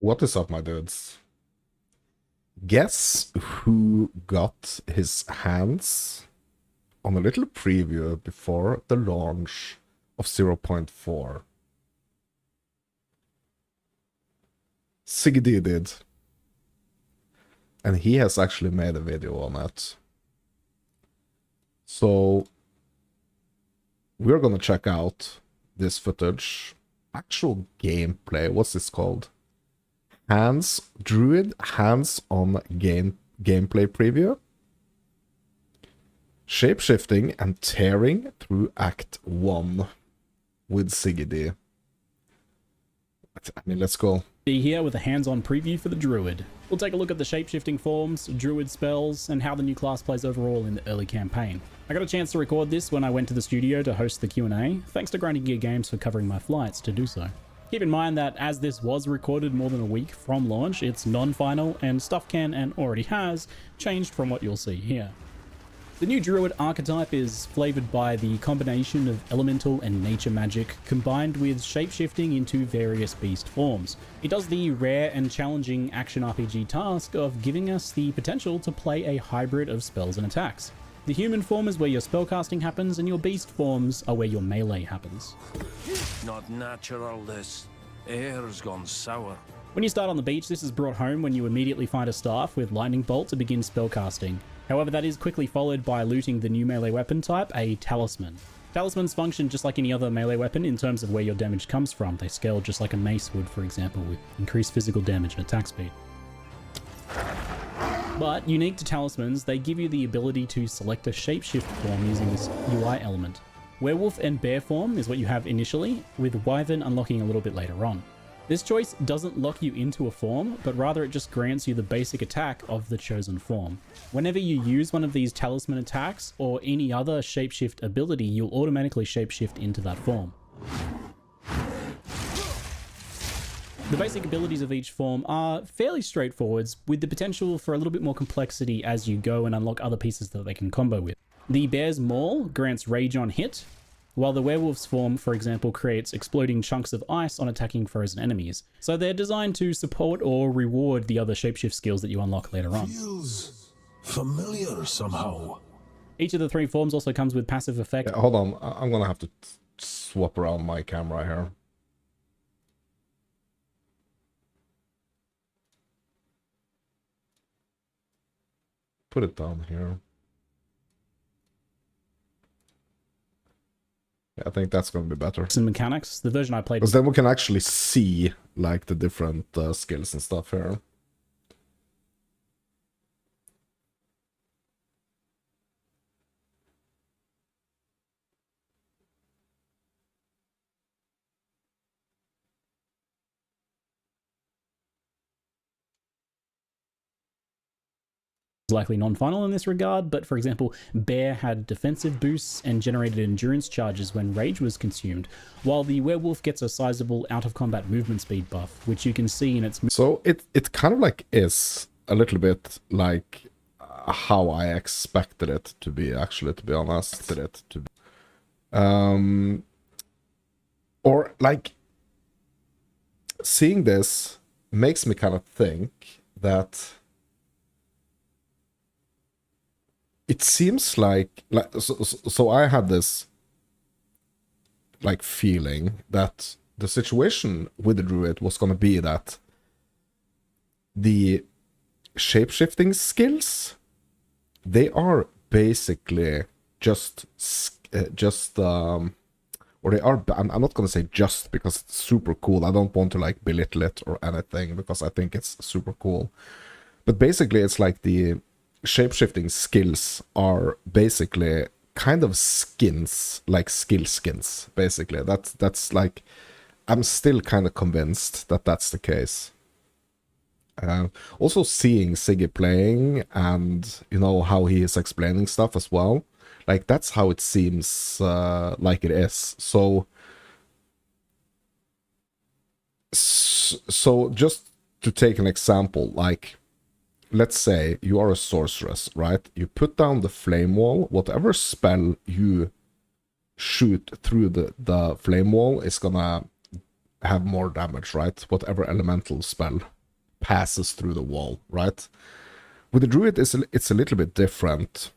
What is up, my dudes? Guess who got his hands on a little preview before the launch of 0.4? Siggy did. And he has actually made a video on it. So we're gonna check out this footage. Actual gameplay. What's this called? Druid hands-on gameplay preview. Shapeshifting and tearing through Act 1 with Siggy D. I mean, let's go. Here with a hands-on preview for the Druid. We'll take a look at the shapeshifting forms, Druid spells, and how the new class plays overall in the early campaign. I got a chance to record this when I went to the studio to host the Q&A, thanks to Grinding Gear Games for covering my flights to do so. Keep in mind that as this was recorded more than a week from launch, it's non-final and stuff can and already has changed from what you'll see here. The new Druid archetype is flavored by the combination of elemental and nature magic combined with shapeshifting into various beast forms. It does the rare and challenging action RPG task of giving us the potential to play a hybrid of spells and attacks. The human form is where your spellcasting happens, and your beast forms are where your melee happens. Not natural, this. Air's gone sour. When you start on the beach, this is brought home when you immediately find a staff with lightning bolt to begin spellcasting. However, that is quickly followed by looting the new melee weapon type, a talisman. Talismans function just like any other melee weapon in terms of where your damage comes from. They scale just like a mace would, for example, with increased physical damage and attack speed. But unique to talismans, they give you the ability to select a shapeshift form using this UI element. Werewolf and bear form is what you have initially, with Wyvern unlocking a little bit later on. This choice doesn't lock you into a form, but rather it just grants you the basic attack of the chosen form. Whenever you use one of these talisman attacks or any other shapeshift ability, you'll automatically shapeshift into that form. The basic abilities of each form are fairly straightforward, with the potential for a little bit more complexity as you go and unlock other pieces that they can combo with. The Bear's Maul grants rage on hit, while the Werewolf's form, for example, creates exploding chunks of ice on attacking frozen enemies. So they're designed to support or reward the other shapeshift skills that you unlock later on. Feels familiar somehow. Each of the three forms also comes with passive effect. Yeah, hold on, I'm gonna have to swap around my camera here. Put it down here. Yeah, I think that's going to be better. And mechanics. The version I played, because then we can actually see like the different skills and stuff here. likely non-final in this regard, but for example, Bear had defensive boosts and generated endurance charges when Rage was consumed, while the Werewolf gets a sizable out-of-combat movement speed buff, which you can see in its... So it kind of like is a little bit like how I expected it to be, actually, to be honest. Or like seeing this makes me kind of think that it seems like so I had this like feeling that the situation with the Druid was going to be that the shape-shifting skills, they are basically just or they are, I'm not going to say just because it's super cool. I don't want to like belittle it or anything because I think it's super cool. But basically it's like the shape-shifting skills are basically kind of skins, like skill skins, basically. That's like, I'm still kind of convinced that that's the case. Also seeing Siggy playing and, you know, how he is explaining stuff as well. Like, that's how it seems like it is. So just to take an example, like, let's say you are a sorceress, right? You put down the flame wall. Whatever spell you shoot through the flame wall is gonna have more damage, right? Whatever elemental spell passes through the wall, right? With the druid, it's a little bit different,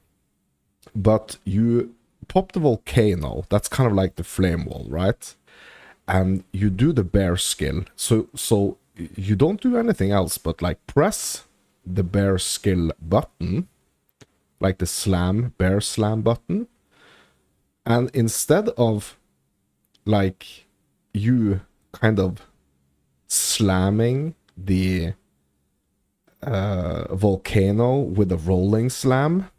but you pop the volcano, that's kind of like the flame wall, right? And you do the bear skill, so you don't do anything else but like press the bear skill button, like the bear slam button, and instead of like you kind of slamming the volcano with a rolling slam,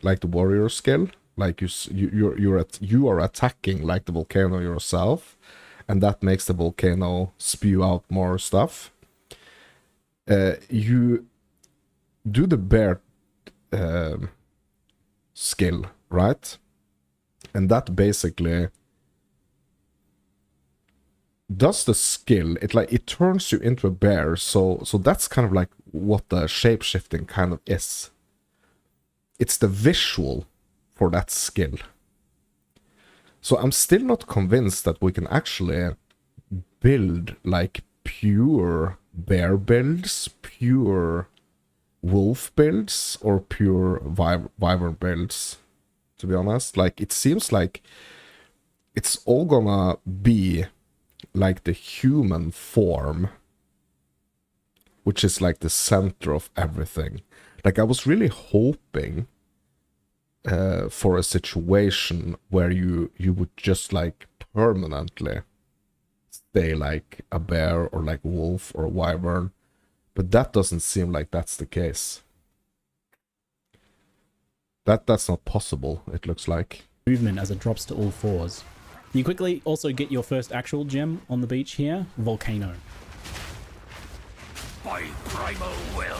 like the warrior skill, like you are attacking like the volcano yourself, and that makes the volcano spew out more stuff. You do the bear skill, right? And that basically does the skill. It turns you into a bear. So that's kind of like what the shape-shifting kind of is. It's the visual for that skill. So I'm still not convinced that we can actually build like pure bear builds, pure wolf builds, or pure wyvern builds, to be honest. Like, it seems like it's all gonna be like the human form, which is like the center of everything. Like, I was really hoping for a situation where you would just like permanently stay like a bear or like a wolf or a wyvern, but that doesn't seem like that's the case. That's not possible, it looks like. Movement as it drops to all fours. You quickly also get your first actual gem on the beach here, Volcano. By primal will.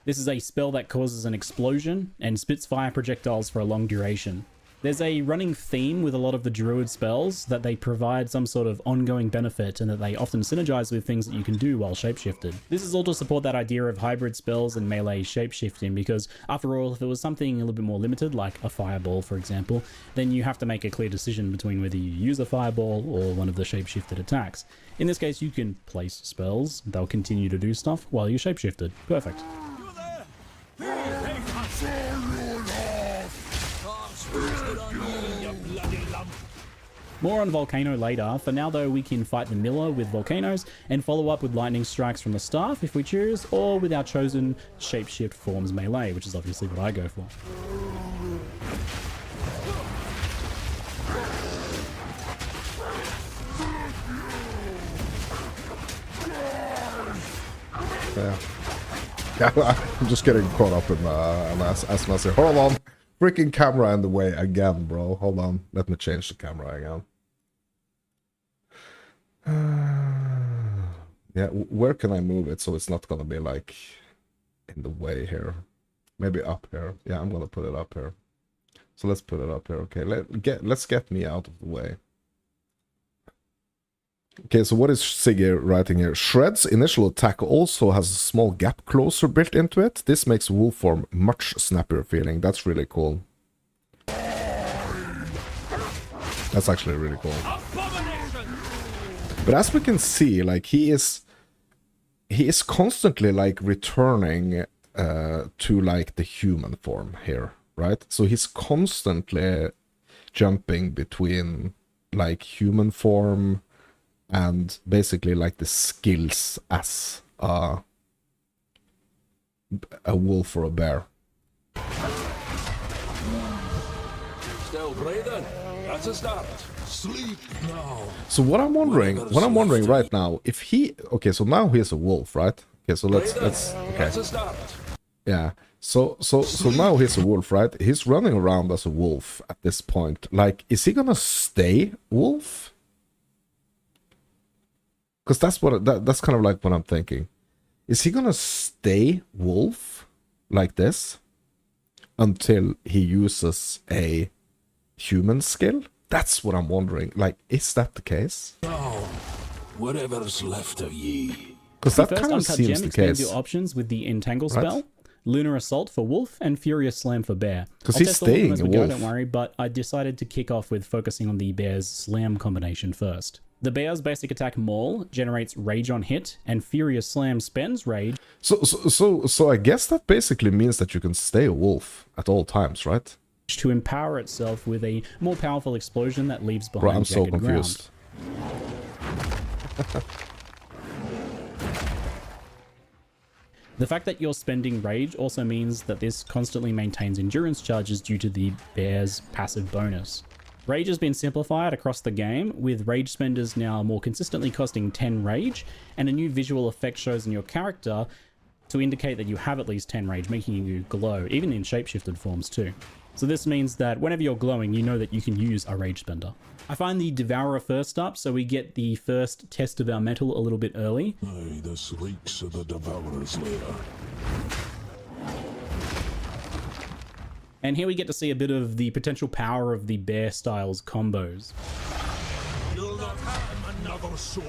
This is a spell that causes an explosion and spits fire projectiles for a long duration. There's a running theme with a lot of the druid spells that they provide some sort of ongoing benefit and that they often synergize with things that you can do while shapeshifted. This is all to support that idea of hybrid spells and melee shapeshifting, because after all, if it was something a little bit more limited, like a fireball for example, then you have to make a clear decision between whether you use a fireball or one of the shapeshifted attacks. In this case, you can place spells, they'll continue to do stuff while you're shapeshifted. Perfect. More on Volcano later. For now though, we can fight the Miller with volcanoes and follow up with lightning strikes from the staff if we choose, or with our chosen shapeshift forms melee, which is obviously what I go for. Yeah, I'm just getting caught up in as I hold on. Freaking camera in the way again, bro. Hold on. Let me change the camera again. Yeah, where can I move it so it's not gonna be like in the way here? Maybe up here. Yeah, I'm gonna put it up here. So let's put it up here. Okay, let's get me out of the way. Okay, so what is Siggy writing here? Shred's initial attack also has a small gap closer built into it. This makes wolf form much snappier feeling. That's really cool. That's actually really cool. But as we can see, like, he is constantly like returning to like the human form here, right? So he's constantly jumping between like human form and basically like the skills as a wolf or a bear. Still breathing. That's a start. Sleep now. So what I'm wondering right now, if he, okay, so now he's a wolf, right? Okay, so let's okay. That's a start. Yeah. So now he's a wolf, right? He's running around as a wolf at this point. Like, is he gonna stay wolf? Because that's kind of like what I'm thinking. Is he gonna stay wolf like this until he uses a human skill? That's what I'm wondering. Like, is that the case? Now, whatever's left of ye. Because that kind of seems the case. Your options with the Entangle spell, Lunar Assault for Wolf, and Furious Slam for Bear. Because he's staying a wolf. Don't worry, but I decided to kick off with focusing on the Bear's Slam combination first. The bear's basic attack Maul generates rage on hit, and Furious Slam spends rage So I guess that basically means that you can stay a wolf at all times, right? to empower itself with a more powerful explosion that leaves Bro, behind I'm so jagged confused. ground. The fact that you're spending rage also means that this constantly maintains endurance charges due to the bear's passive bonus. Rage has been simplified across the game, with rage spenders now more consistently costing 10 rage, and a new visual effect shows in your character to indicate that you have at least 10 rage, making you glow, even in shapeshifted forms too. So this means that whenever you're glowing, you know that you can use a rage spender. I find the Devourer first up, so we get the first test of our metal a little bit early. Aye, this reeks of the Devourer's lair. And here we get to see a bit of the potential power of the Bear Styles combos. You'll not have another soul.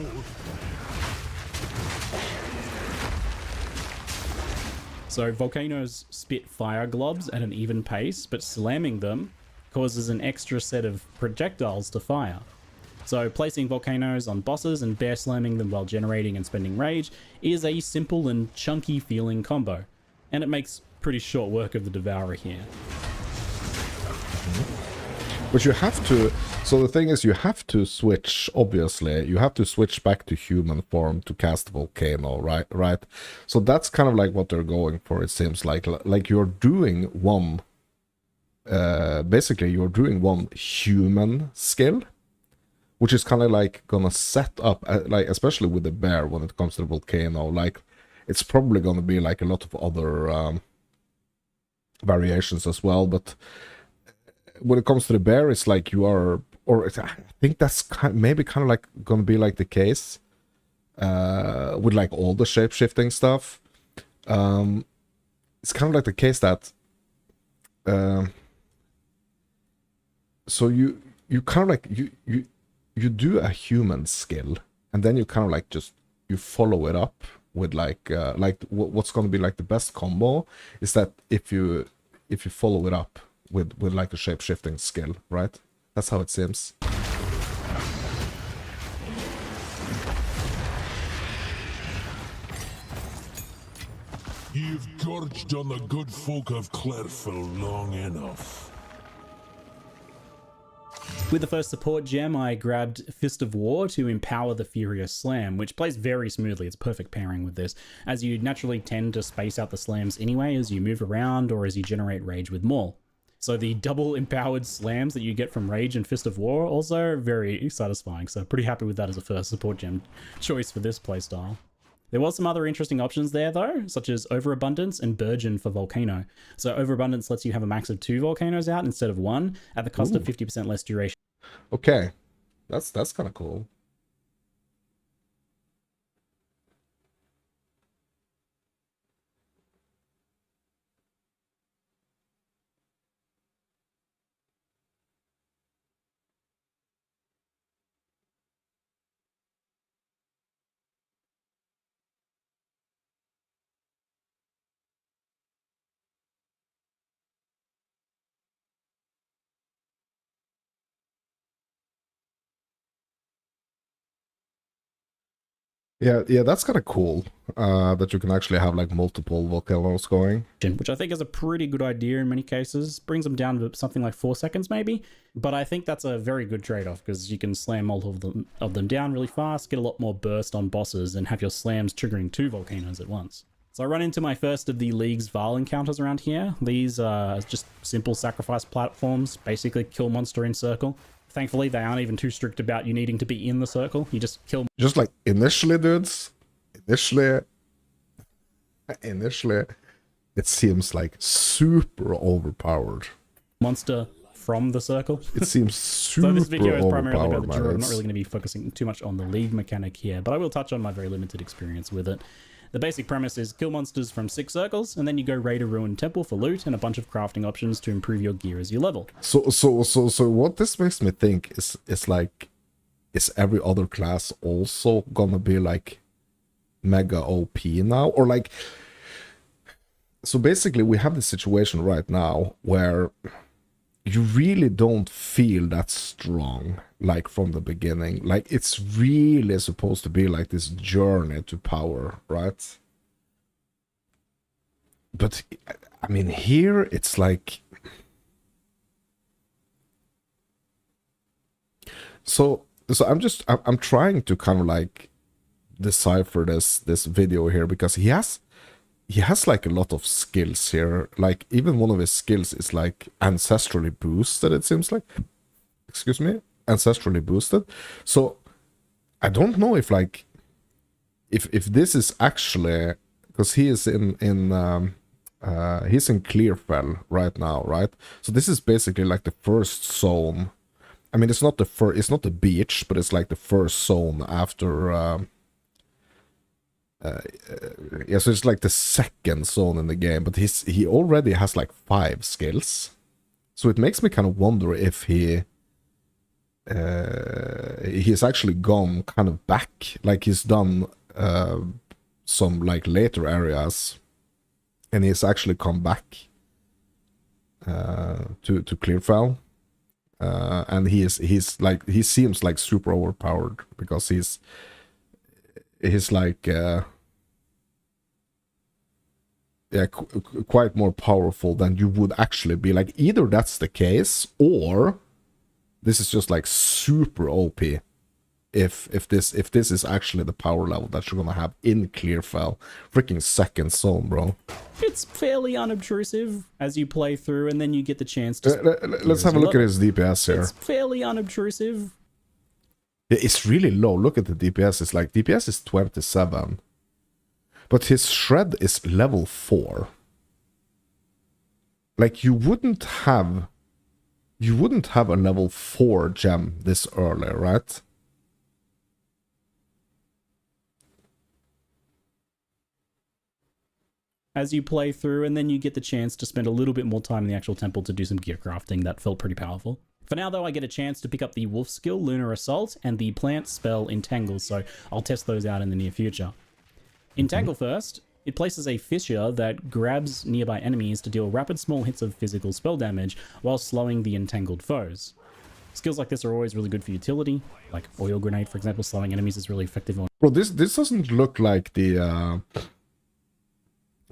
So volcanoes spit fire globs at an even pace, but slamming them causes an extra set of projectiles to fire. So placing volcanoes on bosses and bear slamming them while generating and spending rage is a simple and chunky feeling combo, and it makes pretty short work of the Devourer here. But you have to, so the thing is, you have to switch, obviously, you have to switch back to human form to cast Volcano, right? So that's kind of like what they're going for, it seems like you're doing one, basically you're doing one human skill, which is kind of like gonna set up, like, especially with the bear when it comes to the Volcano, like, it's probably gonna be like a lot of other variations as well, but when it comes to the bear, it's like you are, or I think that's maybe kind of like gonna be like the case with like all the shape-shifting stuff. It's kind of like the case that so you kind of like you do a human skill, and then you kind of like just you follow it up with like what's gonna be like the best combo is that if you follow it up with like a shape-shifting skill, right? That's how it seems. You've gorged on the good folk of Clairfell long enough. With the first support gem, I grabbed Fist of War to empower the Furious Slam, which plays very smoothly. It's perfect pairing with this, as you naturally tend to space out the slams anyway as you move around or as you generate rage with Maul. So the double empowered slams that you get from Rage and Fist of War also very satisfying, so pretty happy with that as a first support gem choice for this playstyle. There was some other interesting options there though, such as Overabundance and Burgeon for Volcano. So Overabundance lets you have a max of 2 volcanoes out instead of 1 at the cost of 50% less duration. Okay, that's kind of cool. Yeah, that's kind of cool, that you can actually have like multiple volcanoes going. Which I think is a pretty good idea in many cases. Brings them down to something like 4 seconds maybe. But I think that's a very good trade-off because you can slam multiple of them down really fast, get a lot more burst on bosses, and have your slams triggering 2 volcanoes at once. So I run into my first of the League's Val encounters around here. These are just simple sacrifice platforms, basically kill monster in circle. Thankfully, they aren't even too strict about you needing to be in the circle. You just kill. Just like initially, dudes, initially, it seems like super overpowered. Monster from the circle. It seems super So this video is primarily about the overpowered, Druid. I'm man. not really going to be focusing too much on the League mechanic here, but I will touch on my very limited experience with it. The basic premise is kill monsters from 6 circles, and then you go raid a ruined temple for loot and a bunch of crafting options to improve your gear as you level. So what this makes me think is like, is every other class also gonna be like mega OP now? Or like, so basically we have this situation right now where you really don't feel that strong, like, from the beginning. Like, it's really supposed to be like this journey to power, right? But, I mean, here, it's like... So I'm trying to kind of, like, decipher this video here, because he has like a lot of skills here. Like, even one of his skills is like ancestrally boosted, it seems like. Excuse me, ancestrally boosted. So I don't know if, like, if this is actually, because he is in he's in Clearfell right now, right? So this is basically like the first zone. I mean, it's not the beach, but it's like the first zone after yeah, so it's like the second zone in the game, but he already has like 5 skills. So it makes me kind of wonder if he's actually gone kind of back, like he's done some like later areas, and he's actually come back to Clearfell. And he's like, he seems like super overpowered, because he's like yeah, quite more powerful than you would actually be. Like, either that's the case, or this is just like super OP. If this is actually the power level that you're gonna have in Clearfell, freaking second zone, bro. It's fairly unobtrusive as you play through, and then you get the chance to... Let's have a look at his DPS here. It's fairly unobtrusive. It's really low. Look at the DPS. It's like, DPS is 27. But his shred is level 4. Like, you wouldn't have a level 4 gem this early, right? As you play through, and then you get the chance to spend a little bit more time in the actual temple to do some gear crafting. That felt pretty powerful. For now, though, I get a chance to pick up the wolf skill, Lunar Assault, and the plant spell, Entangle, so I'll test those out in the near future. Entangle first, it places a fissure that grabs nearby enemies to deal rapid small hits of physical spell damage while slowing the entangled foes. Skills like this are always really good for utility, like Oil Grenade, for example. Slowing enemies is really effective on... Bro, this doesn't look like the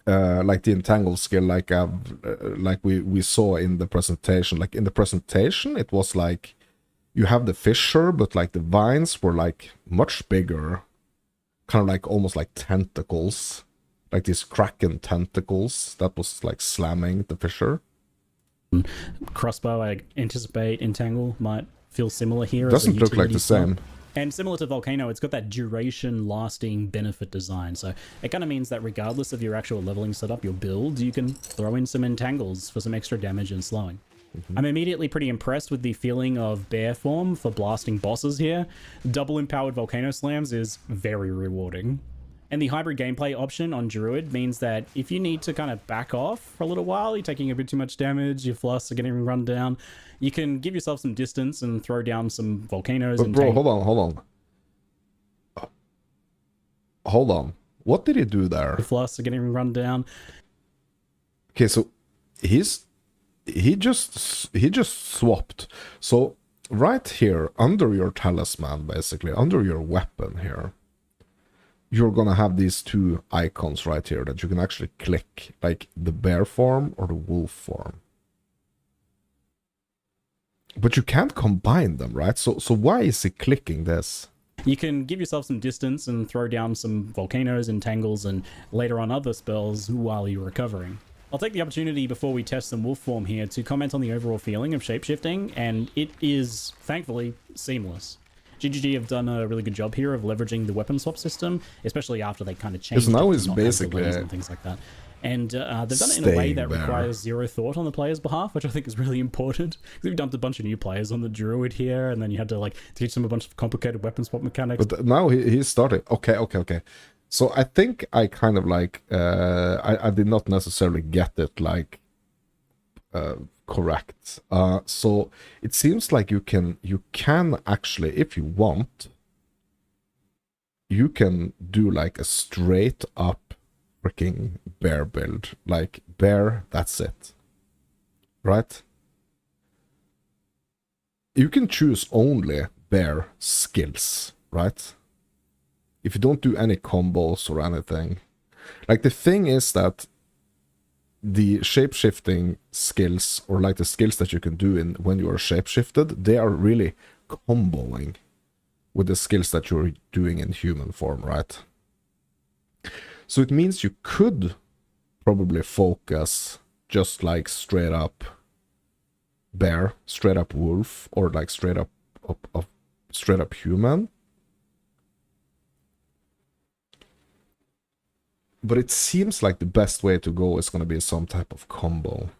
entangle skill like we saw in the presentation. Like, in the presentation, it was like you have the fissure, but like the vines were like much bigger, kind of like almost like tentacles, like these kraken tentacles that was like slamming the fissure. Crossbow, I anticipate Entangle might feel similar here. Doesn't look like the same. And similar to Volcano, it's got that duration lasting benefit design. So it kind of means that regardless of your actual leveling setup, your build, you can throw in some entangles for some extra damage and slowing. I'm immediately pretty impressed with the feeling of bear form for blasting bosses here. Double empowered Volcano Slams is very rewarding. And the hybrid gameplay option on Druid means that if you need to kind of back off for a little while, you're taking a bit too much damage, your flusts are getting run down, you can give yourself some distance and throw down some volcanoes. But bro, hold on. What did he do there? The flusts are getting run down. Okay, so he just swapped. So right here, under your talisman, basically, under your weapon here, you're gonna have these 2 icons right here that you can actually click, like the bear form or the wolf form. But you can't combine them, right? So why is he clicking this? You can give yourself some distance and throw down some volcanoes, entangles, and later on other spells while you're recovering. I'll take the opportunity before we test some wolf form here to comment on the overall feeling of shapeshifting, and it is, thankfully, seamless. GGG have done a really good job here of leveraging the weapon swap system, especially after they kind of changed it now to is not have basically delays and things like that. And they've done it in a way that requires zero thought on the player's behalf, which I think is really important. Because we've dumped a bunch of new players on the Druid here, and then you had to like teach them a bunch of complicated weapon swap mechanics. But now he's starting. Okay. So I think I kind of like I did not necessarily get it like correct. So it seems like you can actually, if you want, you can do like a straight up freaking bear build. Like bear, that's it. Right? you can choose only bear skills, right? If you don't do any combos or anything. Like, the thing is that the shape-shifting skills, or like the skills that you can do in when you are shape-shifted, they are really comboing with the skills that you're doing in human form, right? So it means you could probably focus just like straight up bear, straight up wolf, or like straight up human. But it seems like the best way to go is going to be some type of combo.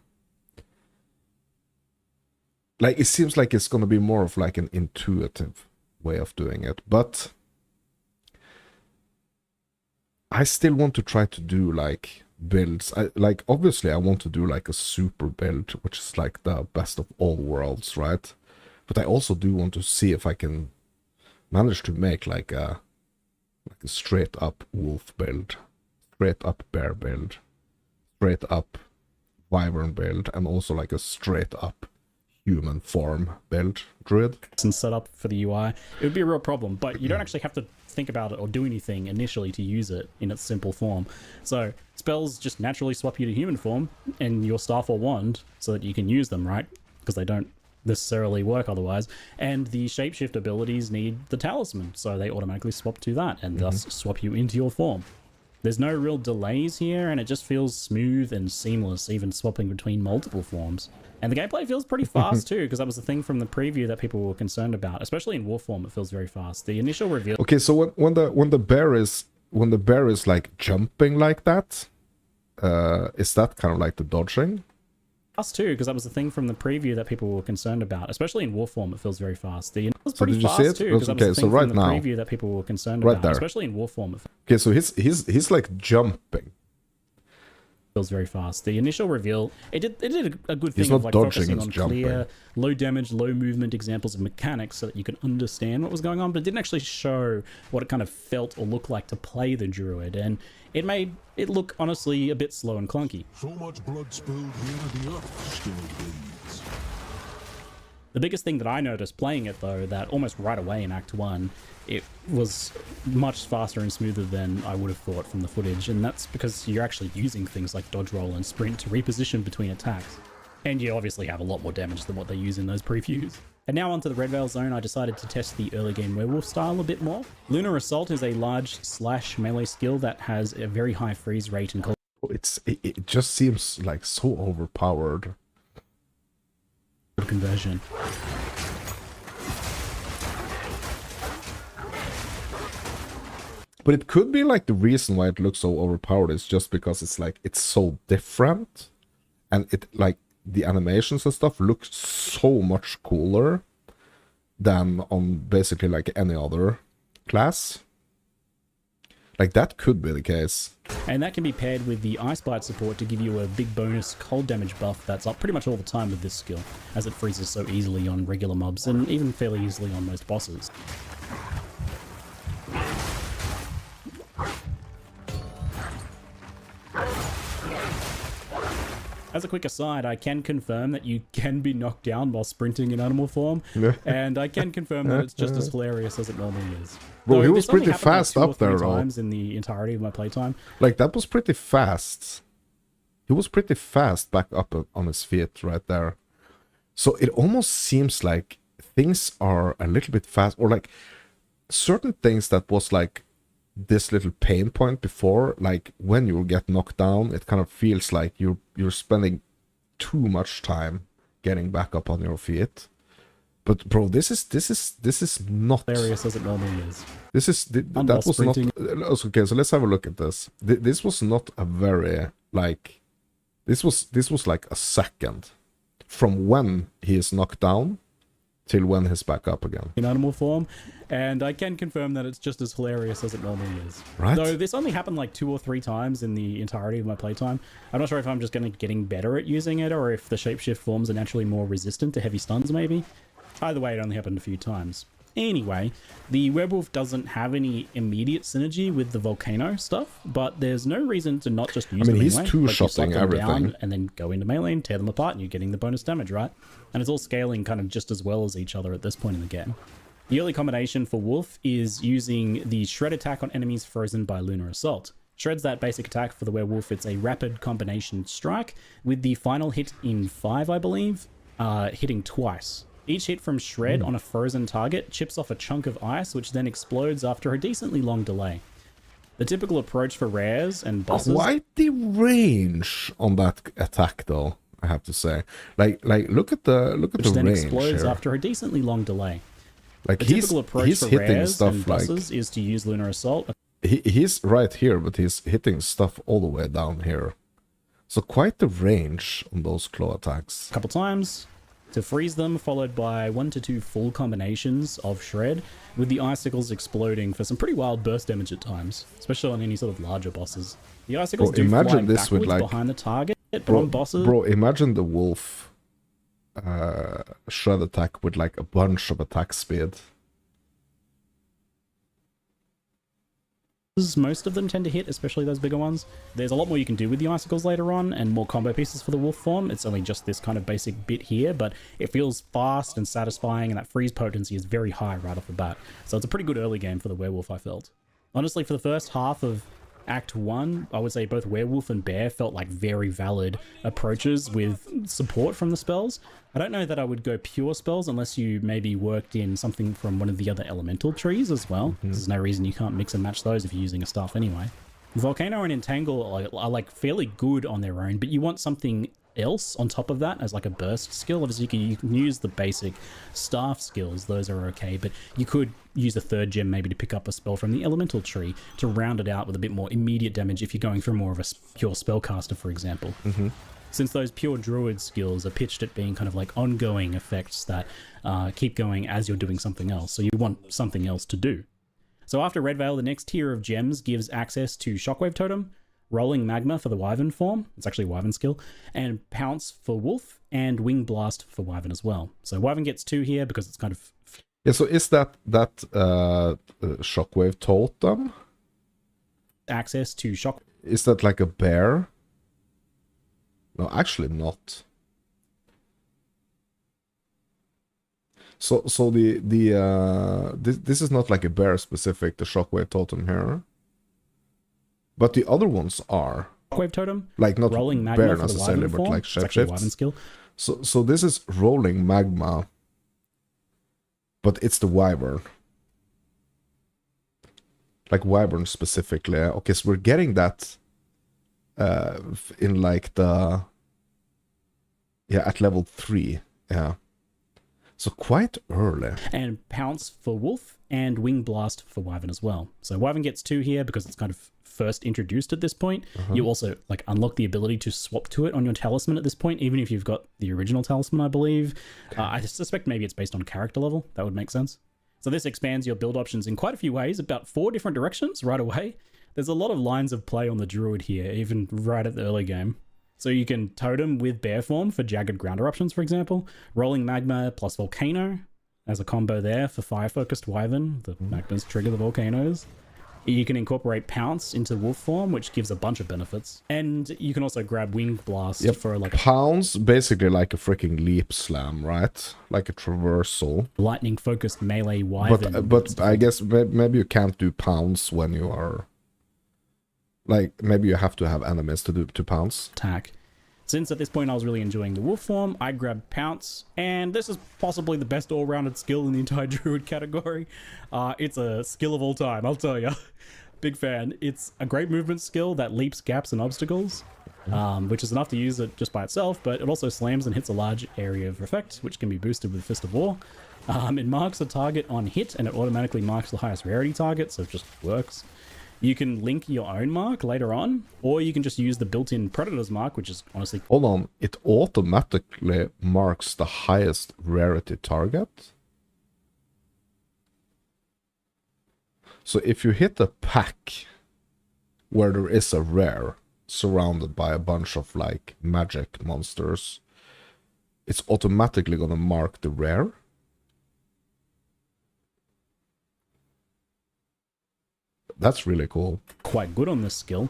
Like, it seems like it's going to be more of like an intuitive way of doing it. But I still want to try to do like builds. Like, obviously I want to do like a super build, which is like the best of all worlds, right? But I also do want to see if I can manage to make like a straight up wolf build, straight up bear build, straight up wyvern build, and also like a straight up human form build druid. And set up for the UI, it would be a real problem, but you don't actually have to think about it or do anything initially to use it in its simple form. So spells just naturally swap you to human form and your staff or wand so that you can use them, right? Because they don't necessarily work otherwise. And the shapeshift abilities need the talisman, so they automatically swap to that and thus swap you into your form. There's no real delays here, and it just feels smooth and seamless, even swapping between multiple forms. And the gameplay feels pretty fast too, because that was the thing from the preview that people were concerned about. Especially in wolf form, it feels very fast. The initial reveal. Okay, so when the bear is like jumping like that, is that kind of like the dodging? Fast too, because that was the thing from the preview that people were concerned about. Especially in wolf form, it feels very fast. The was So pretty did you fast see it? too, because that was Okay, the so thing right from the now, preview that people were concerned right about. there. Especially in wolf form, it Okay, so he's like jumping. feels very fast. The initial reveal, it did a good He's thing of not like dodging, focusing it's on jumping. clear, low damage, low movement examples of mechanics so that you can understand what was going on, but it didn't actually show what it kind of felt or looked like to play the druid, and it made it look honestly a bit slow and clunky. So much blood spilled here, the earth still bleeds. The biggest thing that I noticed playing it though, that almost right away in Act 1, it was much faster and smoother than I would have thought from the footage, and that's because you're actually using things like dodge roll and sprint to reposition between attacks. And you obviously have a lot more damage than what they use in those previews. And now onto the Red Veil Zone, I decided to test the early game werewolf style a bit more. Lunar Assault is a large slash melee skill that has a very high freeze rate and It just seems like so overpowered. conversion. But it could be like the reason why it looks so overpowered is just because it's like it's so different, and it like the animations and stuff look so much cooler than on basically like any other class. Like, that could be the case. And that can be paired with the Ice Bite support to give you a big bonus cold damage buff that's up pretty much all the time with this skill, as it freezes so easily on regular mobs and even fairly easily on most bosses. As a quick aside, I can confirm that you can be knocked down while sprinting in animal form, and I can confirm that it's just as hilarious as it normally is. Bro, Though he was this only pretty happened, like, fast 2 or up there, 3 though. times in the entirety of my playtime. Like, that was pretty fast. He was pretty fast back up on his feet right there. So it almost seems like things are a little bit fast, or like certain things that was like this little pain point before, like when you get knocked down, it kind of feels like you're spending too much time getting back up on your feet. But bro, this is not Hilarious as it normally is. that was sprinting. not okay. So let's have a look at this. This was not a very like this was like a second from when he is knocked down till when he's back up again. In animal form, and I can confirm that it's just as hilarious as it normally is. Right. Though this only happened like 2 or 3 times in the entirety of my playtime. I'm not sure if I'm just getting better at using it, or if the shapeshift forms are naturally more resistant to heavy stuns maybe. Either way, it only happened a few times. Anyway, the werewolf doesn't have any immediate synergy with the volcano stuff, but there's no reason to not just use them he's anyway. two-shotting everything. Down and then go into melee and tear them apart, and you're getting the bonus damage, right? And it's all scaling kind of just as well as each other at this point in the game. The early combination for Wolf is using the Shred attack on enemies frozen by Lunar Assault. Shred's that basic attack for the werewolf. It's a rapid combination strike with the final hit in 5, I believe, hitting twice. Each hit from Shred on a frozen target chips off a chunk of ice, which then explodes after a decently long delay. The typical approach for rares and bosses... Quite the range on that attack, though, I have to say. Like look at the range which then explodes here. after a decently long delay. Like The he's typical approach for hitting rares stuff and like bosses is to use Lunar Assault. he's right here, but he's hitting stuff all the way down here. So quite the range on those claw attacks. A couple times to freeze them, followed by 1 to 2 full combinations of Shred, with the icicles exploding for some pretty wild burst damage at times, especially on any sort of larger bosses. The icicles do fly backwards behind the target, but on bosses... Bro, imagine the wolf Shred attack with like a bunch of attack speed. Most of them tend to hit, especially those bigger ones. There's a lot more you can do with the icicles later on, and more combo pieces for the wolf form. It's only just this kind of basic bit here, but it feels fast and satisfying, and that freeze potency is very high right off the bat. So it's a pretty good early game for the werewolf, I felt. Honestly, for the first half of Act 1, I would say both werewolf and bear felt like very valid approaches with support from the spells. I don't know that I would go pure spells unless you maybe worked in something from one of the other elemental trees as well. There's no reason you can't mix and match those if you're using a staff anyway. Volcano and Entangle are like fairly good on their own, but you want something else on top of that as like a burst skill. Obviously you can use the basic staff skills, those are okay, but you could use a third gem maybe to pick up a spell from the elemental tree to round it out with a bit more immediate damage if you're going for more of a pure spellcaster, for example. Since those pure druid skills are pitched at being kind of like ongoing effects that keep going as you're doing something else, so you want something else to do. So after Red Veil, the next tier of gems gives access to Shockwave Totem, Rolling Magma for the Wyvern form, it's actually a Wyvern skill, and Pounce for Wolf, and Wing Blast for Wyvern as well. So Wyvern gets 2 here because it's kind of... Yeah, so is that Shockwave Totem? Access to Shock... Is that like a bear? No, actually not. So this is not like a bear specific, the Shockwave Totem here. But the other ones are. Shockwave Totem, like not Rolling Magma bear for the necessarily, Wyvern but form. like It's actually a Wyvern shapeshifts. skill. So this is Rolling Magma, but it's the Wyvern. Like Wyvern specifically. Okay, so we're getting that in like the... Yeah, at level 3. Yeah. So quite early. And Pounce for Wolf, and Wing Blast for Wyvern as well. So Wyvern gets 2 here because it's kind of first introduced at this point. You also like unlock the ability to swap to it on your talisman at this point, even if you've got the original talisman, I believe. I suspect maybe it's based on character level. That would make sense. So this expands your build options in quite a few ways, about 4 different directions right away. There's a lot of lines of play on the druid here, even right at the early game. So you can totem with bear form for jagged grounder options, for example. Rolling Magma plus Volcano as a combo there for fire-focused Wyvern. The Magmas trigger the volcanoes. You can incorporate Pounce into wolf form, which gives a bunch of benefits. And you can also grab Wing Blast for like a Pounce, basically like a freaking leap slam, right? Like a traversal. lightning-focused melee Wyvern. But I guess maybe you can't do Pounce when you are... Like, maybe you have to have enemies to Pounce. Attack. Since at this point I was really enjoying the wolf form, I grabbed Pounce, and this is possibly the best all-rounded skill in the entire druid category. It's a skill of all time, I'll tell you. Big fan. It's a great movement skill that leaps gaps and obstacles, which is enough to use it just by itself, but it also slams and hits a large area of effect, which can be boosted with Fist of War. It marks a target on hit, and it automatically marks the highest rarity target, so it just works. You can link your own mark later on, or you can just use the built-in Predator's mark, which is honestly... Hold on, it automatically marks the highest rarity target? So if you hit a pack where there is a rare surrounded by a bunch of like magic monsters, it's automatically gonna mark the rare? That's really cool. quite good on this skill.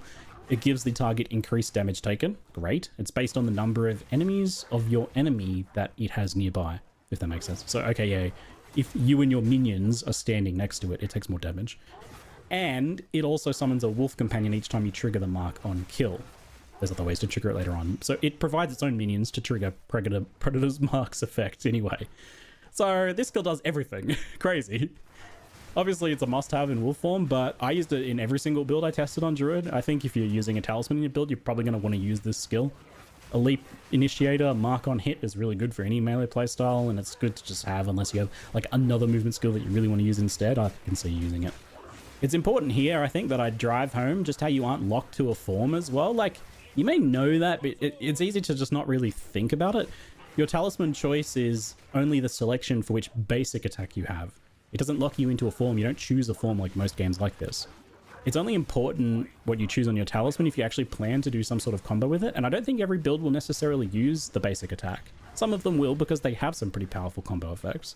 It gives the target increased damage taken. Great. It's based on the number of enemies of your enemy that it has nearby, if that makes sense. So, okay, yeah, if you and your minions are standing next to it, it takes more damage. And it also summons a wolf companion each time you trigger the mark on kill. There's other ways to trigger it later on. So it provides its own minions to trigger Predator's Mark's effect anyway. So this skill does everything. Crazy. Obviously, it's a must-have in wolf form, but I used it in every single build I tested on Druid. I think if you're using a talisman in your build, you're probably going to want to use this skill. A leap initiator, mark on hit is really good for any melee playstyle, and it's good to just have unless you have like another movement skill that you really want to use instead. I can see using it. It's important here, I think, that I drive home just how you aren't locked to a form as well. Like, you may know that, but it's easy to just not really think about it. Your talisman choice is only the selection for which basic attack you have. It doesn't lock you into a form. You don't choose a form like most games like this. It's only important what you choose on your talisman if you actually plan to do some sort of combo with it, and I don't think every build will necessarily use the basic attack. Some of them will because they have some pretty powerful combo effects.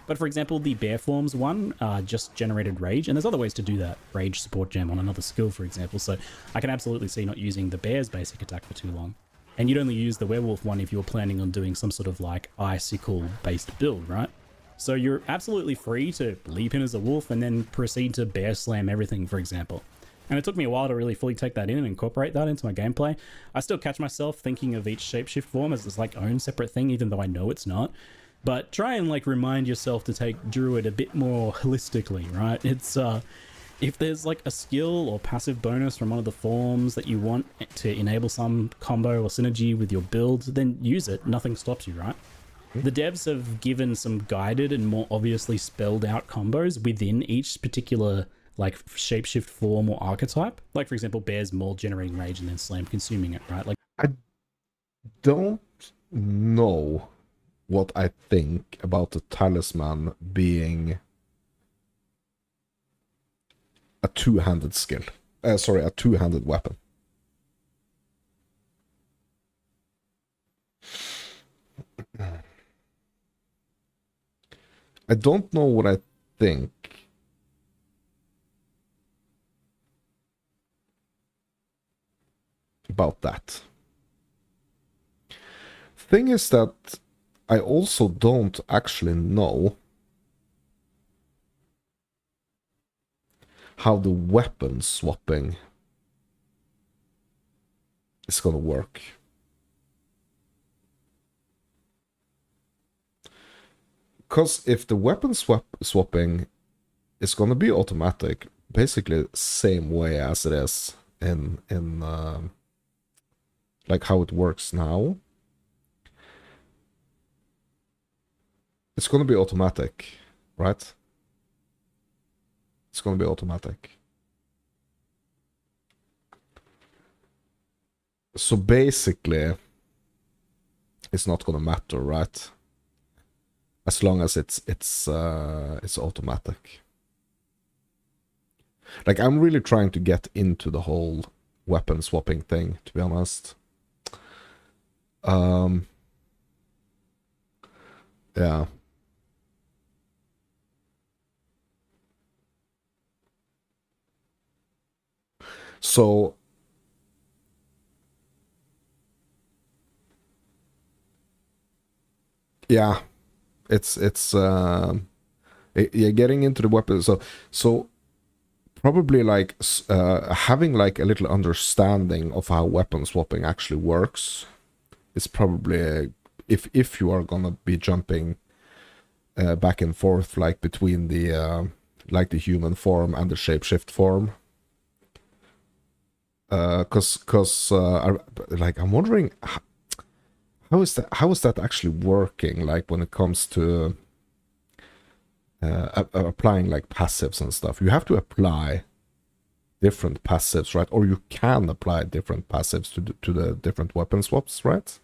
But for example, the bear forms one just generated rage, and there's other ways to do that. Rage support gem on another skill, for example, so I can absolutely see not using the bear's basic attack for too long. And you'd only use the werewolf one if you were planning on doing some sort of like icicle-based build, right? So you're absolutely free to leap in as a wolf and then proceed to bear slam everything, for example. And it took me a while to really fully take that in and incorporate that into my gameplay. I still catch myself thinking of each shapeshift form as this like own separate thing, even though I know it's not. But try and like remind yourself to take Druid a bit more holistically, right? It's if there's like a skill or passive bonus from one of the forms that you want to enable some combo or synergy with your build, then use it. Nothing stops you, right? The devs have given some guided and more obviously spelled out combos within each particular like shapeshift form or archetype. Like for example, Bear's Maul generating rage and then Slam consuming it, right? Like I don't know what I think about the talisman being a two-handed skill. Sorry, a two-handed weapon. I don't know what I think about that. Thing is that I also don't actually know how the weapon swapping is gonna work. Because if the weapon swapping is gonna be automatic, basically the same way as it is in like how it works now, it's gonna be automatic, right? It's gonna be automatic. So basically, it's not gonna matter, right? As long as it's automatic. Like, I'm really trying to get into the whole weapon swapping thing, to be honest. Yeah. So yeah, you're getting into the weapon. So probably like having like a little understanding of how weapon swapping actually works is probably if you are gonna be jumping back and forth like between the like the human form and the shapeshift form. Like I'm wondering how is that actually working, like when it comes to applying like passives and stuff. You have to apply different passives, right? Or you can apply different passives to the different weapon swaps, right?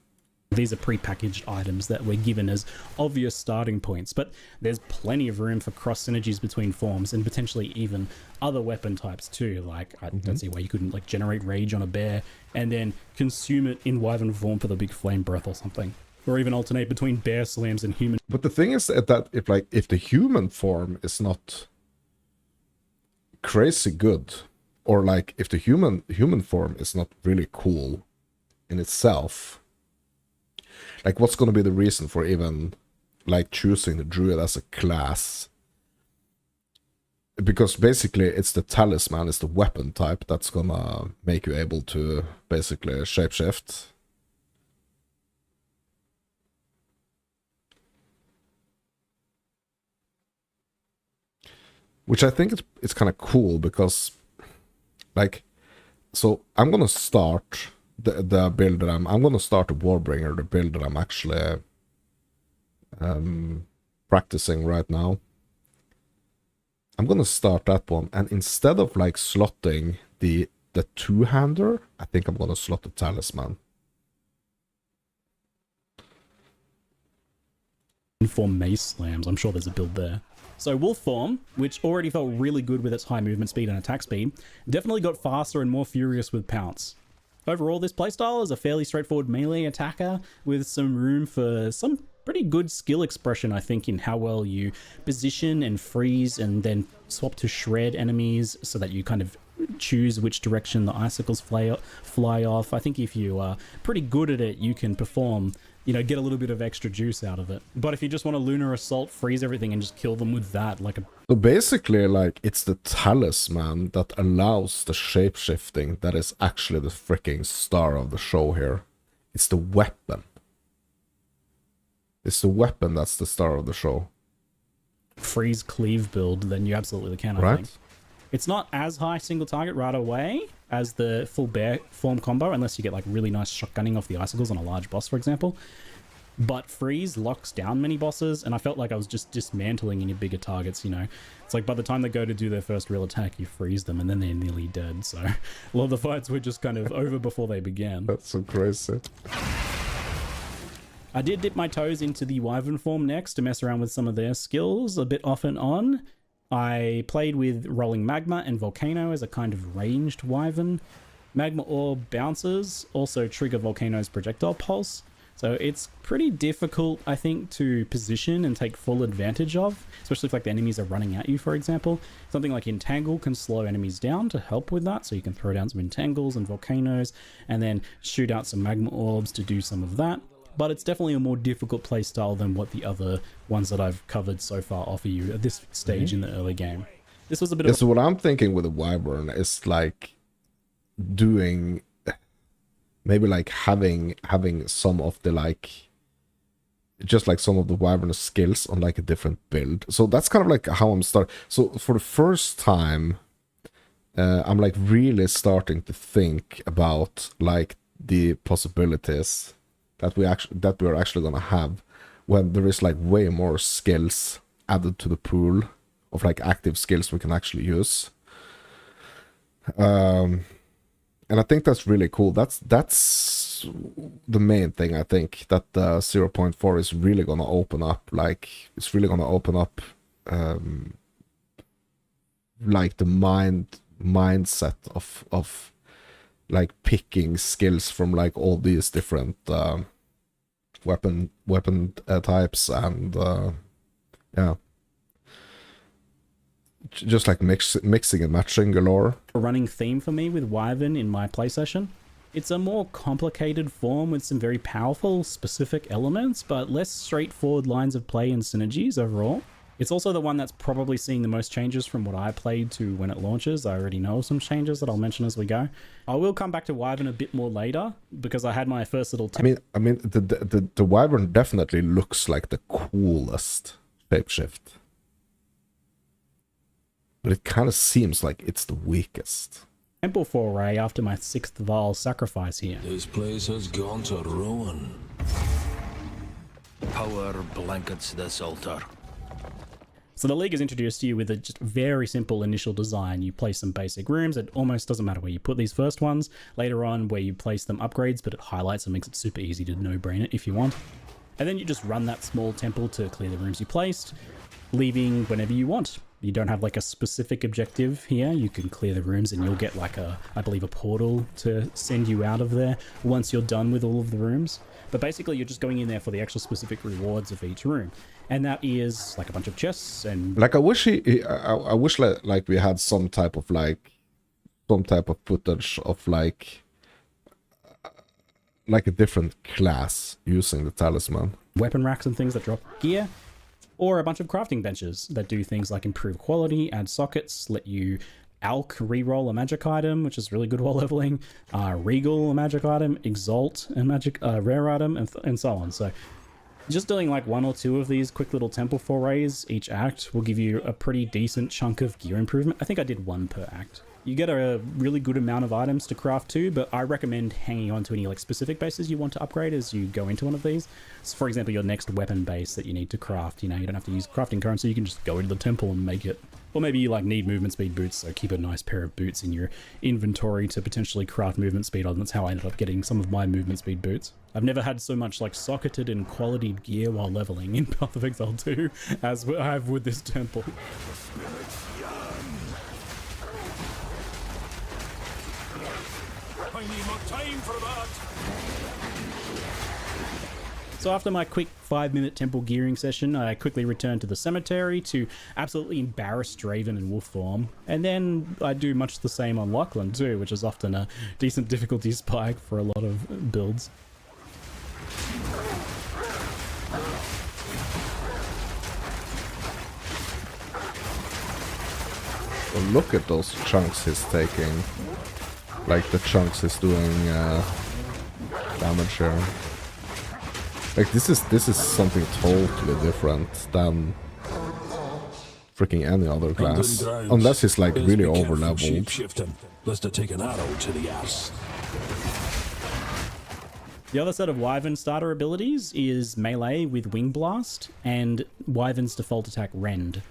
these are pre-packaged items that we're given as obvious starting points, but there's plenty of room for cross synergies between forms and potentially even other weapon types too. Like I don't see why you couldn't like generate rage on a bear and then consume it in wyvern form for the big flame breath or something, or even alternate between bear slams and human. But the thing is that if the human form is not crazy good, or like if the human form is not really cool in itself, like what's gonna be the reason for even like choosing the druid as a class? Because basically it's the talisman, it's the weapon type that's gonna make you able to basically shapeshift. Which I think it's kind of cool because, like, so I'm gonna start the build that I'm gonna start the Warbringer, the build that I'm actually practicing right now. I'm gonna start that one, and instead of like slotting the two-hander, I think I'm gonna slot the talisman. For mace slams, I'm sure there's a build there. So Wolf form, which already felt really good with its high movement speed and attack speed, definitely got faster and more furious with pounce. Overall, this playstyle is a fairly straightforward melee attacker with some room for some pretty good skill expression, I think, in how well you position and freeze and then swap to shred enemies so that you kind of choose which direction the icicles fly off. I think if you are pretty good at it, you can perform, you know, get a little bit of extra juice out of it. But if you just want a lunar assault, freeze everything and just kill them with that, like a... So basically, like, it's the talisman that allows the shapeshifting that is actually the freaking star of the show here. It's the weapon. It's the weapon that's the star of the show. freeze cleave build, then you absolutely can, I think. It's not as high single target right away as the full bear form combo, unless you get like really nice shotgunning off the icicles on a large boss, for example. But freeze locks down many bosses, and I felt like I was just dismantling any bigger targets, you know. It's like by the time they go to do their first real attack, you freeze them, and then they're nearly dead. So a lot of the fights were just kind of over before they began. That's so crazy. I did dip my toes into the Wyvern form next to mess around with some of their skills a bit off and on. I played with Rolling Magma and Volcano as a kind of ranged Wyvern. Magma Orb bounces also trigger Volcano's projectile pulse. So it's pretty difficult, I think, to position and take full advantage of, especially if like the enemies are running at you, for example. Something like Entangle can slow enemies down to help with that, so you can throw down some Entangles and Volcanoes and then shoot out some Magma Orbs to do some of that. But it's definitely a more difficult playstyle than what the other ones that I've covered so far offer you at this stage in the early game. This was a bit of... So what I'm thinking with the Wyvern is like doing... maybe like having some of the like... just like some of the Wyvern skills on like a different build. So that's kind of like how I'm starting. So for the first time, I'm like really starting to think about like the possibilities that we're actually gonna have when there is like way more skills added to the pool of like active skills we can actually use. And I think that's really cool. That's the main thing. I think that 0.4 is really gonna open up. Like it's really gonna open up like the mindset of like picking skills from like all these different weapon types, and yeah, just like mixing and matching galore. A running theme for me with Wyvern in my play session. It's a more complicated form with some very powerful specific elements, but less straightforward lines of play and synergies overall. It's also the one that's probably seeing the most changes from what I played to when it launches. I already know some changes that I'll mention as we go. I will come back to Wyvern a bit more later because I had my first little... I mean, the Wyvern definitely looks like the coolest shapeshift, but it kind of seems like it's the weakest. Temple foray after my 6th Val sacrifice here. This place has gone to ruin. Power blankets this altar. So the League has introduced you with a just very simple initial design. You place some basic rooms. It almost doesn't matter where you put these first ones. Later on, where you place them upgrades, but it highlights and makes it super easy to no-brain it if you want. And then you just run that small temple to clear the rooms you placed, leaving whenever you want. You don't have like a specific objective here. You can clear the rooms and you'll get like I believe a portal to send you out of there once you're done with all of the rooms. But basically you're just going in there for the actual specific rewards of each room. And that is like a bunch of chests and... Like I wish I wish like we had some type of footage of like a different class using the talisman. Weapon racks and things that drop gear. Or a bunch of crafting benches that do things like improve quality, add sockets, let you Alk reroll a magic item, which is really good while leveling, Regal a magic item, Exalt a magic rare item, and so on. So just doing like 1 or 2 of these quick little temple forays each act will give you a pretty decent chunk of gear improvement. I think I did 1 per act. You get a really good amount of items to craft too, but I recommend hanging on to any like specific bases you want to upgrade as you go into one of these. So for example, your next weapon base that you need to craft, you know, you don't have to use crafting currency, you can just go into the temple and make it. Or maybe you like need movement speed boots, so keep a nice pair of boots in your inventory to potentially craft movement speed on. That's how I ended up getting some of my movement speed boots. I've never had so much like socketed and quality gear while leveling in Path of Exile 2 as I have with this temple. I need more time for that. So after my quick 5-minute temple gearing session, I quickly returned to the cemetery to absolutely embarrass Draven in wolf form. And then I do much the same on Lachlan too, which is often a decent difficulty spike for a lot of builds. Well, look at those chunks he's taking. Like the chunks he's doing damage here. Like this is something totally different than freaking any other class. Unless he's like really over leveled. Lest I take an arrow to the ass. The other set of Wyvern starter abilities is melee with Wing Blast and Wyvern's default attack Rend.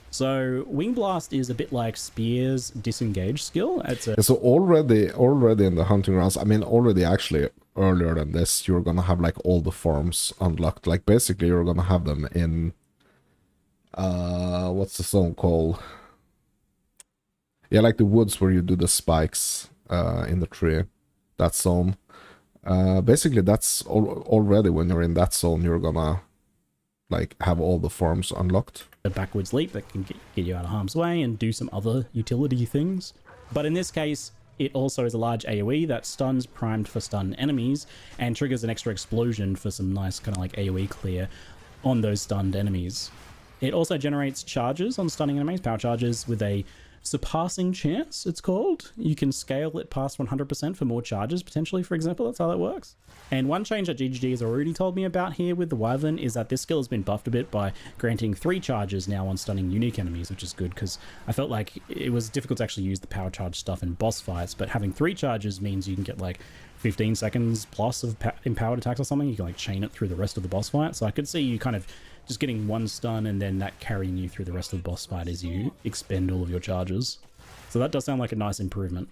So Wing Blast is a bit like Spear's disengage skill. So already in the hunting grounds, I mean already actually earlier than this, you're gonna have like all the forms unlocked. Like basically you're gonna have them in what's the zone called? Yeah, like the woods where you do the spikes in the tree. That zone. Basically that's already when you're in that zone, you're gonna like have all the forms unlocked. A backwards leap that can get you out of harm's way and do some other utility things. But in this case, it also is a large AoE that stuns primed for stun enemies and triggers an extra explosion for some nice kind of like AoE clear on those stunned enemies. It also generates charges on stunning enemies, power charges with a surpassing chance, it's called. You can scale it past 100% for more charges, potentially, for example. That's how that works. And one change that GGG has already told me about here with the Wyvern is that this skill has been buffed a bit by granting 3 charges now on stunning unique enemies, which is good, because I felt like it was difficult to actually use the power charge stuff in boss fights, but having 3 charges means you can get like 15 seconds plus of empowered attacks or something. You can like chain it through the rest of the boss fight. So I could see you kind of just getting 1 stun and then that carrying you through the rest of the boss fight as you expend all of your charges. So that does sound like a nice improvement.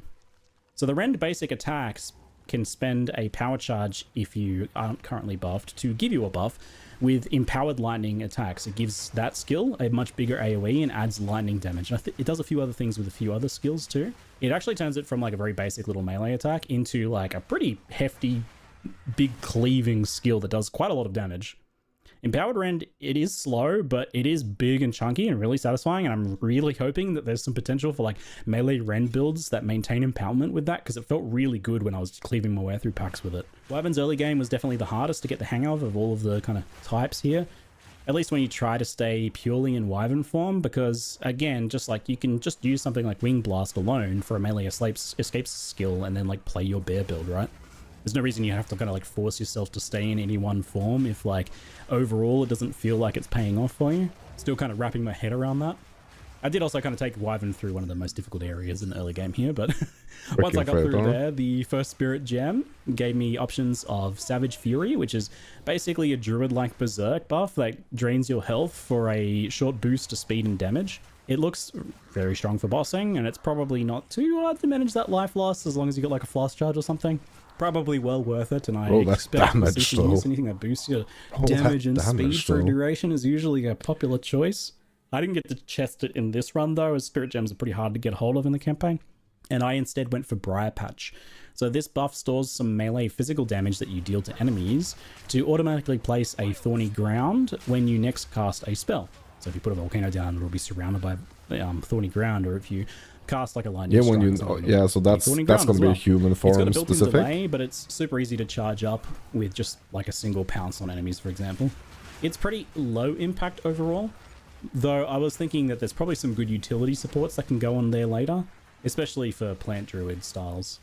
So the Rend basic attacks can spend a power charge if you aren't currently buffed to give you a buff with empowered lightning attacks. It gives that skill a much bigger AoE and adds lightning damage. It does a few other things with a few other skills too. It actually turns it from like a very basic little melee attack into like a pretty hefty, big cleaving skill that does quite a lot of damage. Empowered Rend, it is slow, but it is big and chunky and really satisfying, and I'm really hoping that there's some potential for like melee Rend builds that maintain empowerment with that, because it felt really good when I was cleaving my way through packs with it. Wyvern's early game was definitely the hardest to get the hang of all of the kind of types here, at least when you try to stay purely in Wyvern form, because again, just like you can just use something like Wing Blast alone for a melee escape skill and then like play your bear build, right? There's no reason you have to kind of like force yourself to stay in any one form if like overall it doesn't feel like it's paying off for you. Still kind of wrapping my head around that. I did also kind of take Wyvern through one of the most difficult areas in the early game here, but once I got through there, the first Spirit Gem gave me options of Savage Fury, which is basically a Druid-like Berserk buff that drains your health for a short boost to speed and damage. It looks very strong for bossing, and it's probably not too hard to manage that life loss as long as you got like a flask charge or something. Probably well worth it, and I Roll that expect damage, if you though. use anything that boosts your Roll that damage and damage, speed for a though. duration is usually a popular choice. I didn't get to chest it in this run though, as Spirit Gems are pretty hard to get hold of in the campaign, and I instead went for Briar Patch. So this buff stores some melee physical damage that you deal to enemies to automatically place a Thorny Ground when you next cast a spell. So if you put a volcano down, it'll be surrounded by Thorny Ground, or if you cast like a lightning Yeah, when you strike, so that's Thorny going Ground to be as a human It's got form a built-in specific. delay, but it's super easy to charge up with just like a single pounce on enemies, for example. It's pretty low impact overall, though I was thinking that there's probably some good utility supports that can go on there later, especially for plant druid styles.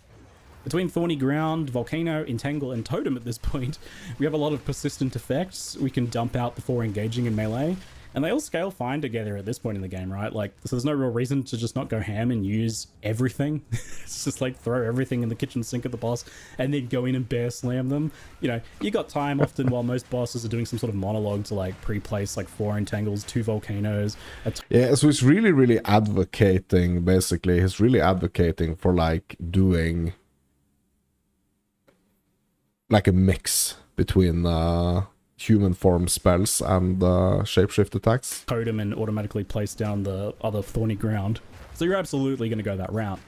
Between Thorny Ground, Volcano, Entangle, and Totem at this point, we have a lot of persistent effects we can dump out before engaging in melee, and they all scale fine together at this point in the game, right? Like, so there's no real reason to just not go ham and use everything. It's just like throw everything in the kitchen sink at the boss and then go in and bear slam them. You know, you got time often while most bosses are doing some sort of monologue to like pre-place like 4 Entangles, 2 Volcanoes, Yeah, so he's really advocating, basically. He's really advocating for like doing like a mix between human form spells and shapeshift attacks. Totem and automatically place down the other Thorny Ground. So you're absolutely going to go that route.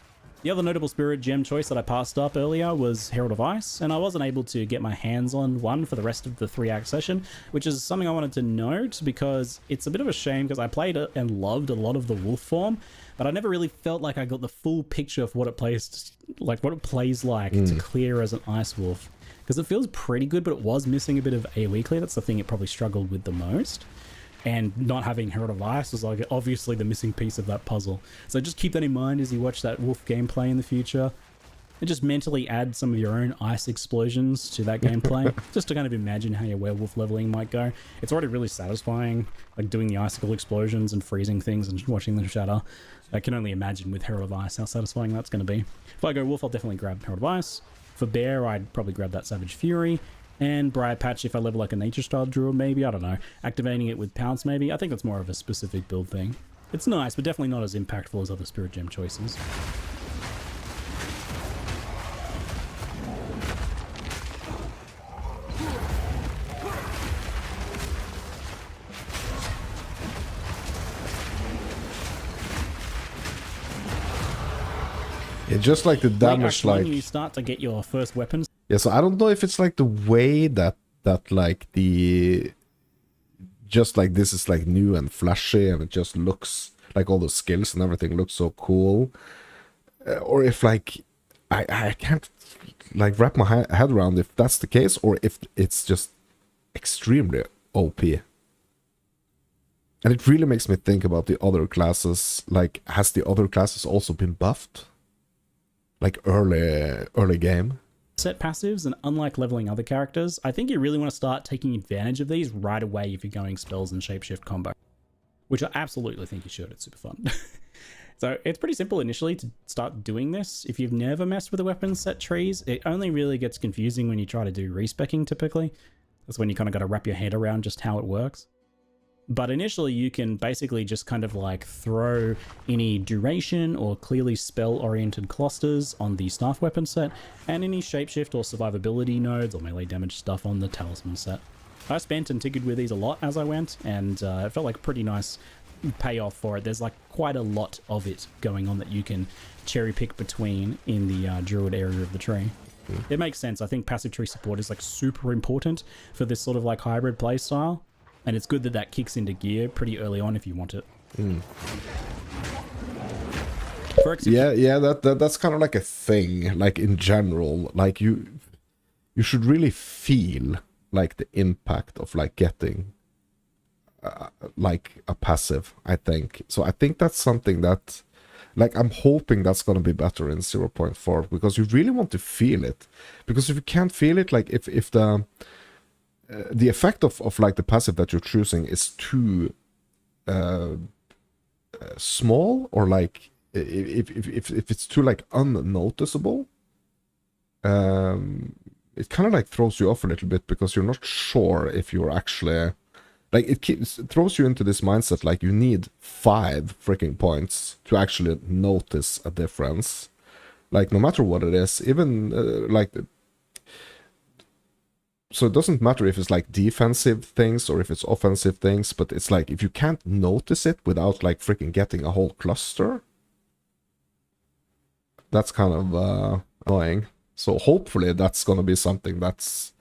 The other notable Spirit Gem choice that I passed up earlier was Herald of Ice, and I wasn't able to get my hands on one for the rest of the 3-act session, which is something I wanted to note because it's a bit of a shame because I played it and loved a lot of the wolf form, but I never really felt like I got the full picture of what it plays like to clear as an Ice Wolf. Because it feels pretty good, but it was missing a bit of AoE clear. That's the thing it probably struggled with the most. And not having Herald of Ice was like obviously the missing piece of that puzzle. So just keep that in mind as you watch that wolf gameplay in the future. And just mentally add some of your own ice explosions to that gameplay. Just to kind of imagine how your werewolf leveling might go. It's already really satisfying, like doing the icicle explosions and freezing things and watching them shatter. I can only imagine with Herald of Ice how satisfying that's going to be. If I go wolf, I'll definitely grab Herald of Ice. For bear, I'd probably grab that Savage Fury. And Briar Patch if I level like a nature style druid, maybe. I don't know. Activating it with Pounce, maybe. I think that's more of a specific build thing. It's nice, but definitely not as impactful as other Spirit Gem choices. It's just like the damage, like when you start to get your first weapons. Yeah, so I don't know if it's like the way that like the just like this is like new and flashy and it just looks like all the skills and everything looks so cool, or if like I can't like wrap my head around if that's the case or if it's just extremely OP. And it really makes me think about the other classes. Like, has the other classes also been buffed? Like early game? Set passives, and unlike leveling other characters, I think you really want to start taking advantage of these right away if you're going spells and shapeshift combo. Which I absolutely think you should, it's super fun. So it's pretty simple initially to start doing this. If you've never messed with the weapon set trees, it only really gets confusing when you try to do respecking typically. That's when you kind of got to wrap your head around just how it works. But initially you can basically just kind of like throw any duration or clearly spell-oriented clusters on the staff weapon set, and any shapeshift or survivability nodes or melee damage stuff on the talisman set. I spent and tinkered with these a lot as I went, and it felt like a pretty nice payoff for it. There's like quite a lot of it going on that you can cherry pick between in the druid area of the tree. It makes sense. I think passive tree support is like super important for this sort of like hybrid playstyle. And it's good that that kicks into gear pretty early on if you want it. Yeah, that's kind of like a thing, like in general. Like you should really feel like the impact of like getting like a passive, I think. So I think that's something that, like, I'm hoping that's going to be better in 0.4, because you really want to feel it. Because if you can't feel it, like if the effect of like the passive that you're choosing is too small, or like if it's too like unnoticeable, it kind of like throws you off a little bit, because you're not sure if you're actually like it throws you into this mindset like you need 5 freaking points to actually notice a difference. Like no matter what it is, even like so it doesn't matter if it's like defensive things or if it's offensive things, but it's like if you can't notice it without like freaking getting a whole cluster, that's kind of annoying. So hopefully that's gonna be something that's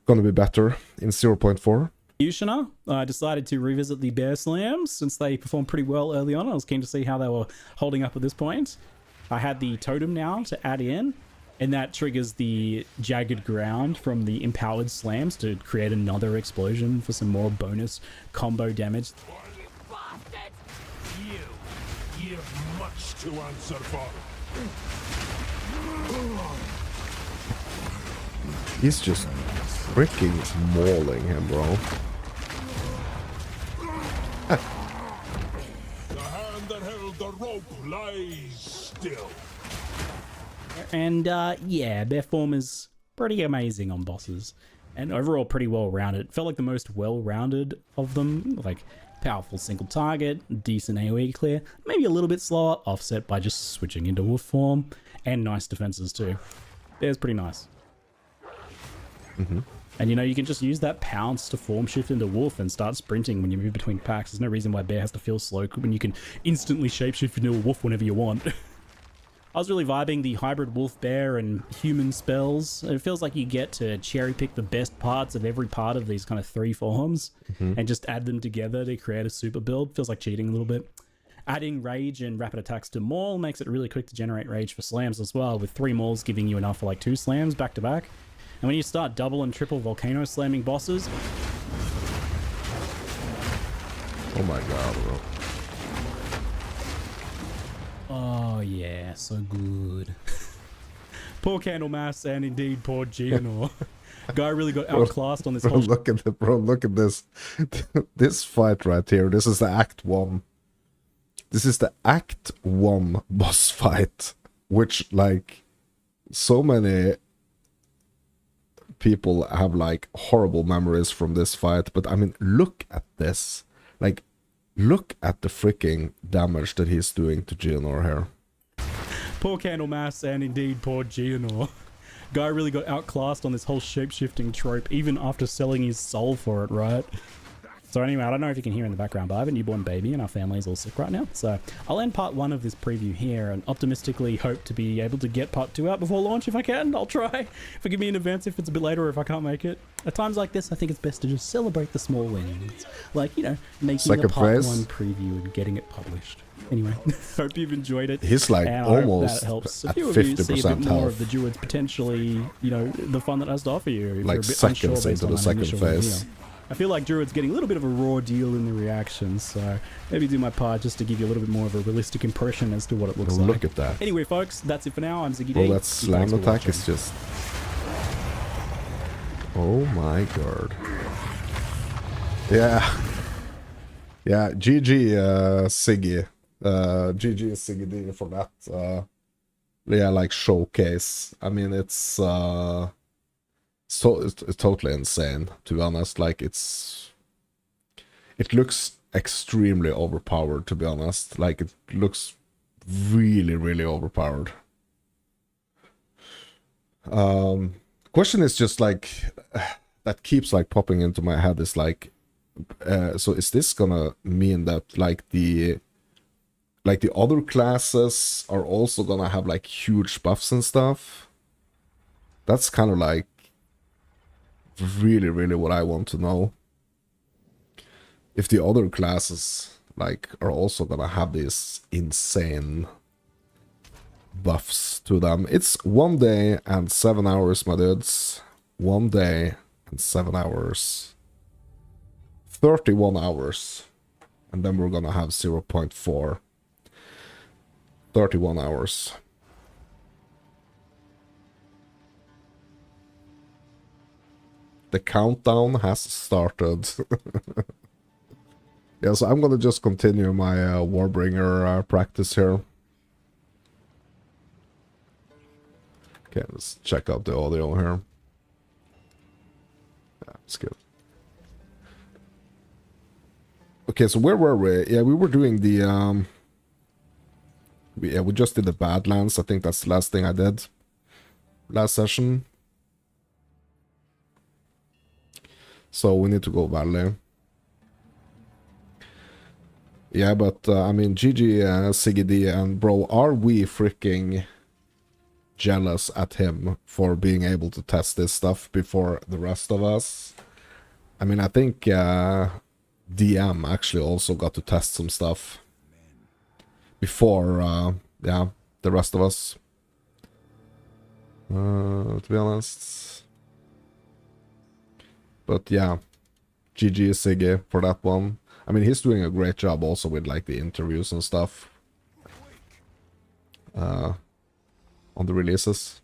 gonna be better in 0.4. Yushina, I decided to revisit the Bear Slams since they performed pretty well early on. I was keen to see how they were holding up at this point. I had the totem now to add in, and that triggers the jagged ground from the empowered slams to create another explosion for some more bonus combo damage. You've much to answer for. He's just freaking mauling him, bro. The hand that held the rope lies still. And yeah, their form is pretty amazing on bosses, and overall pretty well rounded. Felt like the most well rounded of them, like powerful single target, decent AoE clear, maybe a little bit slower, offset by just switching into wolf form, and nice defenses too. Bear's pretty nice. And you know, you can just use that pounce to form shift into wolf and start sprinting when you move between packs. There's no reason why Bear has to feel slow when you can instantly shapeshift into a wolf whenever you want. I was really vibing the hybrid wolf bear and human spells. It feels like you get to cherry pick the best parts of every part of these kind of three forms and just add them together to create a super build. Feels like cheating a little bit. Adding rage and rapid attacks to maul makes it really quick to generate rage for slams as well, with 3 mauls giving you enough for like 2 slams back to back. And when you start double and triple volcano slamming bosses... Oh my god, bro. Oh yeah, so good. Poor Candlemass and indeed poor Geonor. Guy really got outclassed on this Bro, whole... look at it, bro. Look at this. This fight right here. This is the Act 1. This is the Act 1 boss fight. Which, like, so many people have, like, horrible memories from this fight. But, I mean, look at this. Like, look at the freaking damage that he's doing to Geonor here. Poor Candlemass and indeed poor Geonor. Guy really got outclassed on this whole shape-shifting trope, even after selling his soul for it, right? So anyway, I don't know if you can hear in the background, but I have a newborn baby and our family is all sick right now. So I'll end part 1 of this preview here and optimistically hope to be able to get part 2 out before launch if I can. I'll try. Forgive me in advance if it's a bit later or if I can't make it. At times like this, I think it's best to just celebrate the small wins. Like, you know, making a part 1 preview and getting it published. Anyway, hope you've enjoyed it. He's like and almost that helps a at few of you see a 50% bit more health. of the Druids potentially, you know, the fun that has to offer you. If Like you're a bit seconds unsure based into on the that second initial phase. reveal. I feel like Druid's getting a little bit of a raw deal in the reactions, so maybe do my part just to give you a little bit more of a realistic impression as to what it looks like. Look at that. Anyway, folks, that's it for now. I'm Ziggy D. Bro, that slam Thanks for attack watching. is just... Oh my god. Yeah. Yeah, GG Siggy. GG Siggy D for that. Yeah, like showcase. I mean, it's it's totally insane, to be honest. Like, it looks extremely overpowered, to be honest. Like, it looks really, really overpowered. Question is just like that keeps like popping into my head is like, so is this gonna mean that like the other classes are also gonna have like huge buffs and stuff? That's kind of like really, really what I want to know. If the other classes like are also gonna have these insane buffs to them. It's 1 day and 7 hours, my dudes. 1 day and 7 hours. 31 hours. And then we're gonna have 0.4. 31 hours. The countdown has started. Yeah, so I'm gonna just continue my Warbringer practice here. Okay, let's check out the audio here. Yeah, it's good. Okay, so where were we? Yeah, we were doing the we just did the Badlands. I think that's the last thing I did last session. So we need to go Valley. Yeah, but I mean, GG, Siggy D, and bro, are we freaking jealous at him for being able to test this stuff before the rest of us? I mean, I think DM actually also got to test some stuff before, yeah, the rest of us. To be honest. But yeah, GG Siggy for that one. I mean, he's doing a great job also with like the interviews and stuff on the releases.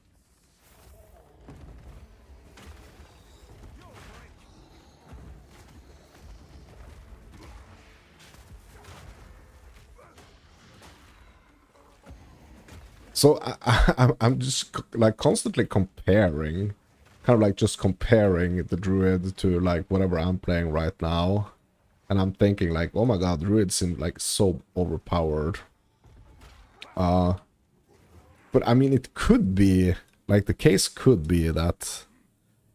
So I'm just like constantly comparing, kind of like just comparing the Druid to like whatever I'm playing right now. And I'm thinking like, oh my god, Druid seems like so overpowered. But I mean, it could be, like the case could be that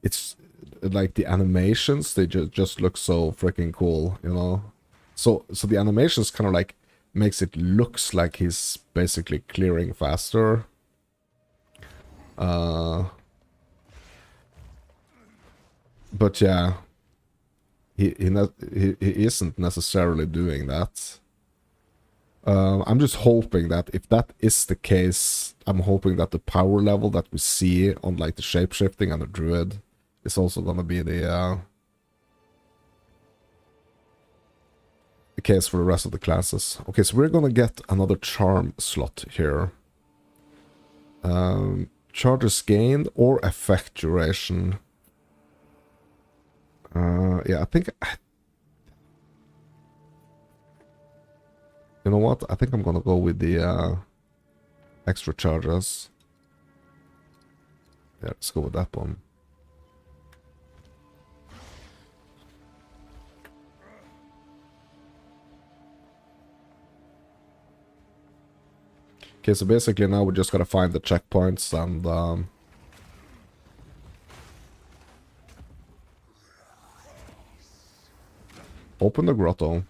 it's like the animations, they just look so freaking cool, you know? So the animations kind of like makes it looks like he's basically clearing faster. But yeah, he isn't necessarily doing that. I'm just hoping that if that is the case, I'm hoping that the power level that we see on like the shapeshifting and the druid is also gonna be the case for the rest of the classes. Okay, so we're gonna get another charm slot here. Charges gained or effect duration. Yeah, I think... You know what? I think I'm gonna go with the extra charges. Yeah, let's go with that one. Okay, so basically now we just gotta find the checkpoints and open the grotto.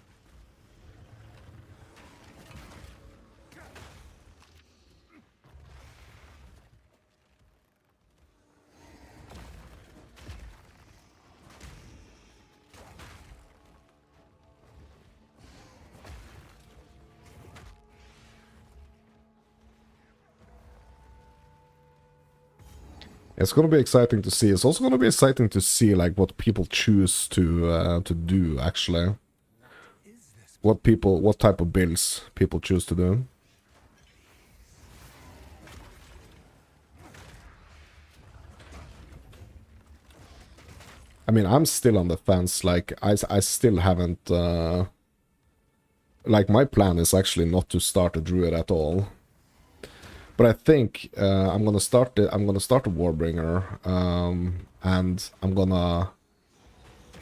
It's gonna be exciting to see. It's also gonna be exciting to see like what people choose to do actually. What type of builds people choose to do. I mean, I'm still on the fence. Like, I still haven't. Like, my plan is actually not to start a druid at all. But I think I'm gonna start a Warbringer, and I'm gonna,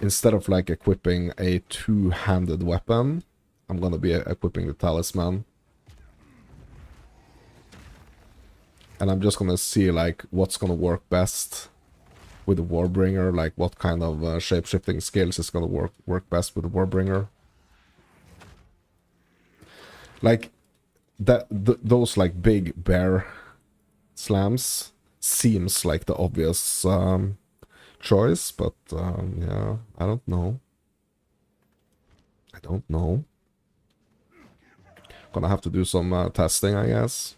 instead of like equipping a two-handed weapon, I'm gonna be equipping the Talisman. And I'm just gonna see like what's gonna work best with the Warbringer, like what kind of shape-shifting skills is gonna work best with the Warbringer. Like those like big bear slams seems like the obvious choice, but yeah, I don't know. Gonna have to do some testing, I guess.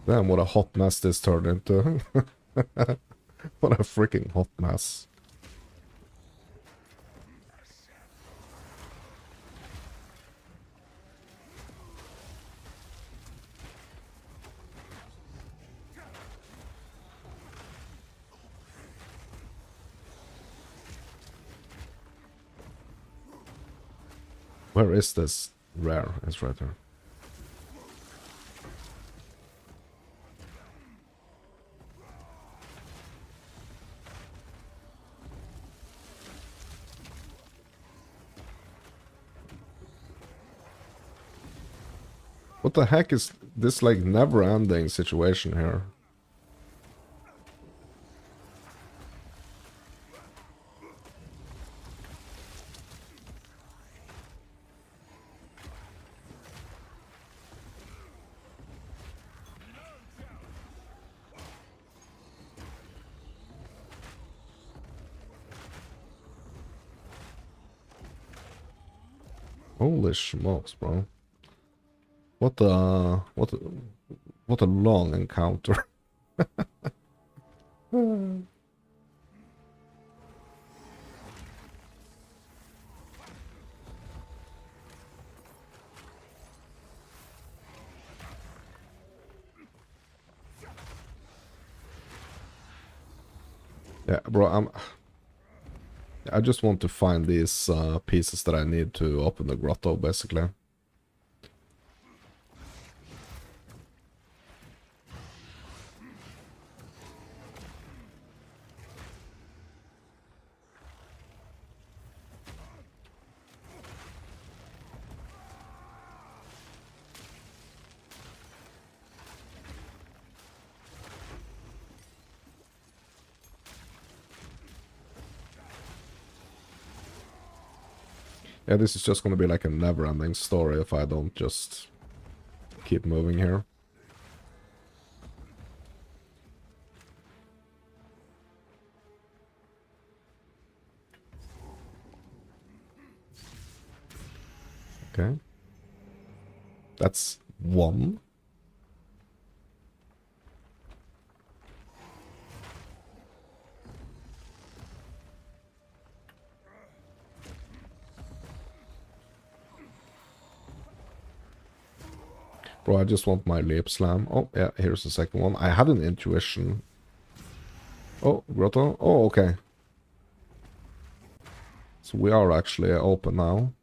Damn, what a hot mess this turned into. What a freaking hot mess. Where is this rare? It's right there. What the heck is this, like, never-ending situation here? Holy smokes, bro. What a long encounter. Yeah, bro, I just want to find these pieces that I need to open the grotto, basically. Yeah, this is just gonna be like a never-ending story if I don't just keep moving here. Okay. That's one. Bro, I just want my leap slam. Oh, yeah, here's the second one. I had an intuition. Oh, grotto. Oh, okay. So we are actually open now.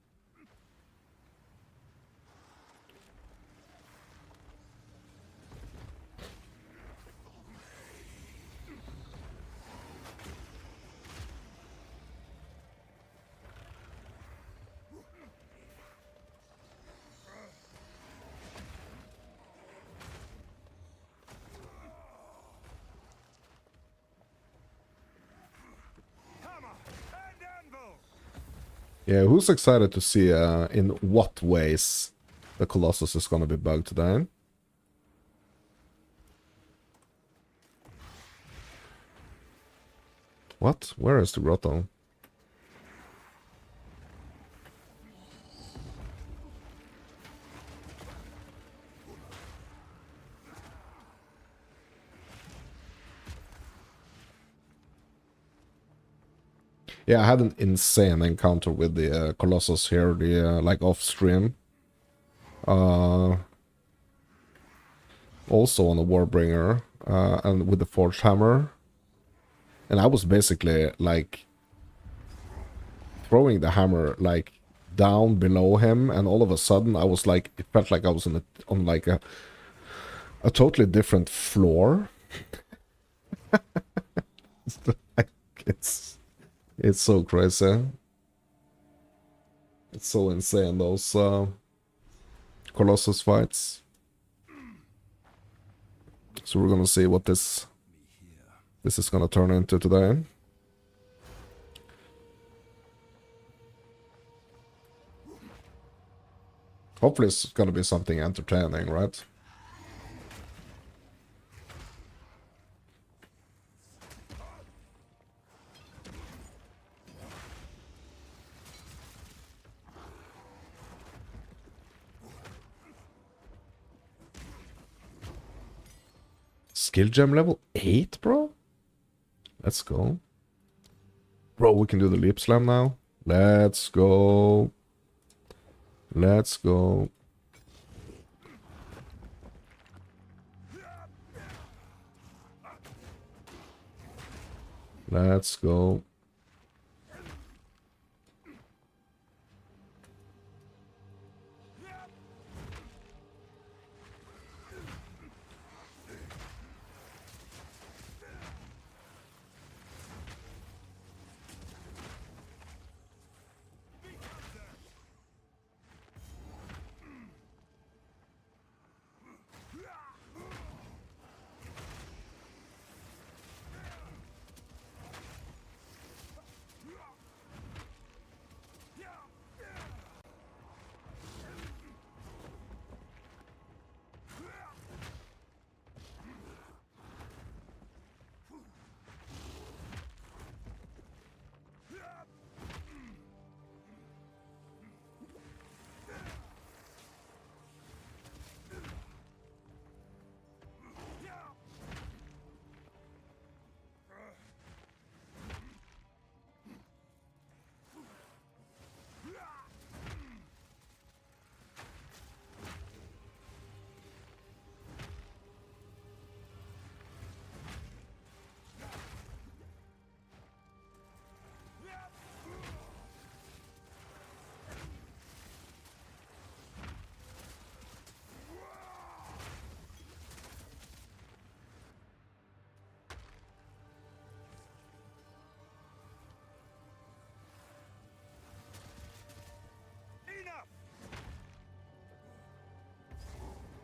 Yeah, who's excited to see in what ways the Colossus is gonna be bugged today? What? Where is the grotto? Yeah, I had an insane encounter with the Colossus here, the like off stream. Also on the Warbringer, and with the Forged Hammer. And I was basically like throwing the hammer like down below him, and all of a sudden I was like, it felt like I was on like a totally different floor. Like, it's so crazy. It's so insane, those Colossus fights. So we're gonna see what this is gonna turn into today. Hopefully it's gonna be something entertaining, right? Skill gem level 8, bro? Let's go. Bro, we can do the leap slam now. Let's go. Let's go. Let's go.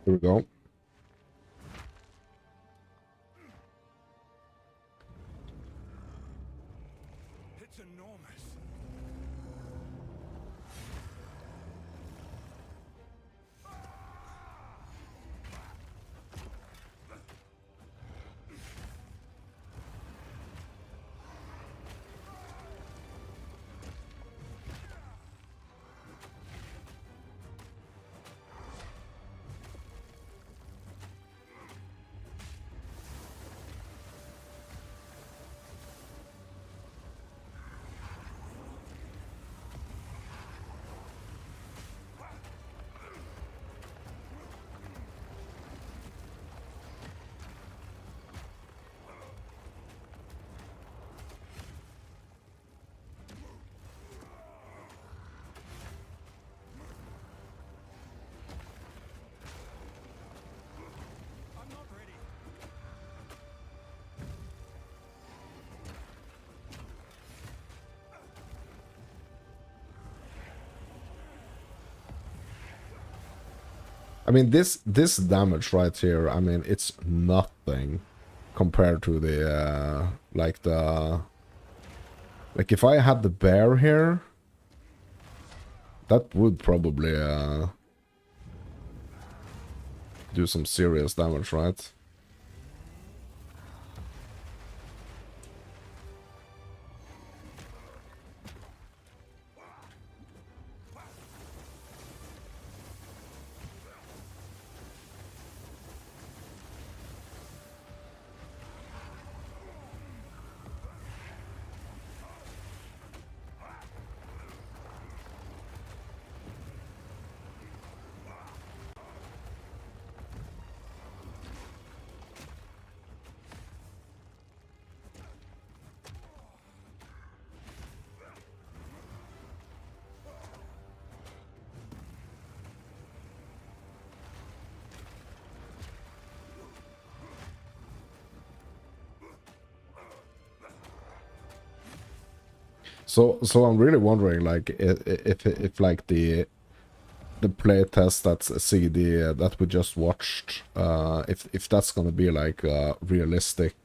Here we go. It's enormous. I'm not ready. I mean, this damage right here, I mean, it's nothing compared to the, like if I had the bear here, that would probably, do some serious damage, right? So I'm really wondering, like, if like the playtest that's CD that we just watched, if that's gonna be like a realistic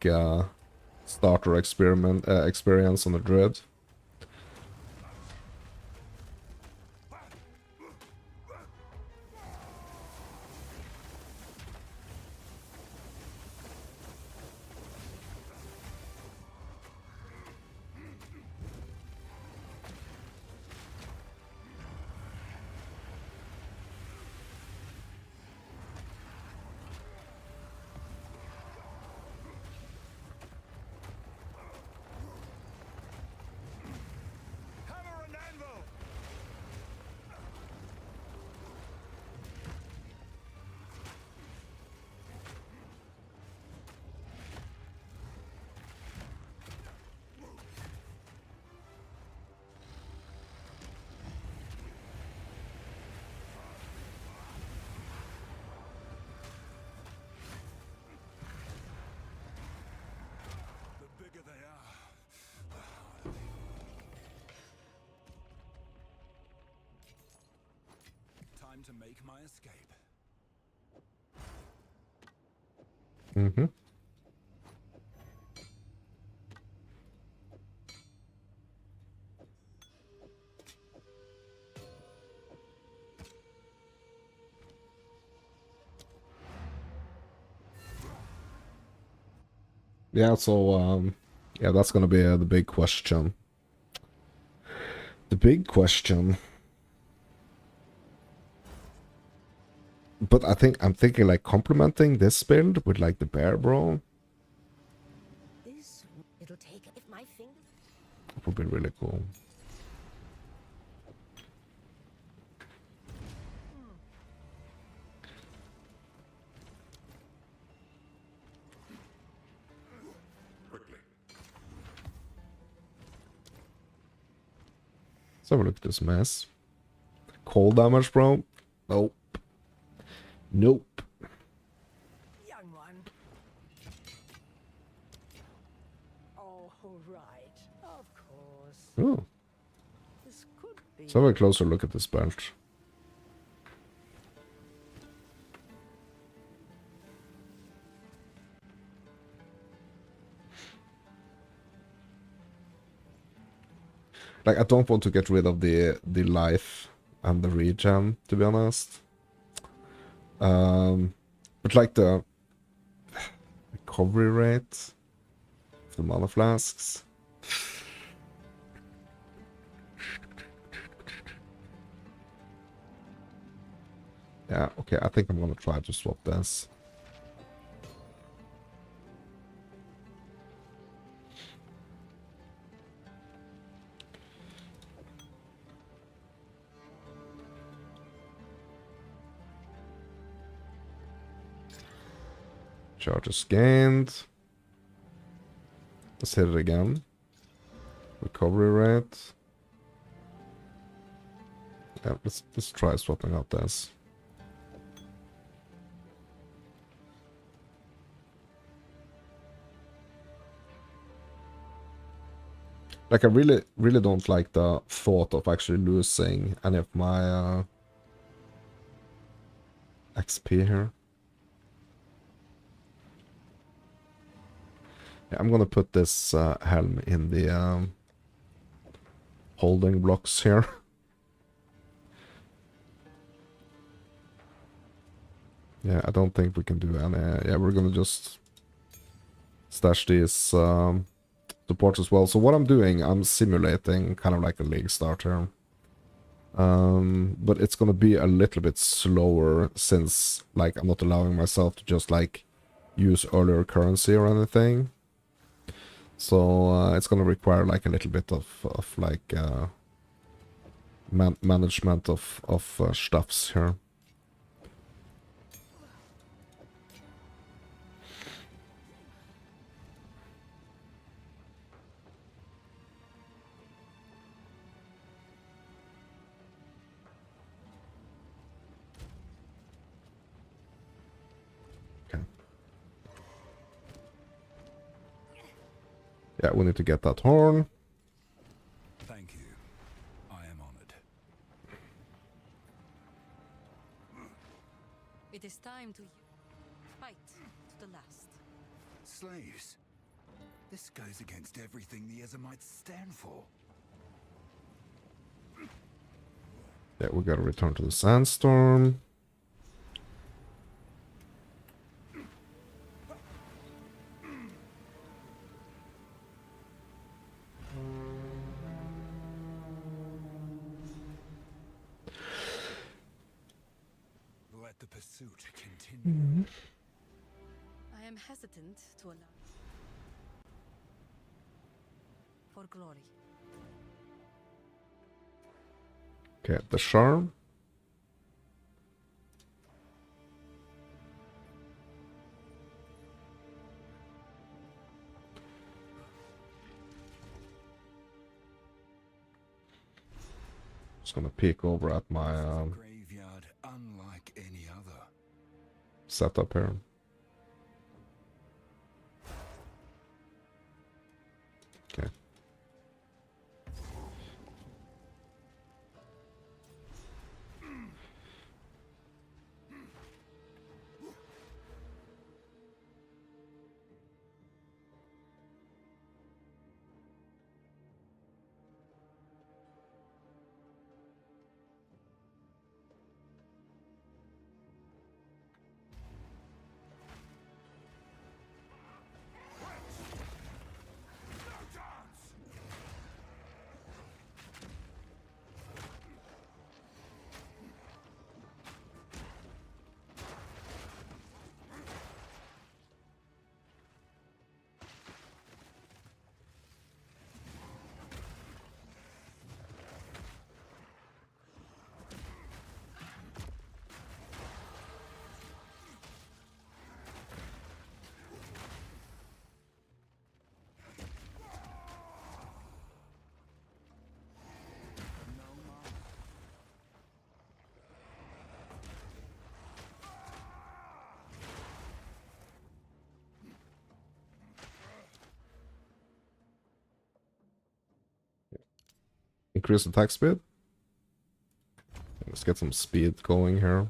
starter experience on the Druid. Hammer and anvil. The bigger they are. Time to make my escape. Mm-hmm. Yeah, so yeah, that's gonna be the big question. The big question. But I'm thinking like complementing this build with like the bear bro. It'll take if my fingers. That would be really cool. Let's have a look at this mess. Cold damage, bro? Nope. Nope. Young one. Oh, right. Of course. Oh. This could be. Let's have a closer look at this belt. Like, I don't want to get rid of the life and the regen, to be honest. But like the recovery rate of the mana flasks. Yeah, okay, I think I'm gonna try to swap this. Charges gained. Let's hit it again. Recovery rate. Yeah, let's try swapping out this. Like, I really don't like the thought of actually losing any of my XP here. Yeah, I'm gonna put this helm in the holding blocks here. Yeah, I don't think we can do any. Yeah, we're gonna just stash these supports as well. So what I'm doing, I'm simulating kind of like a league starter. But it's gonna be a little bit slower since like I'm not allowing myself to just like use earlier currency or anything. So it's gonna require like a little bit of like management of stuffs here. Yeah, we need to get that horn. Thank you. I am honored. It is time to fight to the last. Slaves. This goes against everything the Ezamites stand for. Yeah, we gotta return to the sandstorm. Let the pursuit continue. I am hesitant to allow for glory. Okay, the charm. Just gonna peek over at my Graveyard unlike any other. setup here. Okay. Increase attack speed. Let's get some speed going here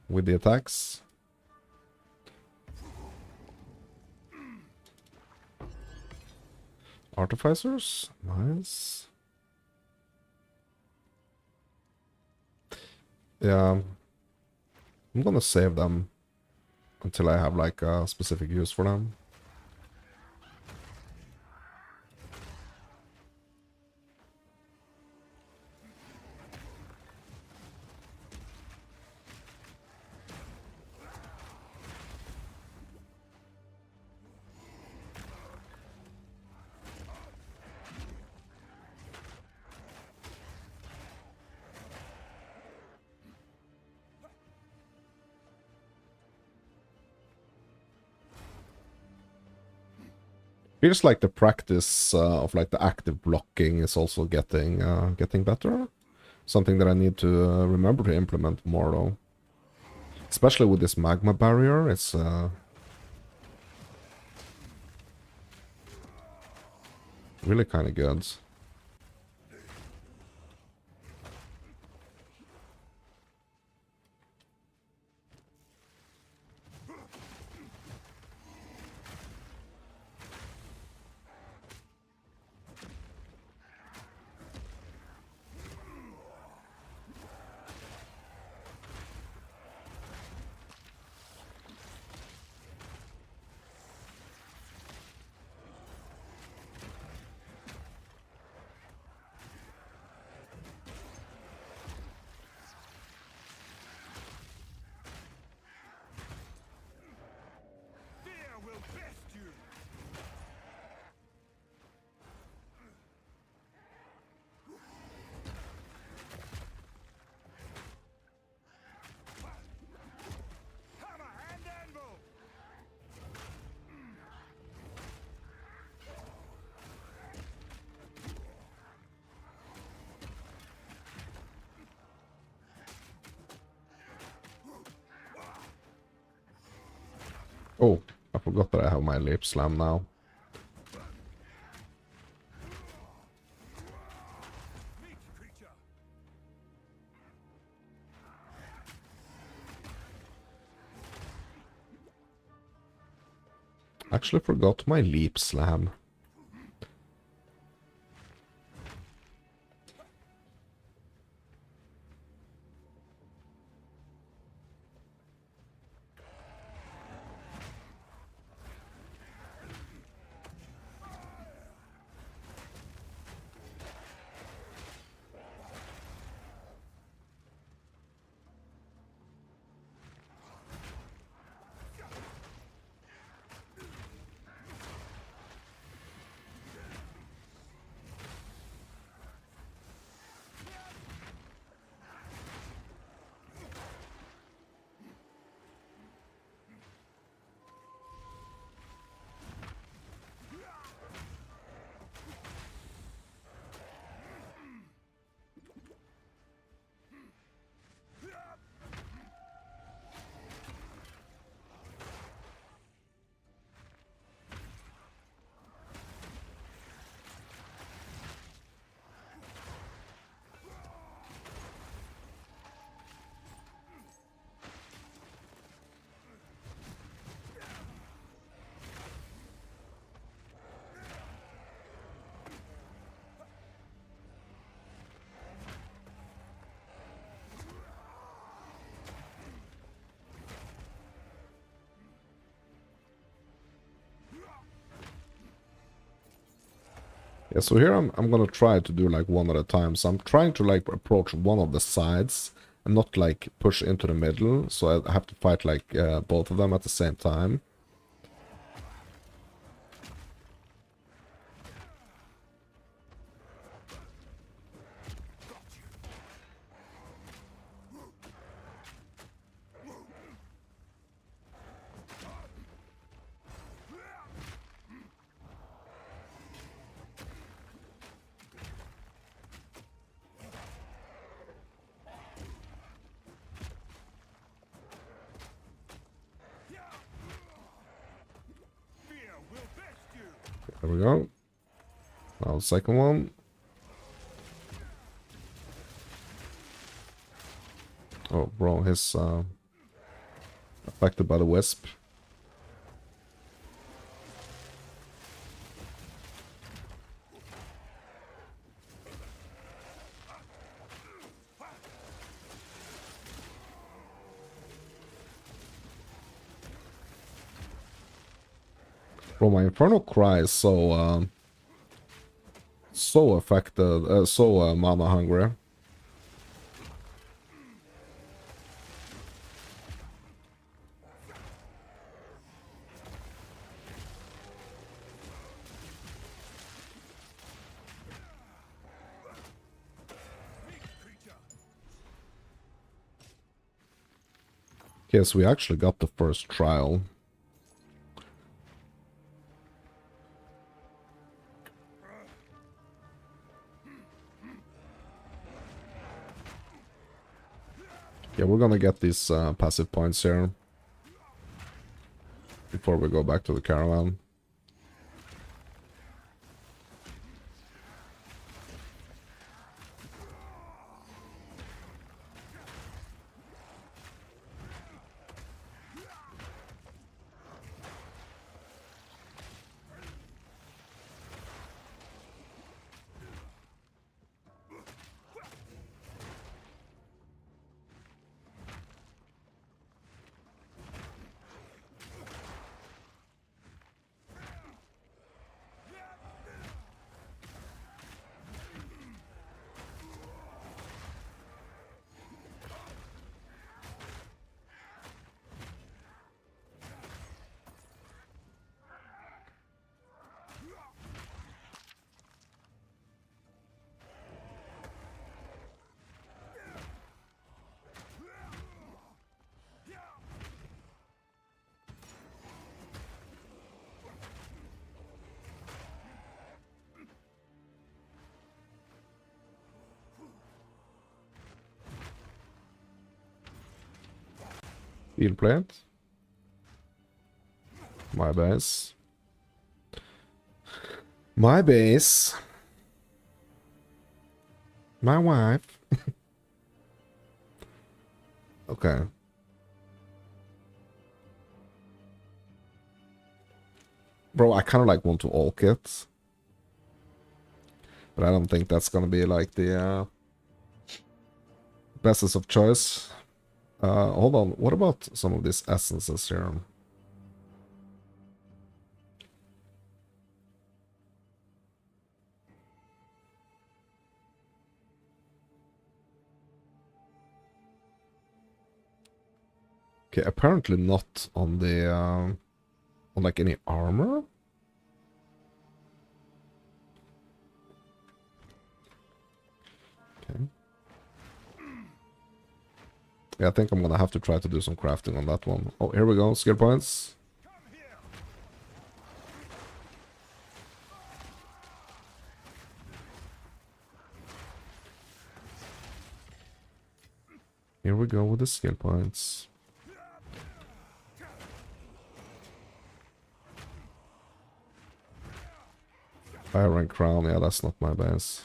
with the attacks. Artificers? Nice. Yeah. I'm gonna save them until I have like a specific use for them. Feels like the practice of like the active blocking is also getting better. Something that I need to remember to implement more though. Especially with this magma barrier, it's really kind of good. Fear will best you. Hammer and anvil. Oh, I forgot that I have my lip slam now. Meat creature. Actually forgot my leap slam. Yeah, so here I'm gonna try to do like one at a time. So I'm trying to like approach one of the sides and not like push into the middle. So I have to fight like both of them at the same time. Fear will best you. There we go. Now the second one. Oh, bro, he's affected by the wisp. Bro, my Infernal Cry is so affected, mana hungry. Okay, so we actually got the first trial. Yeah, we're gonna get these passive points here before we go back to the caravan. Field plant. My base. My base. My wife. Okay. Bro, I kind of like want to ulk it. But I don't think that's gonna be like the bestest of choice. Hold on. What about some of these essences here? Okay, apparently not on the on like any armor. Okay. Yeah, I think I'm gonna have to try to do some crafting on that one. Oh, here we go. Skill points. Here we go with the skill points. Iron Crown, yeah, that's not my base.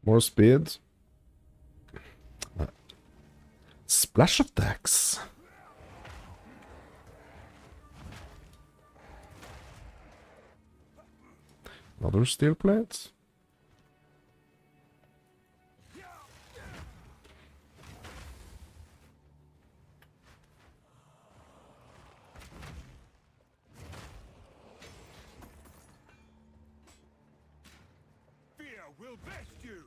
More speed. Splash attacks. Another steel plate. Fear will best you.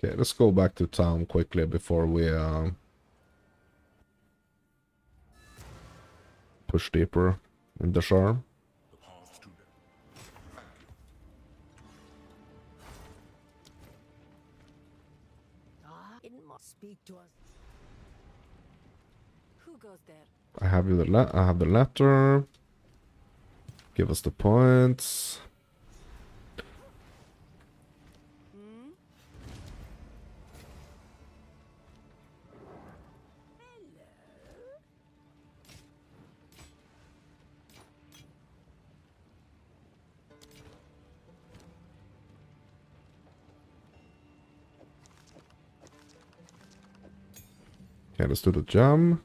Okay, let's go back to town quickly before we push deeper in the Shar. It must speak to us. Who goes there? I have the letter. Give us the points. Okay, let's do the jump.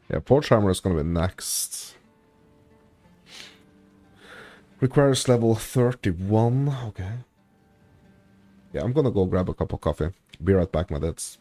Yeah, Porch Hammer is gonna be next. Requires level 31. Okay. Yeah, I'm gonna go grab a cup of coffee. Be right back, my dudes.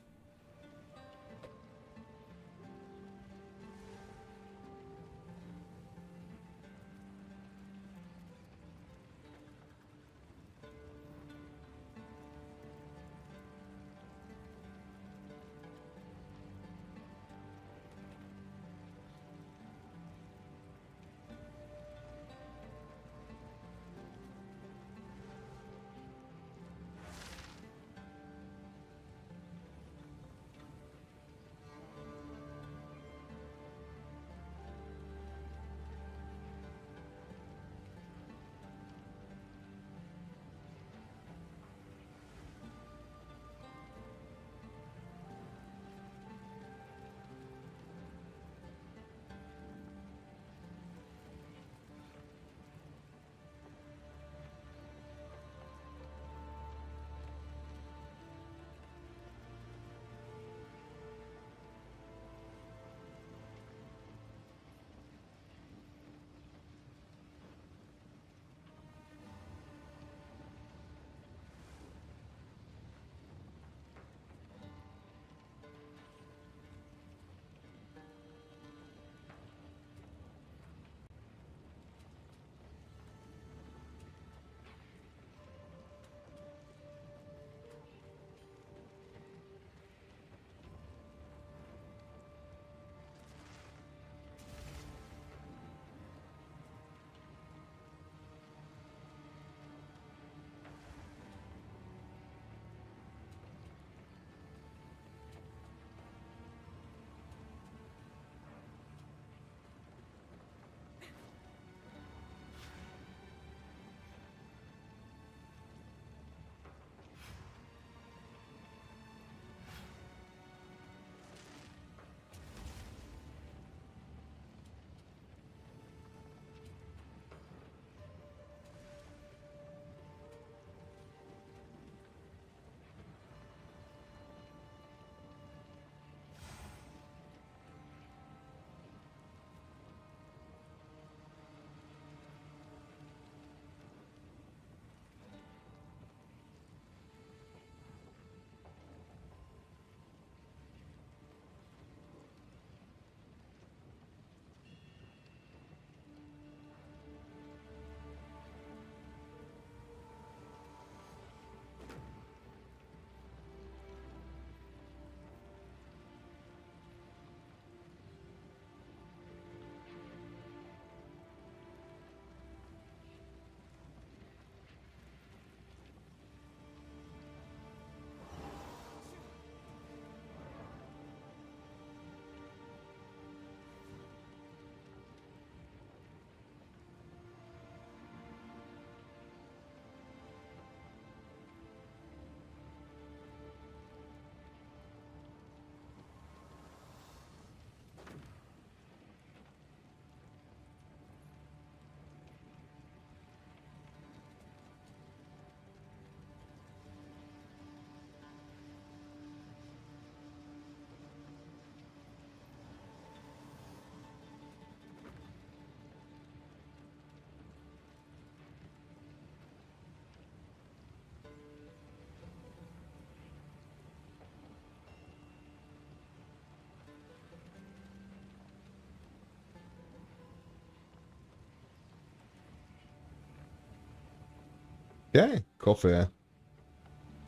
Okay, coffee.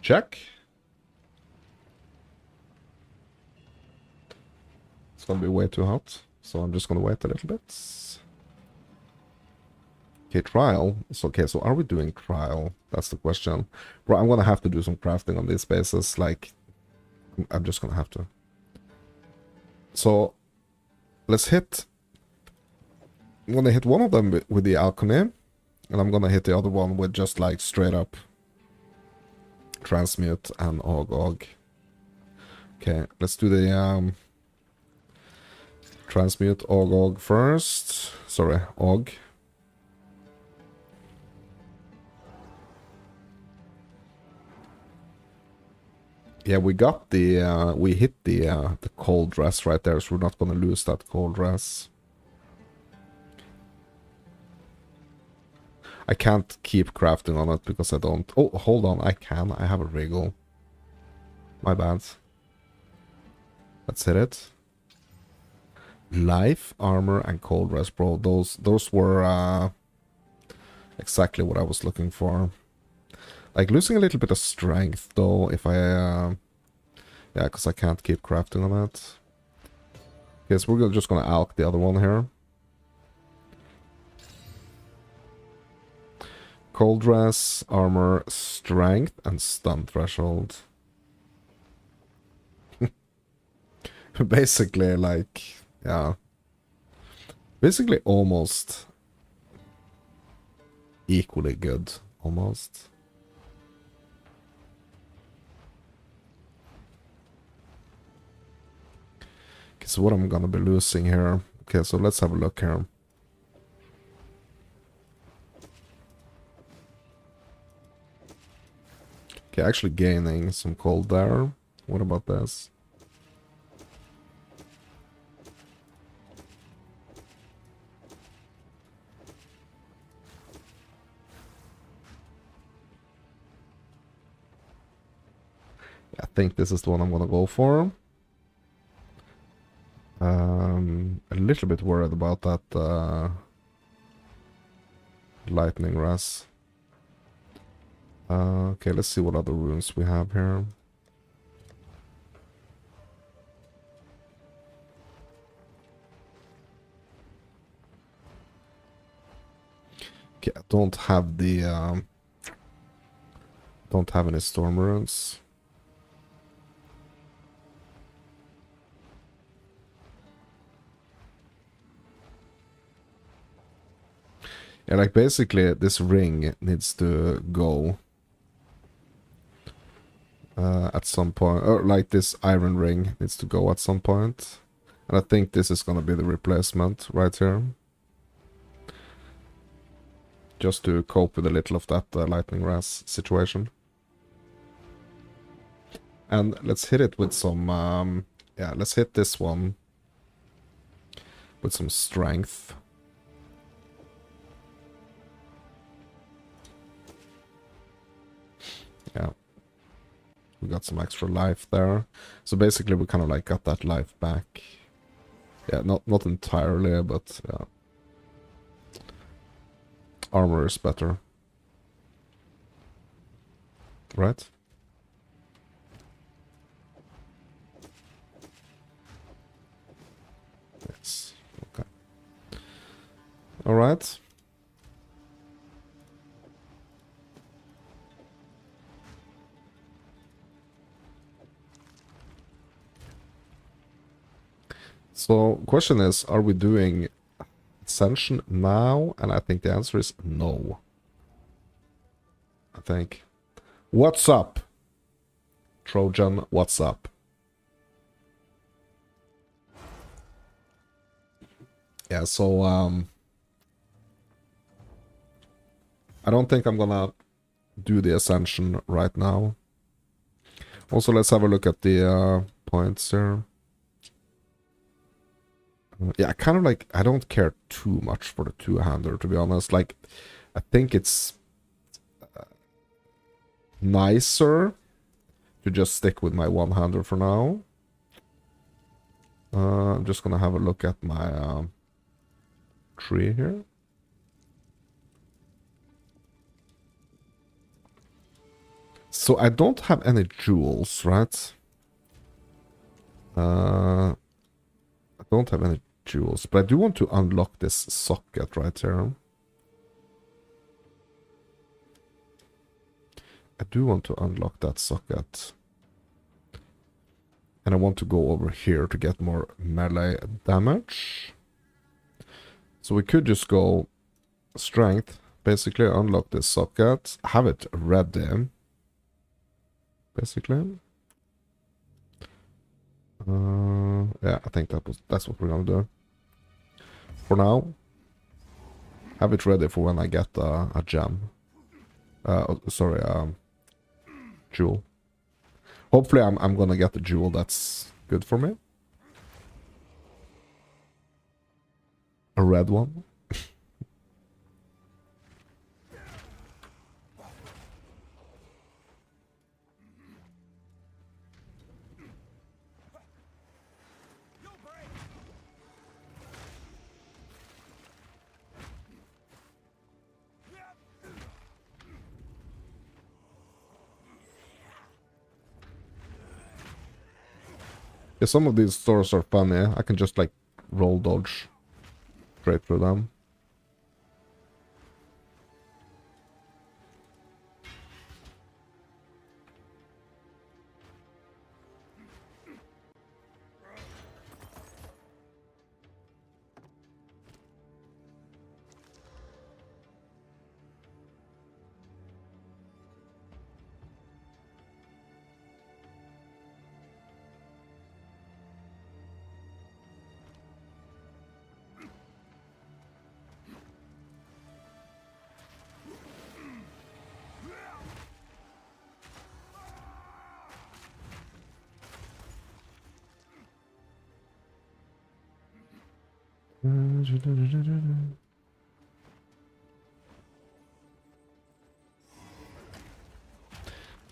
Check. gonna be way too hot, so I'm just gonna wait a little bit. Okay, trial. So, okay, so are we doing trial? That's the question. Bro, I'm gonna have to do some crafting on these bases. Like, I'm just gonna have to. So, let's hit... I'm gonna hit one of them with the alchemy, and I'm gonna hit the other one with just like straight up transmute and og. Okay, let's do the transmute og first. Sorry, og. Yeah, we got the we hit the cold dress right there, so we're not gonna lose that cold dress. I can't keep crafting on it because I don't... Oh, hold on, I can. I have a wriggle. My bad. Let's hit it. Life, armor, and cold rest, bro. Those were exactly what I was looking for. Like, losing a little bit of strength, though, if I... yeah, because I can't keep crafting on it. Okay, so we're just gonna alch the other one here. Cold dress, armor, strength, and stun threshold. Basically, like, yeah. Basically almost equally good. Almost. Okay, so what I'm gonna be losing here. Okay, so let's have a look here. Okay, actually gaining some cold there. What about this? I think this is the one I'm gonna go for. A little bit worried about that lightning res. Okay, let's see what other runes we have here. Okay, I don't have the don't have any storm runes. Yeah, like basically this ring needs to go at some point, or like this iron ring needs to go at some point. And I think this is gonna be the replacement right here. Just to cope with a little of that lightning ras situation. And let's hit it with some, yeah, let's hit this one with some strength. Yeah. We got some extra life there. So basically we kind of like got that life back. Yeah, not entirely, but yeah. Armor is better. Right? Yes. Okay. Alright. So, question is, are we doing Ascension now? And I think the answer is no. I think. What's up? Trojan, what's up? Yeah, so, I don't think I'm gonna do the Ascension right now. Also, let's have a look at the points here. Yeah, kind of like, I don't care too much for the two-hander, to be honest. Like, I think it's nicer to just stick with my one-hander for now. I'm just gonna have a look at my tree here. So I don't have any jewels, right? I don't have any jewels, but I do want to unlock this socket right here. I do want to unlock that socket. And I want to go over here to get more melee damage. So we could just go strength, basically unlock this socket, have it ready, basically. Yeah, I think that's what we're gonna do. For now, have it ready for when I get a gem. Sorry, jewel. Hopefully I'm gonna get the jewel that's good for me. A red one. Yeah, some of these stores are funny. I can just like roll dodge straight through them.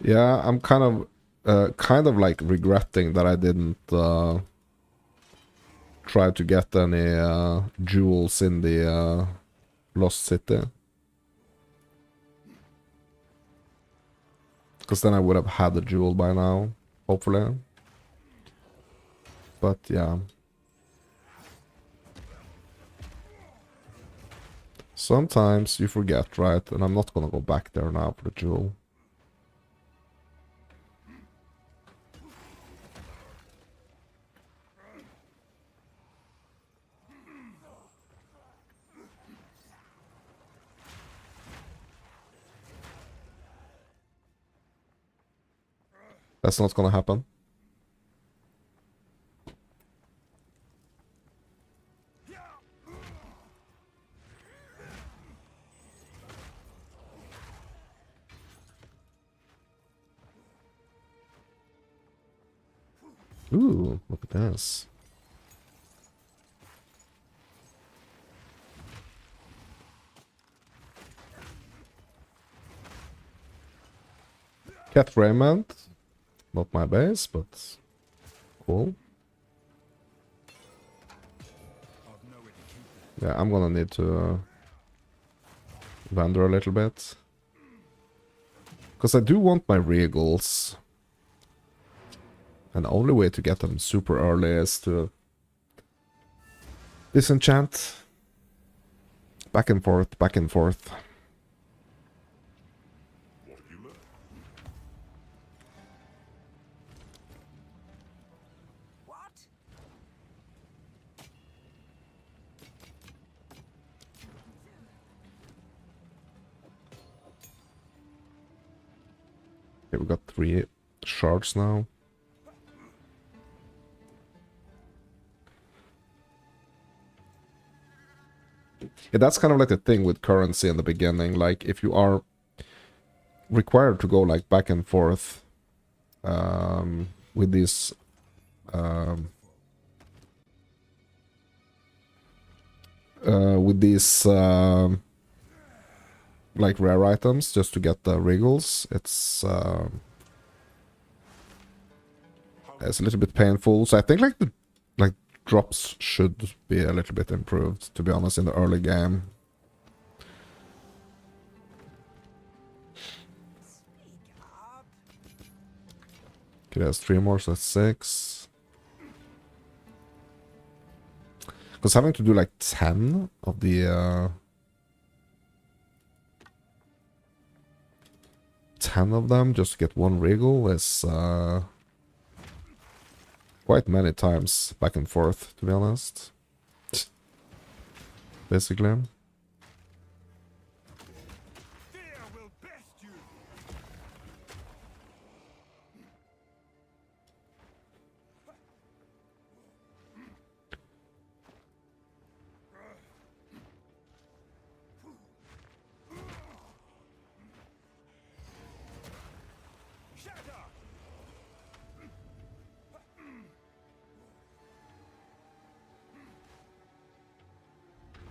Yeah, I'm kind of like regretting that I didn't try to get any jewels in the Lost City. Because then I would have had a jewel by now, hopefully. But yeah. Sometimes you forget, right? And I'm not gonna go back there now for the jewel. That's not gonna happen. Ooh, look at this. Cat Raymond. Not my base, but cool. Yeah, I'm gonna need to wander a little bit. Because I do want my regals. And the only way to get them super early is to disenchant. Back and forth, back and forth. Okay, we got 3 shards now. Yeah, that's kind of like the thing with currency in the beginning. Like, if you are required to go like back and forth with these like rare items just to get the regals, it's a little bit painful. So I think like the drops should be a little bit improved, to be honest, in the early game. Okay, that's 3 more, so that's 6. Because having to do like 10 of the 10 of them just to get one regal is quite many times back and forth, to be honest. Basically. Fear will best you.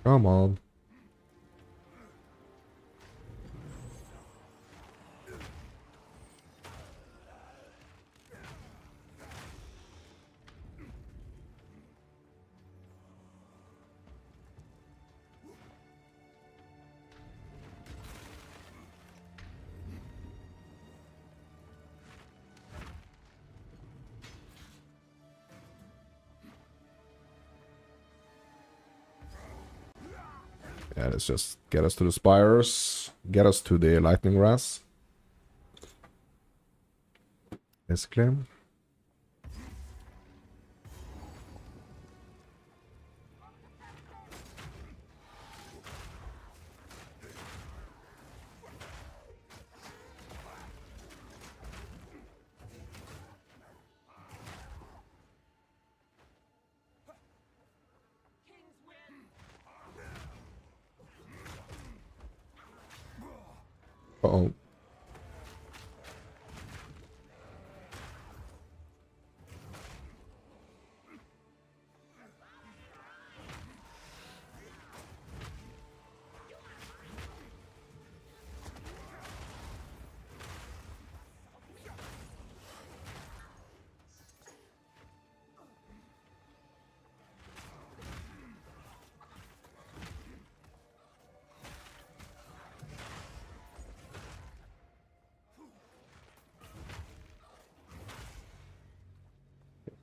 Come on. Yeah, let's just get us to the spires. Get us to the lightning ras. Basically. Uh-oh.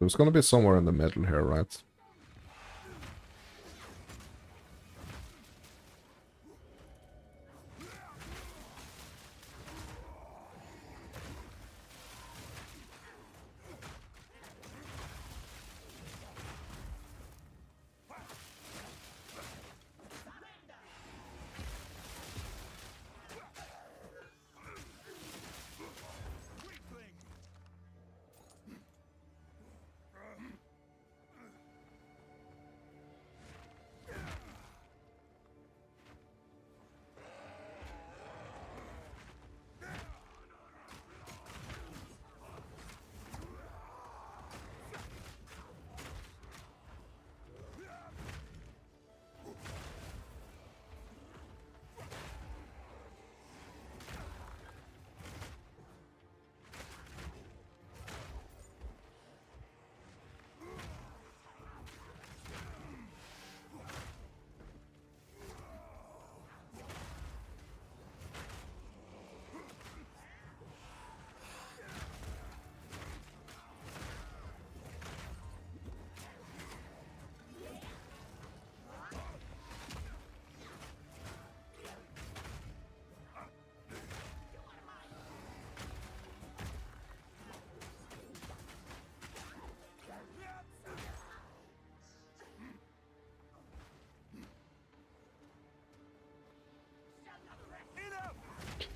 It's gonna be somewhere in the middle here, right?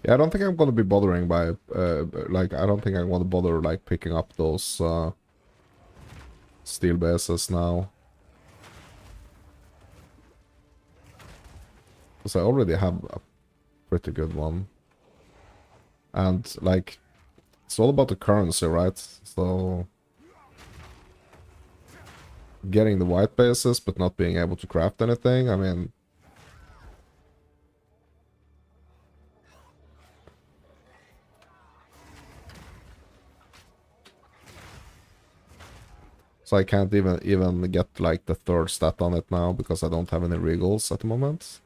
Yeah, I don't think I'm gonna be bothering by, like, I don't think I want to bother, like, picking up those, steel bases now. Because I already have a pretty good one. And, like, it's all about the currency, right? So... getting the white bases, but not being able to craft anything, I mean... So I can't even get like the third stat on it now because I don't have any regals at the moment.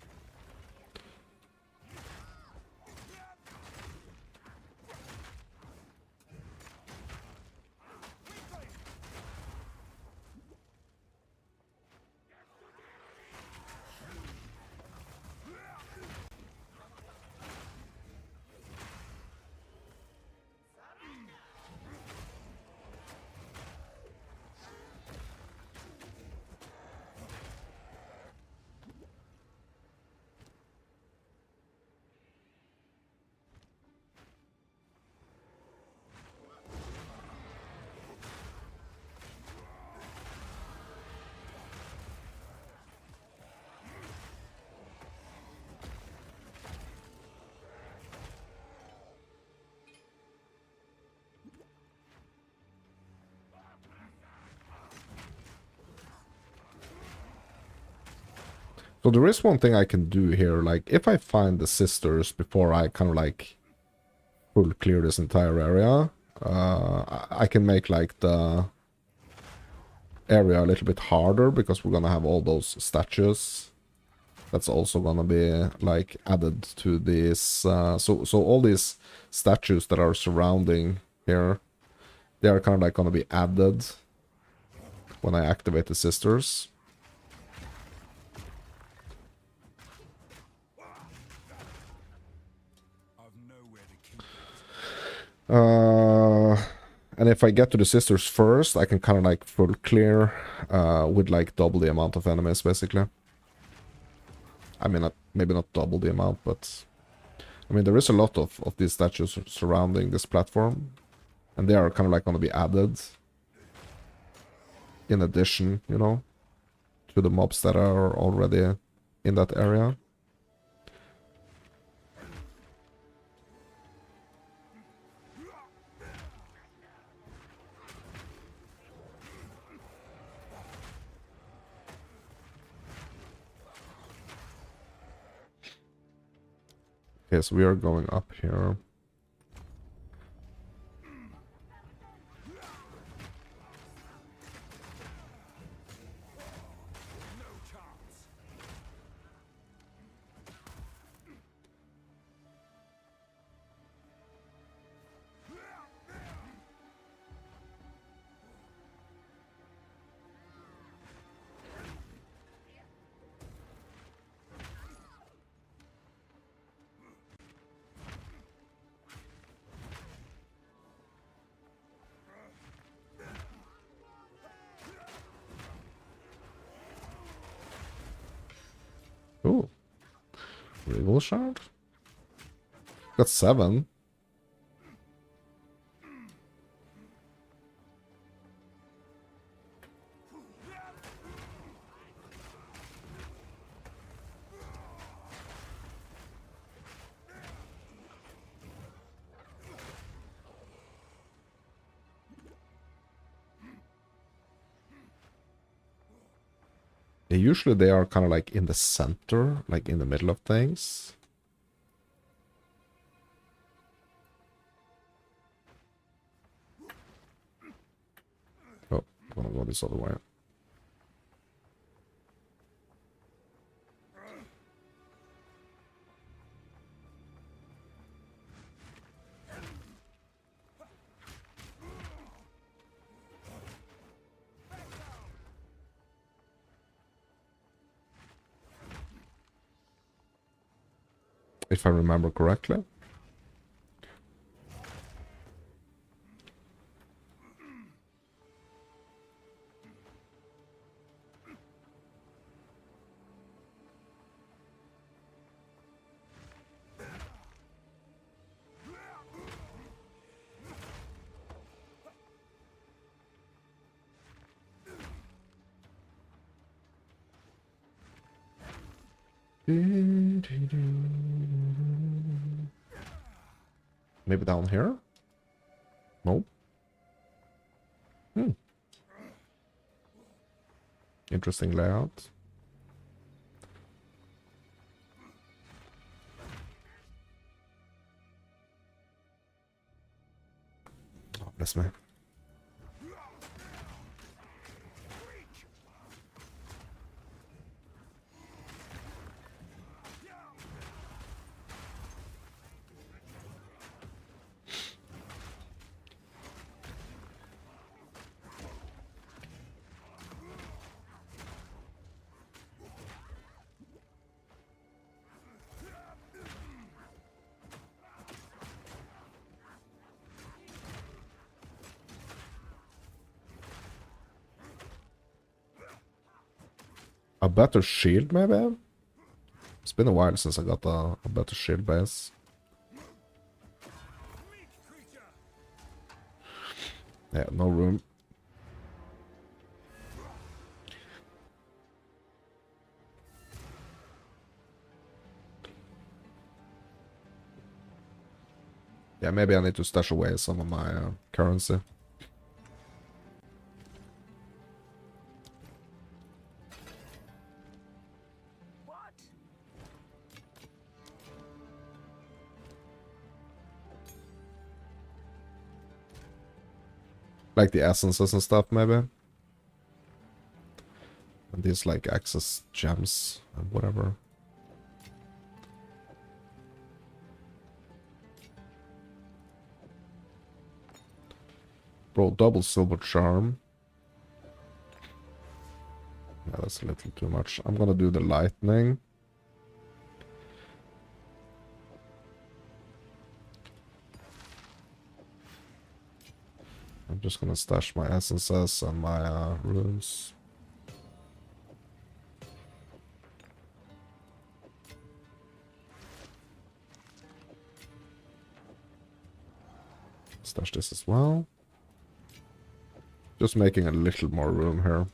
So there is one thing I can do here, like if I find the sisters before I kind of like full clear this entire area, I can make like the area a little bit harder because we're gonna have all those statues. That's also gonna be like added to this. So all these statues that are surrounding here, they are kind of like gonna be added when I activate the sisters. And if I get to the sisters first, I can kind of like full clear with like double the amount of enemies, basically. I mean, maybe not double the amount, but I mean, there is a lot of these statues surrounding this platform, and they are kind of like going to be added in addition, you know, to the mobs that are already in that area. Okay, so we are going up here. Ooh. Regal shard? Got 7. Yeah, usually they are kind of like in the center, like in the middle of things. Oh, I'm gonna go this other way. If I remember correctly. Maybe down here? Nope. Interesting layout. Oh, bless me. A better shield, maybe? It's been a while since I got a better shield base. Yeah, no room. Yeah, maybe I need to stash away some of my currency. Like the essences and stuff, maybe. And these like access gems and whatever. Bro, double silver charm. Yeah, that's a little too much. I'm gonna do the lightning. I'm just gonna stash my essences and my runes. Stash this as well. Just making a little more room here.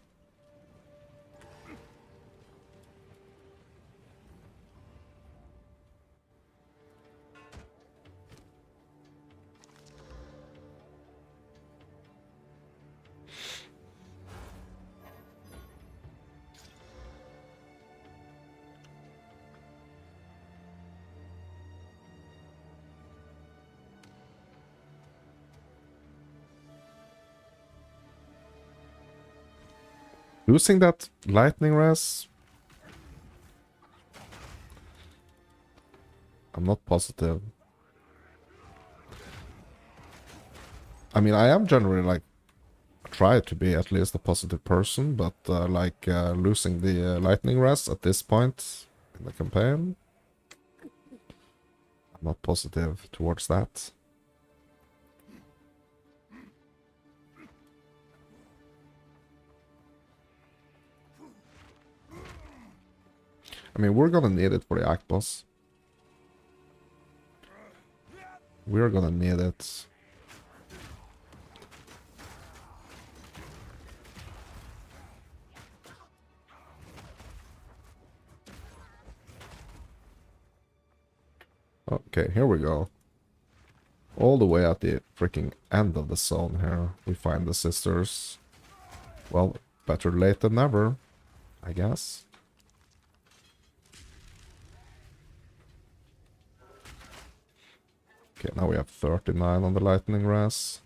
Losing that lightning res? I'm not positive. I mean, I am generally like try to be at least a positive person, but losing the lightning res at this point in the campaign, I'm not positive towards that. I mean, we're gonna need it for the Act Boss. We're gonna need it. Okay, here we go. All the way at the freaking end of the zone here, we find the sisters. Well, better late than never, I guess. Okay, now we have 39 on the lightning res.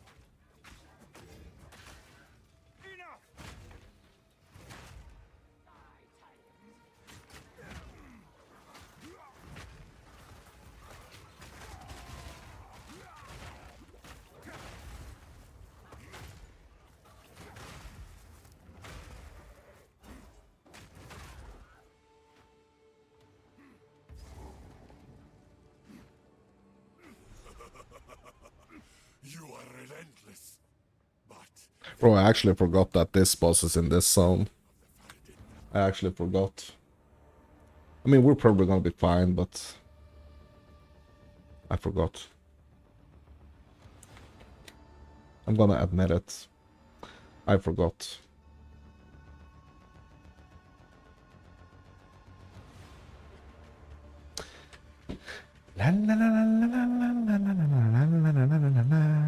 You are relentless, but Bro, I actually forgot that this boss is in this zone. I actually forgot. I mean, we're probably gonna be fine, but I forgot. I'm gonna admit it. I forgot. La la la la la la la la la la la la la la.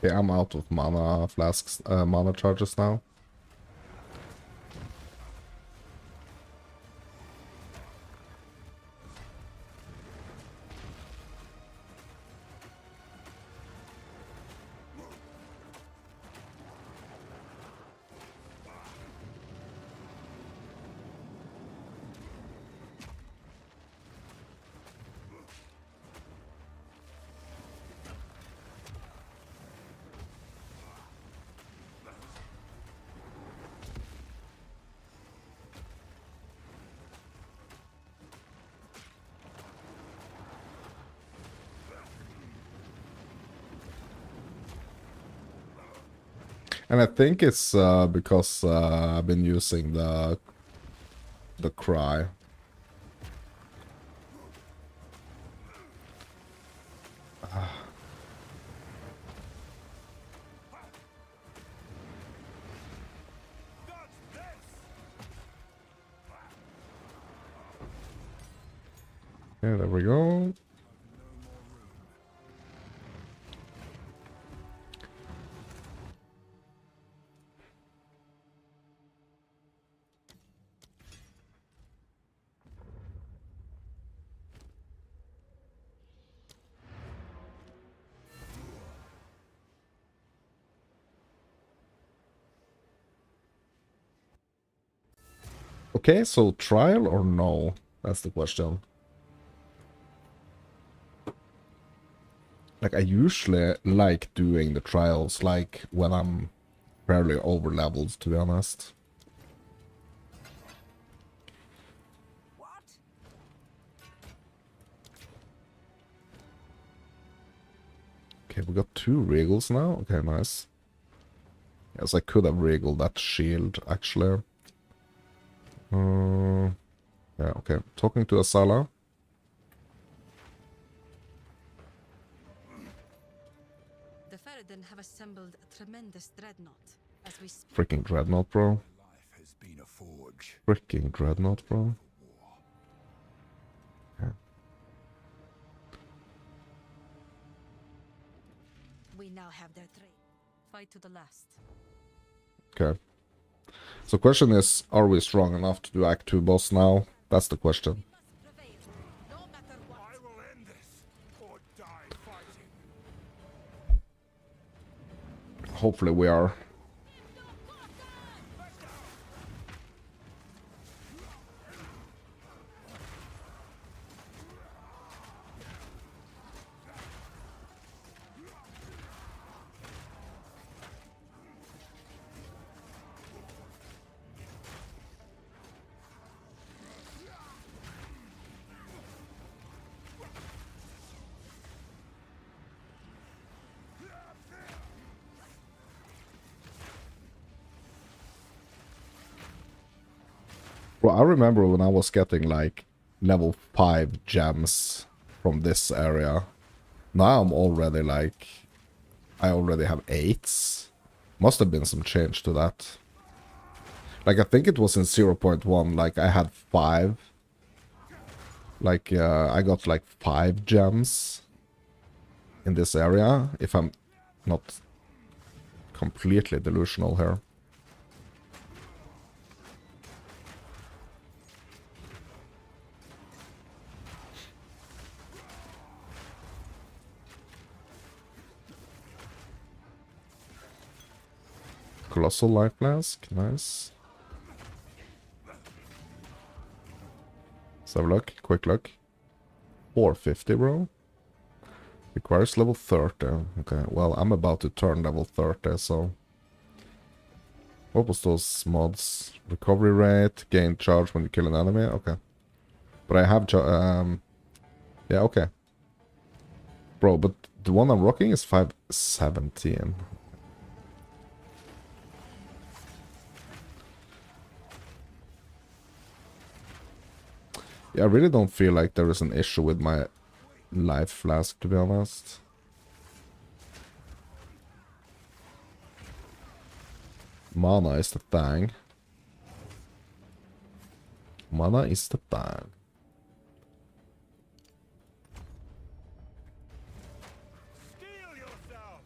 Okay, I'm out of mana flasks, mana charges now. And I think it's because I've been using the cry. Yeah, there we go. Okay, so trial or no? That's the question. Like, I usually like doing the trials, like, when I'm fairly over-leveled, to be honest. Okay, we got 2 regals now. Okay, nice. Yes, I could have regaled that shield, actually. Yeah, okay. Talking to Asala. The Ferryden have assembled a tremendous dreadnought as we speak. Freaking dreadnought, bro. Life has been a forge. Freaking dreadnought, bro. Okay. We now have their trade. Fight to the last. Okay. So question is, are we strong enough to do Act 2 boss now? That's the question. Prevail, no matter what. I will end this or die fighting. Hopefully we are. Well, I remember when I was getting like level 5 gems from this area. Now I'm already like, I already have 8s. Must have been some change to that. Like, I think it was in 0.1, like I had 5. Like, I got like 5 gems in this area, if I'm not completely delusional here. Colossal life flask, nice. Let's have a look, quick look. 450, bro. Requires level 30. Okay, well, I'm about to turn level 30, so... What was those mods? Recovery rate, gain charge when you kill an enemy? Okay. But I have yeah, okay. Bro, but the one I'm rocking is 517. Yeah, I really don't feel like there is an issue with my life flask, to be honest. Mana is the thing. Mana is the thing. Steel yourself!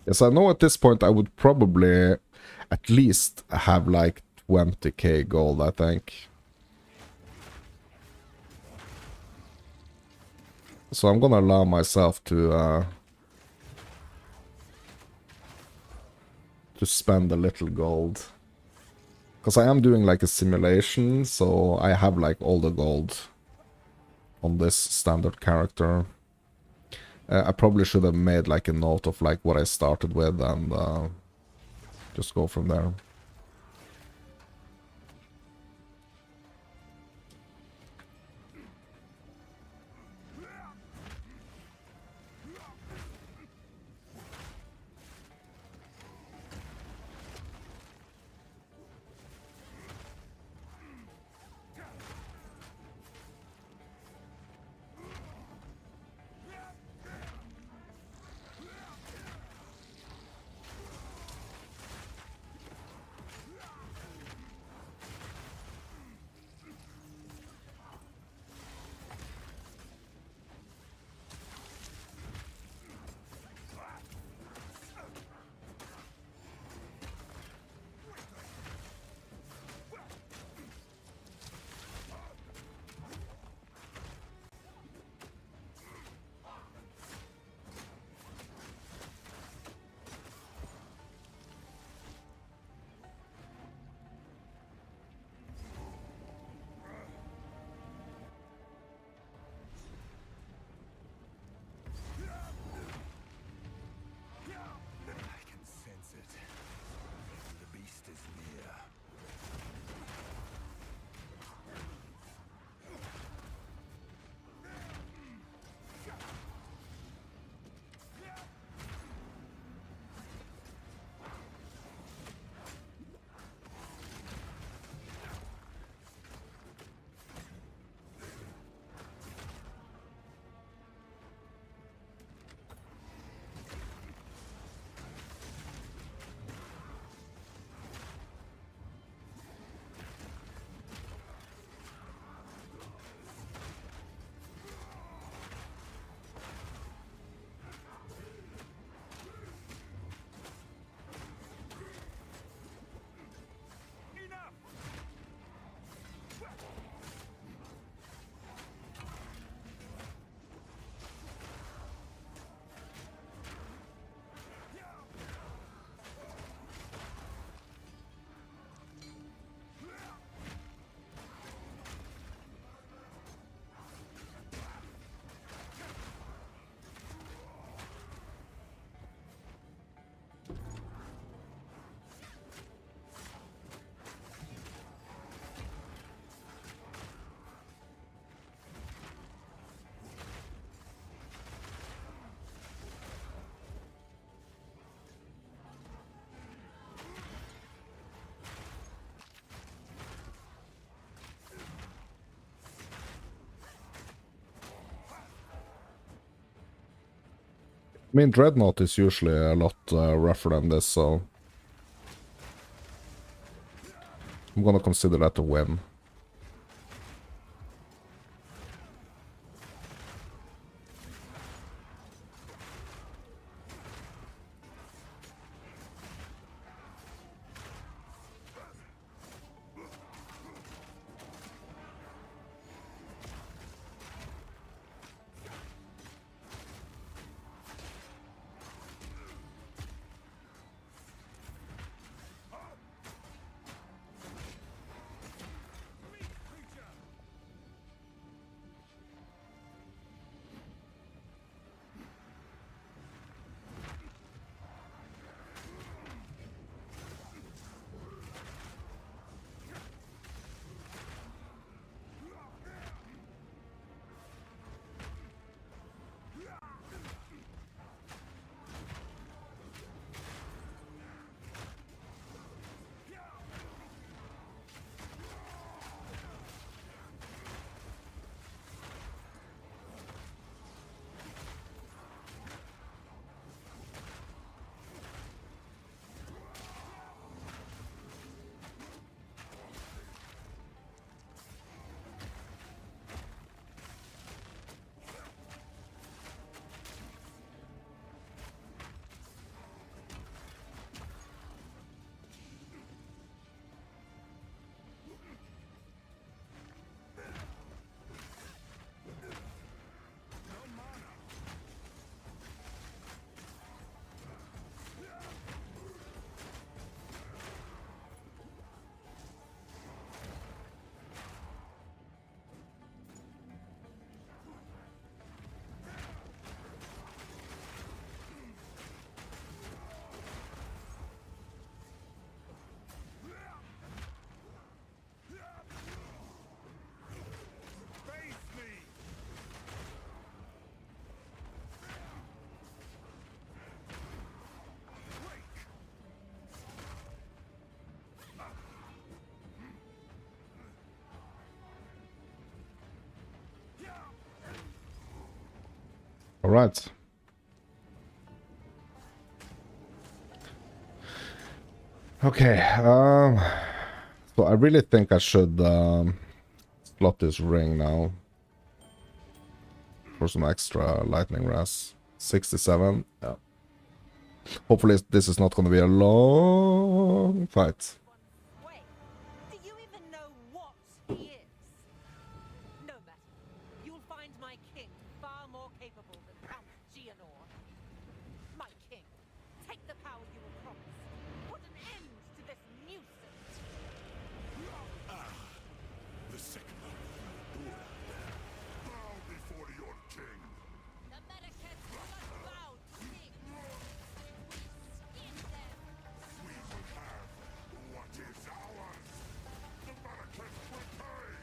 Yes, I know at this point I would probably at least have like 20k gold, I think. So I'm gonna allow myself to spend a little gold. Because I am doing like a simulation, so I have like all the gold on this standard character. I probably should have made like a note of like what I started with and just go from there. I can sense it. The beast is near. I mean, Dreadnought is usually a lot rougher than this, so I'm gonna consider that a win. All right. Okay. So I really think I should slot this ring now for some extra lightning ras. 67. Yeah. Hopefully this is not going to be a long fight. Wait, do you even know what he is? No matter. You'll find my king far more capable than Count Gianor. My king, take the power you were promised. Put an end to this nuisance. The second bow before your king. The Medicate must bow to me. Skin them. We will have what is ours. The Marrakesh will pay.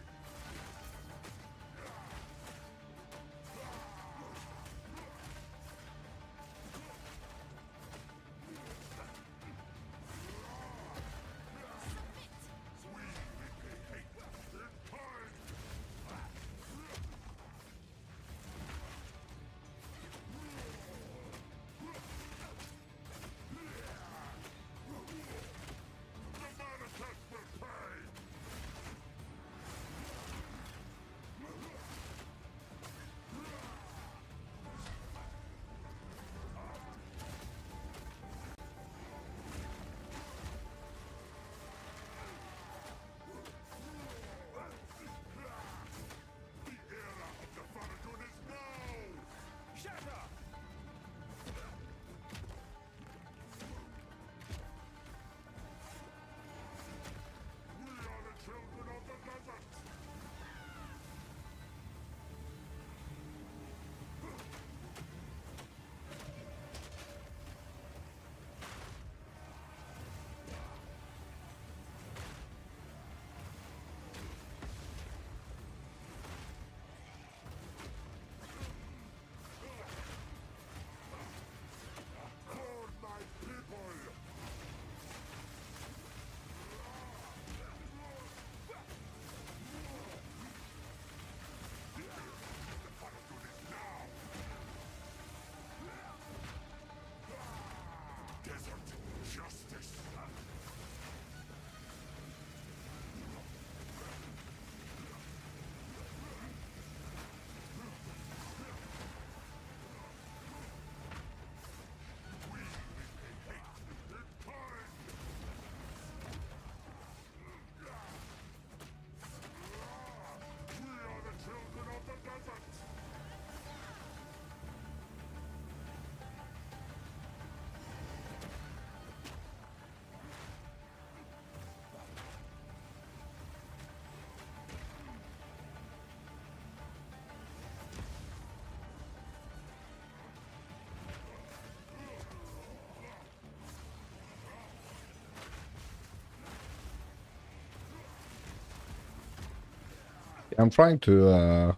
I'm trying to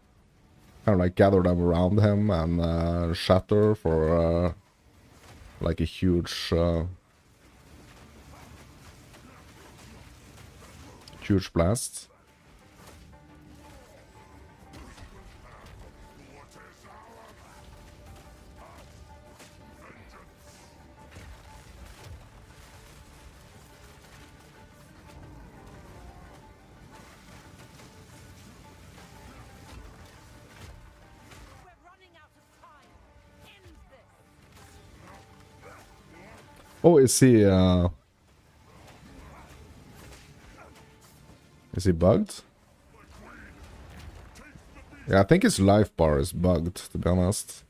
kind of like gather them around him and shatter for like a huge huge blast. We're running out of time. End this. Oh, is he bugged? Yeah, I think his life bar is bugged, to be honest.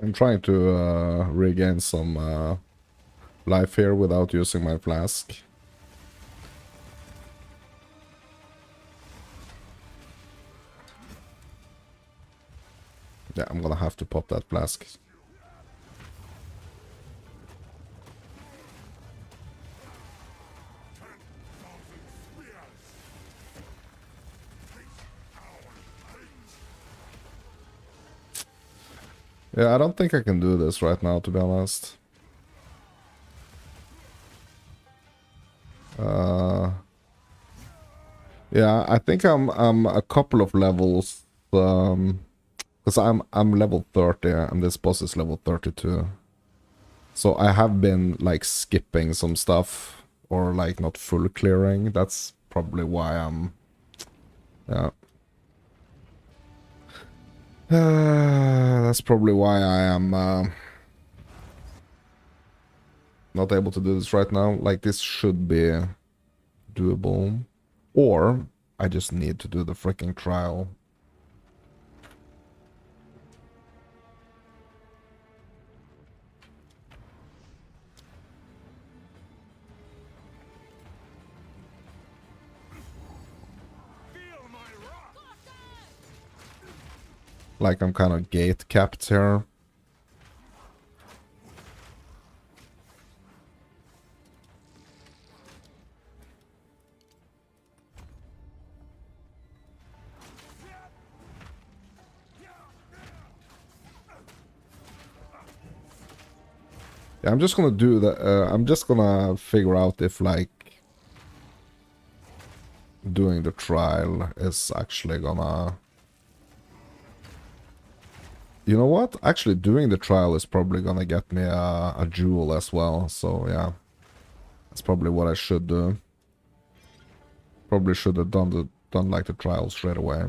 I'm trying to regain some life here without using my flask. Yeah, I'm gonna have to pop that flask. Yeah, I don't think I can do this right now, to be honest. Yeah, I think I'm a couple of levels, because I'm level 30 and this boss is level 32. So I have been like skipping some stuff or like not full clearing. That's probably why I'm, yeah. That's probably why I am not able to do this right now. Like, this should be doable. Or I just need to do the freaking trial. Like, I'm kind of gate capped here. Yeah, I'm just gonna do that. I'm just gonna figure out if, like, doing the trial is actually gonna... You know what? Actually, doing the trial is probably gonna get me a jewel as well. So, yeah. That's probably what I should do. Probably should have done like the trial straight away.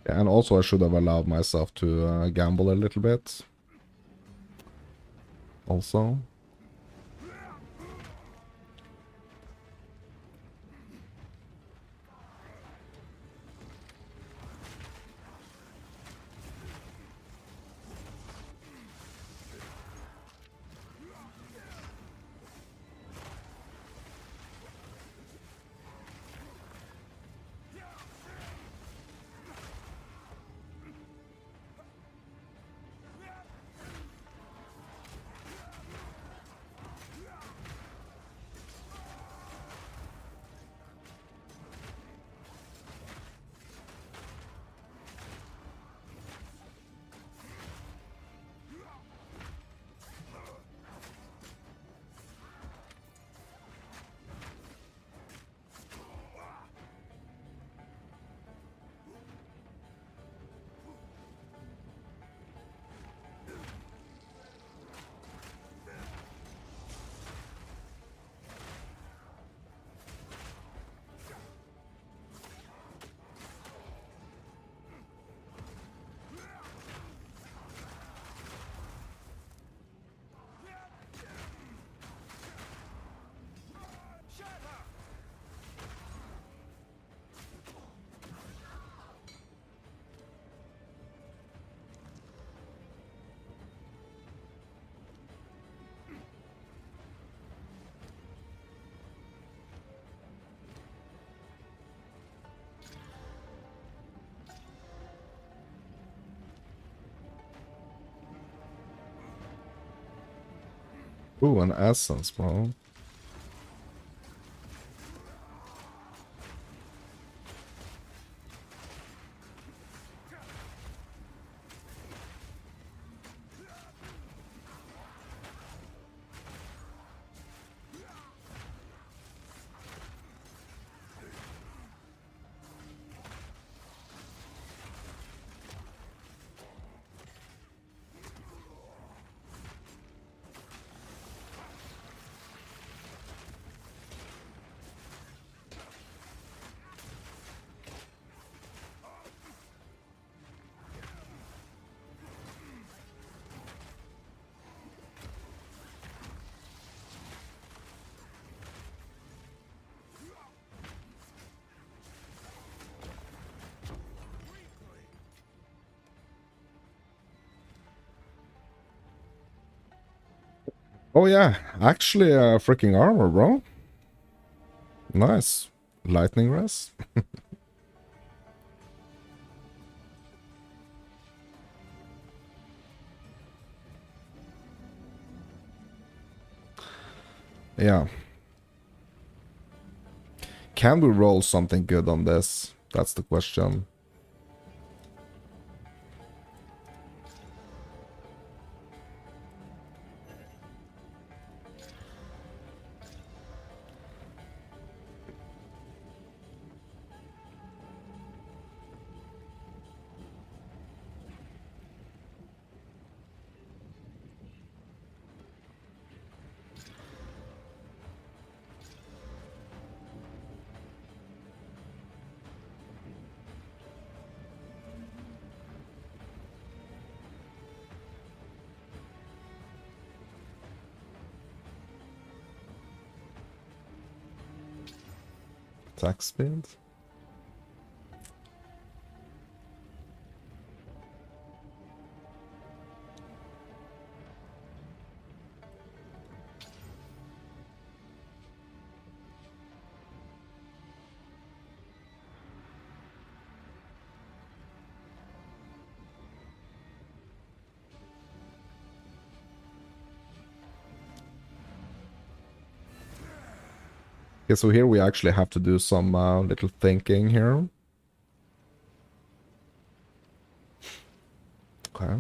And also I should have allowed myself to gamble a little bit. Also. Ooh, an essence, bro. Oh yeah, actually freaking armor, bro. Nice. Lightning res. Yeah. Can we roll something good on this? That's the question. Attack speed. Okay, so here we actually have to do some little thinking here. Okay.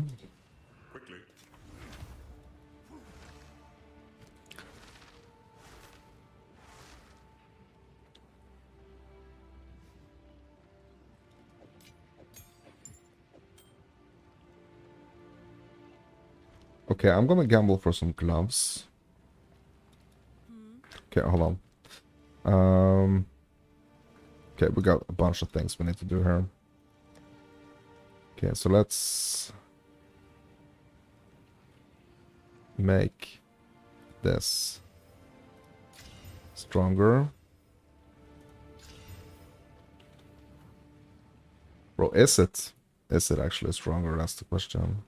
Quickly. Okay, I'm gonna gamble for some gloves. Okay, hold on. Okay, we got a bunch of things we need to do here. Okay, so let's make this stronger. Bro, is it? Is it actually stronger? That's the question.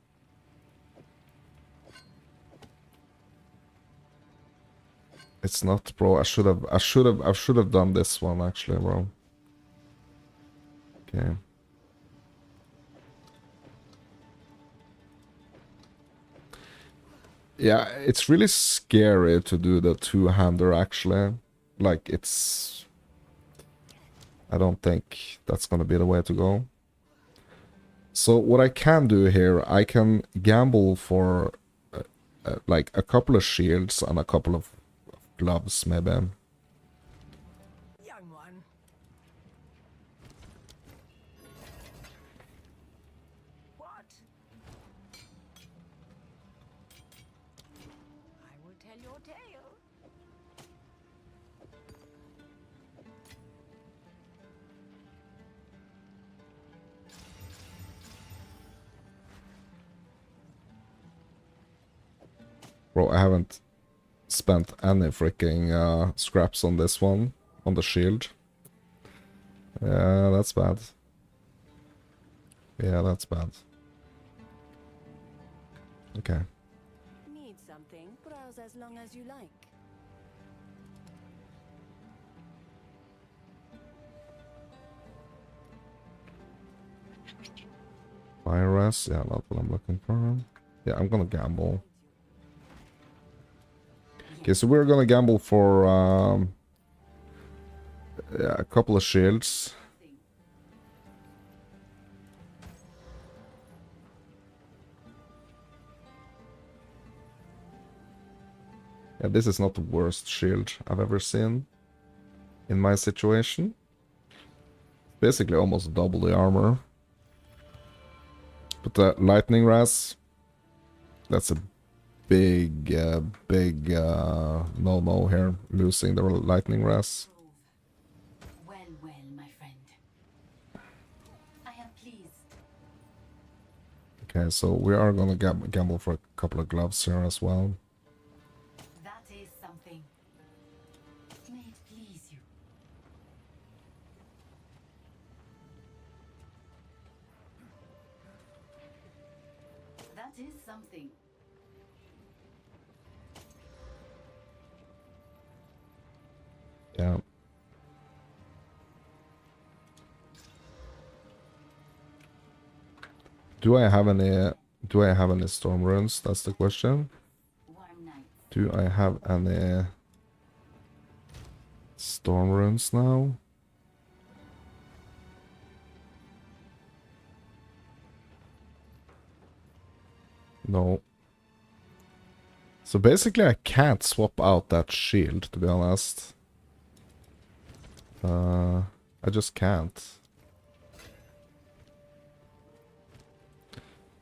It's not, bro. I should have done this one actually, bro. Okay. Yeah, it's really scary to do the two-hander actually. Like it's... I don't think that's gonna be the way to go. So what I can do here, I can gamble for like a couple of shields and a couple of gloves maybe. Young one. What? I will tell your tale. Bro, I haven't spent any freaking scraps on this one, on the shield. Yeah, that's bad. Yeah, that's bad. Okay. Need something? Browse as long as you like. Virus, yeah, not what I'm looking for. Yeah, I'm gonna gamble. Okay, so we're gonna gamble for yeah, a couple of shields. Yeah, this is not the worst shield I've ever seen in my situation. Basically almost double the armor. But the lightning ras, that's a big, big no-no here, losing the lightning ras. Well, well, my friend. I am pleased. Okay, so we are gonna gamble for a couple of gloves here as well. That is something. May it please you. That is something. Yeah. Do I have any storm runes? That's the question. Warm nights. Do I have any storm runes now? No. So basically I can't swap out that shield, to be honest. I just can't.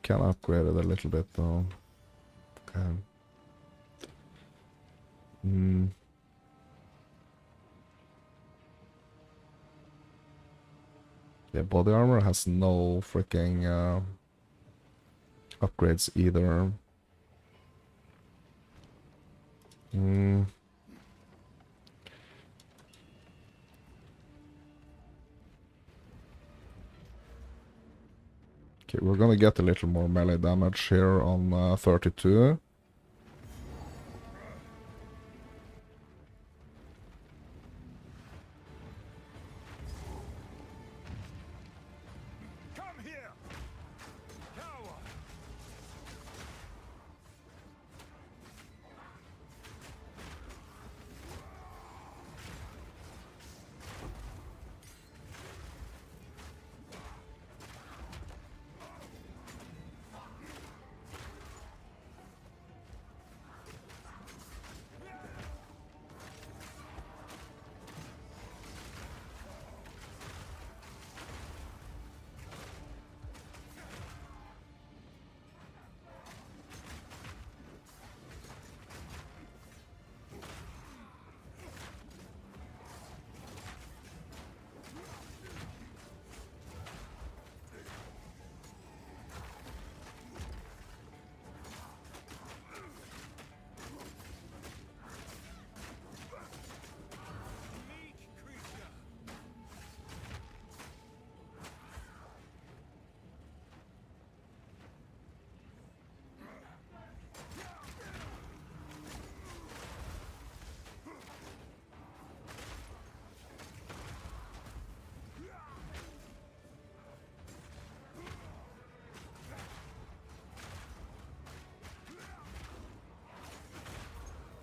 Can upgrade it a little bit though. Okay. Yeah, body armor has no freaking upgrades either. Okay, we're gonna get a little more melee damage here on 32. Come here! Coward!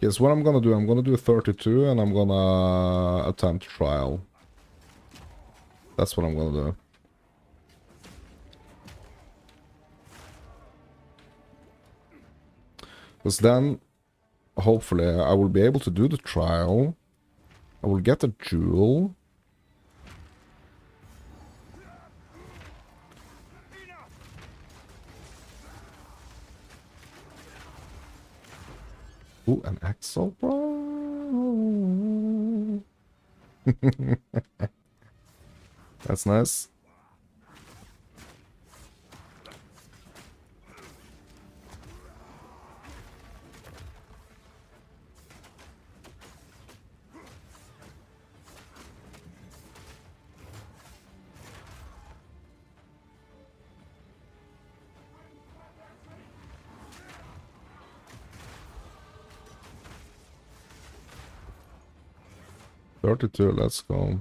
Yes, what I'm gonna do 32 and I'm gonna attempt trial. That's what I'm gonna do. Because then, hopefully, I will be able to do the trial. I will get a jewel. Ooh, an Exile, bro. That's nice. $32, let's go.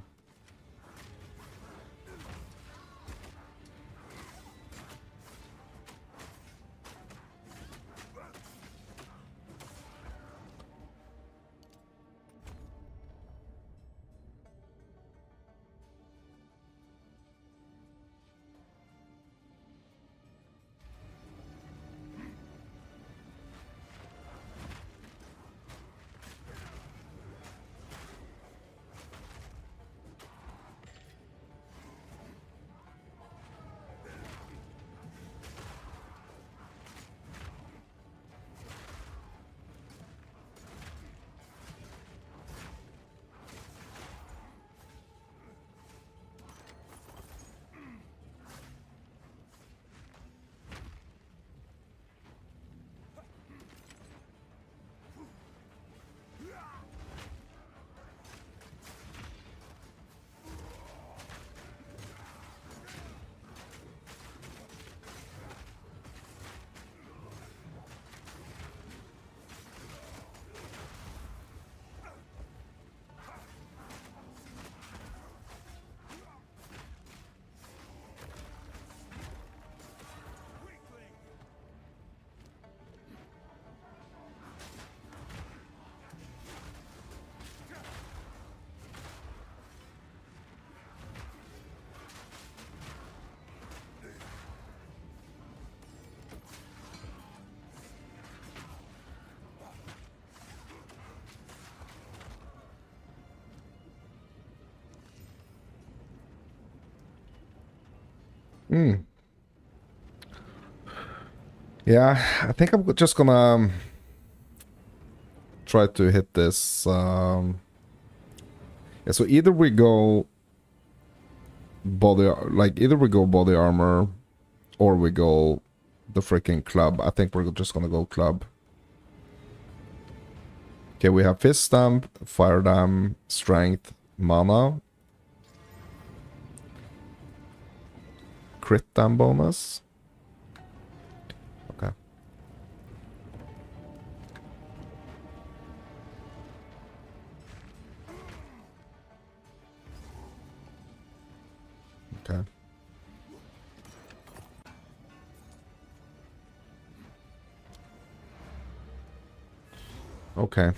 Yeah, I think I'm just gonna try to hit this. Yeah, so either we go either we go body armor, or we go the freaking club. I think we're just gonna go club. Okay, we have fist stamp, fire dam, strength, mana, crit dam bonus. Okay. Okay. Okay.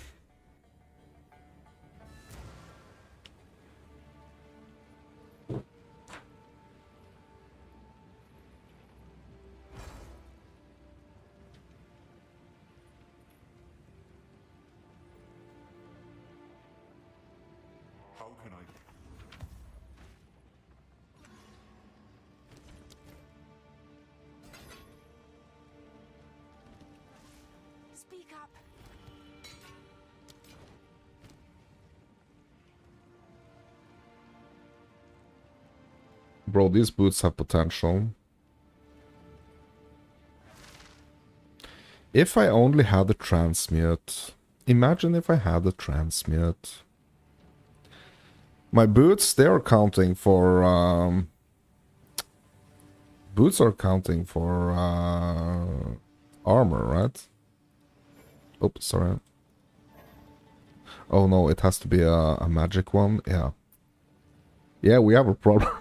How can I? Speak up. Bro, these boots have potential. If I only had the transmute. Imagine if I had the transmute. My boots, they are counting for... boots are counting for armor, right? Oops, sorry. Oh no, it has to be a magic one. Yeah. Yeah, we have a problem.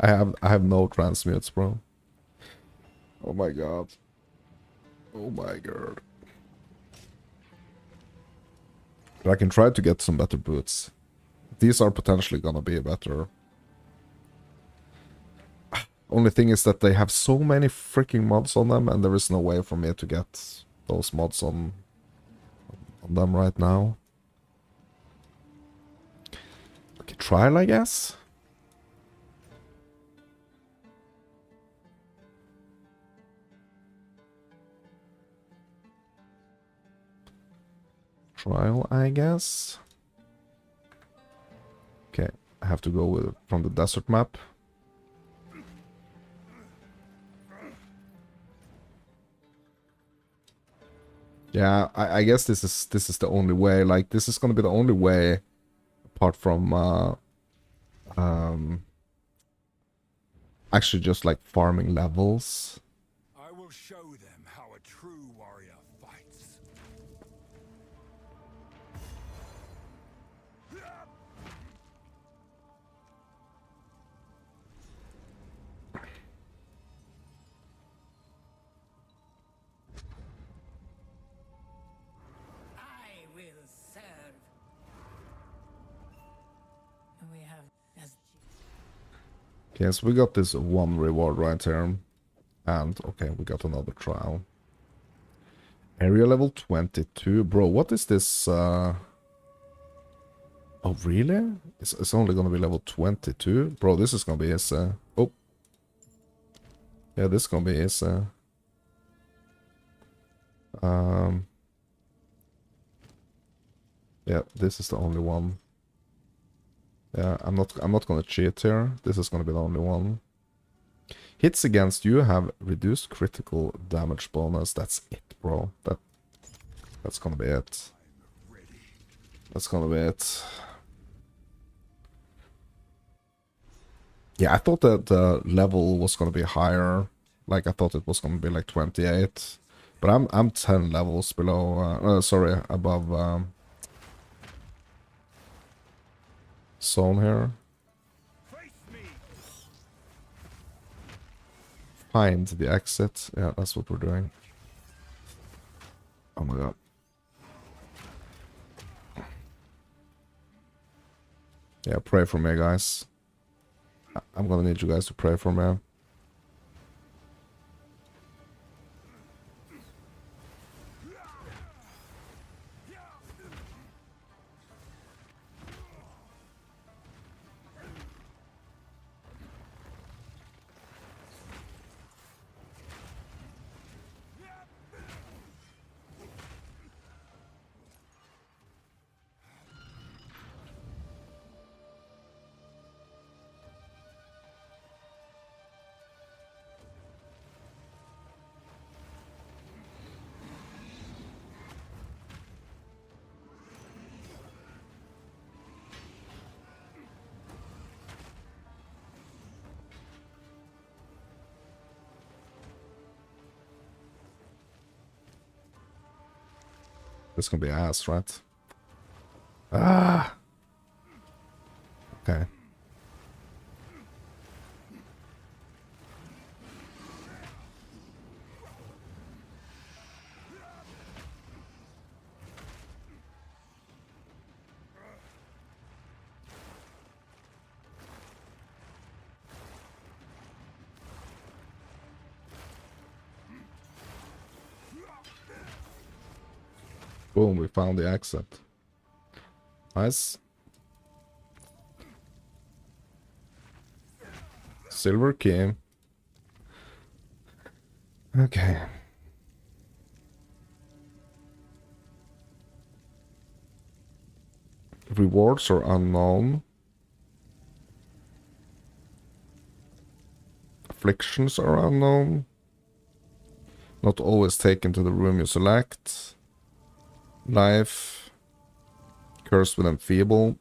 I have no transmutes, bro. Oh my god. Oh my god. But I can try to get some better boots. These are potentially gonna be better. Only thing is that they have so many freaking mods on them, and there is no way for me to get those mods on them right now. Okay, trial, I guess. Trial, I guess. Okay, I have to go with from the desert map. Yeah, I guess this is the only way. Like, this is gonna be the only way, apart from actually just like farming levels. I will show them how a true warrior fights. I will serve. We have as Okay, so we got this one reward right here. And, okay, we got another trial. Area level 22. Bro, what is this? Oh, really? It's only gonna be level 22? Bro, this is gonna be his... Oh. Yeah, this is gonna be his... Yeah, this is the only one. Yeah, I'm not gonna cheat here. This is gonna be the only one. Hits against you have reduced critical damage bonus. That's it, bro. That's gonna be it. That's gonna be it. Yeah, I thought that the level was gonna be higher. Like, I thought it was gonna be like 28. But I'm 10 levels below, sorry, above zone here. Find the exit. Yeah, that's what we're doing. Oh my god. Yeah, pray for me, guys. I'm gonna need you guys to pray for me. This is gonna be ass, right? Ah! Okay. Boom, we found the exit. Nice. Silver key. Okay. Rewards are unknown. Afflictions are unknown. Not always taken to the room you select. Life. Cursed with enfeeble.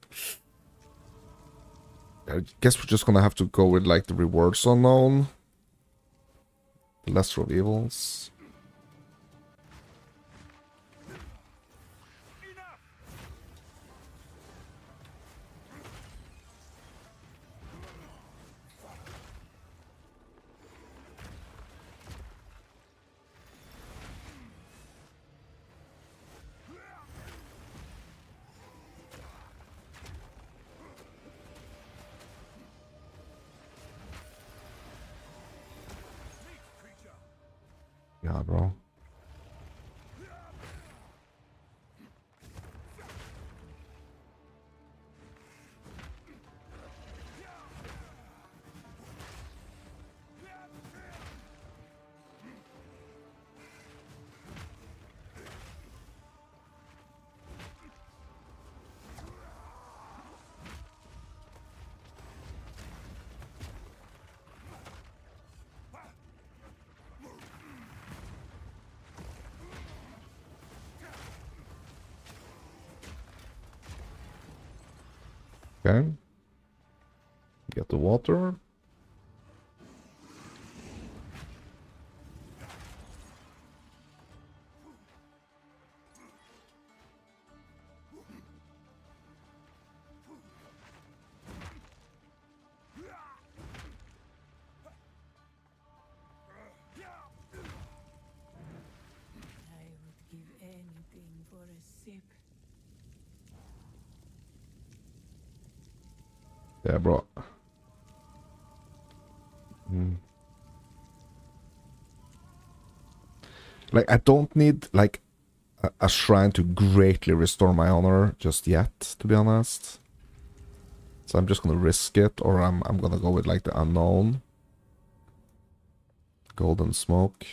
I guess we're just gonna have to go with like the rewards unknown. The lesser of evils. Yeah, bro. Okay. Get the water. I would give anything for a sip. Yeah, bro. Like, I don't need, like, a shrine to greatly restore my honor just yet, to be honest. So I'm just gonna risk it, or I'm gonna go with, like, the unknown. Golden smoke.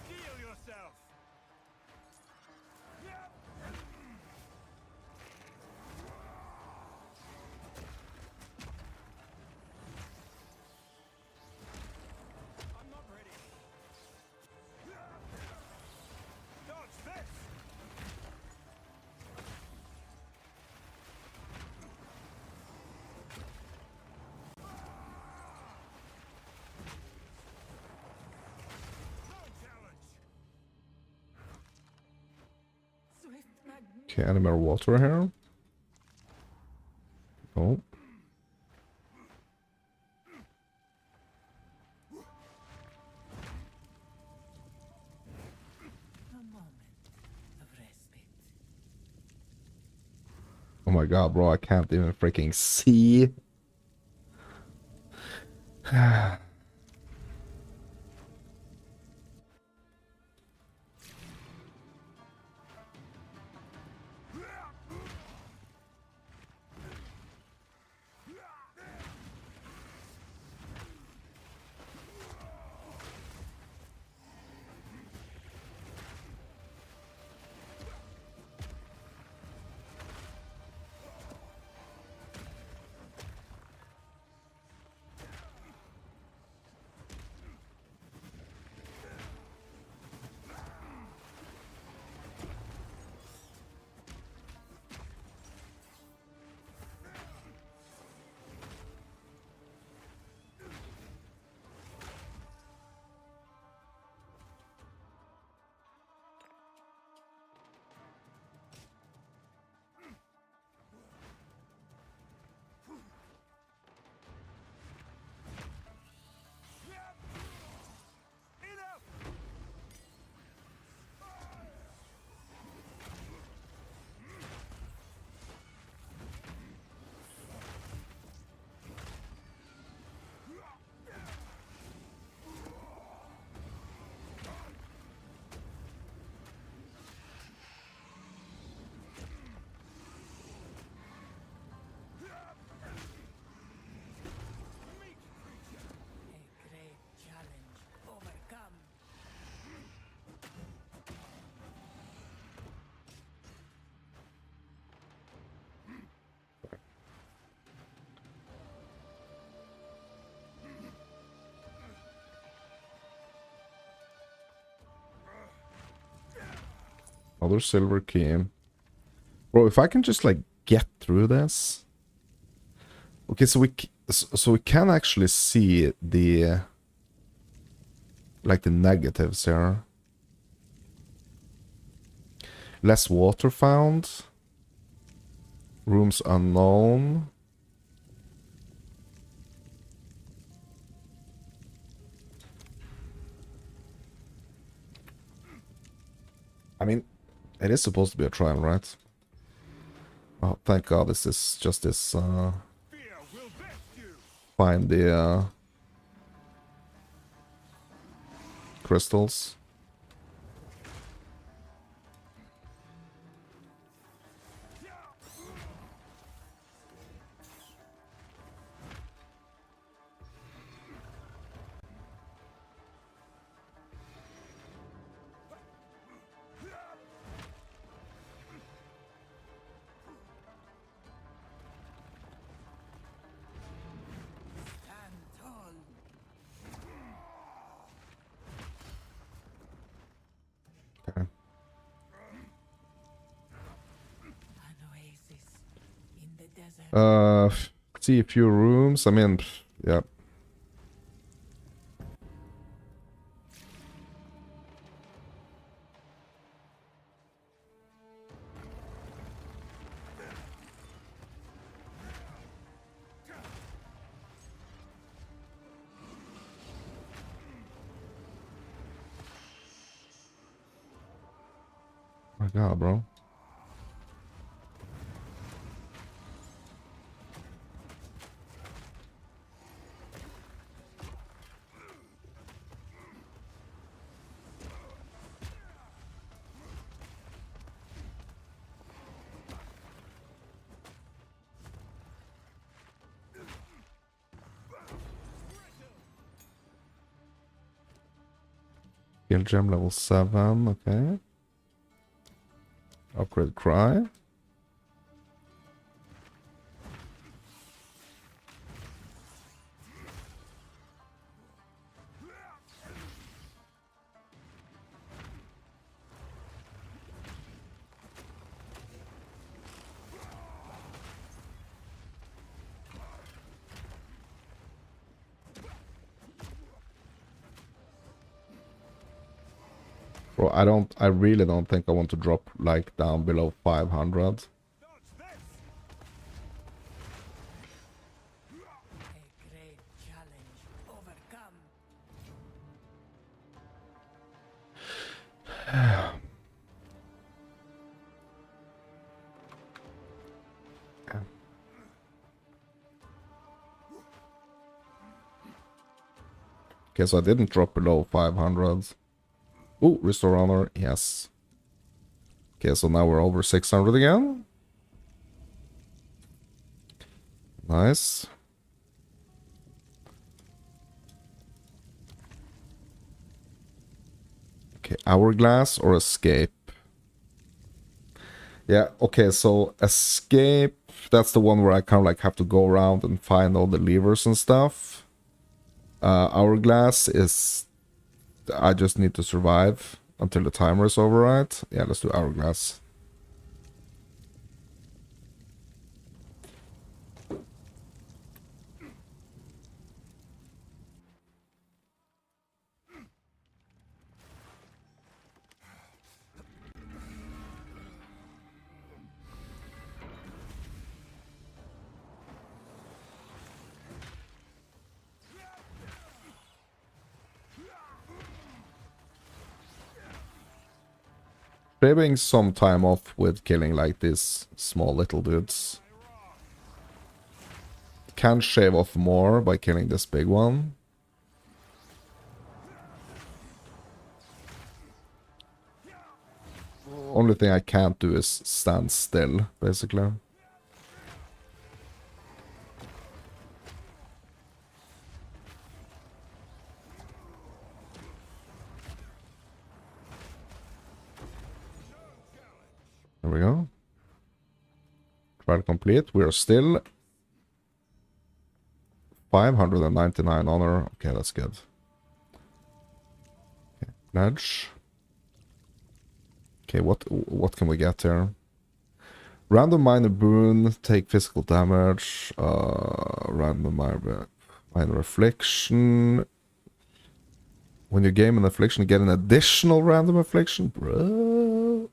Heal yourself. I'm not ready. Dodge this. No challenge. Swift magnet. Okay, any more water here? Oh. A moment of respite. Oh my god, bro, I can't even freaking see. Another silver key. Bro, if I can just like get through this. Okay, so we can actually see the like the negatives here. Less water found. Rooms unknown. I mean, it is supposed to be a trial, right? Oh, thank God this is just this, find the, crystals. Okay. An oasis in the desert. See a few rooms. I mean, yeah. Oh my God, bro. Skill gem level 7, okay. Upgrade cry. Bro, I really don't think I want to drop like down below 500. A great challenge overcome. Okay, so I didn't drop below 500. Ooh, restore honor, yes. Okay, so now we're over 600 again. Nice. Okay, hourglass or escape? Yeah, okay, so escape, that's the one where I kind of like have to go around and find all the levers and stuff. Hourglass is, I just need to survive until the timer is over, right? Yeah, let's do hourglass. Shaving some time off with killing like these small little dudes. Can shave off more by killing this big one. Only thing I can't do is stand still, basically. There we go. Trial complete. We are still 599 honor. Okay, that's good. Okay, pledge. Okay, what can we get here? Random minor boon, take physical damage. Random minor affliction. When you gain an affliction, get an additional random affliction, bro.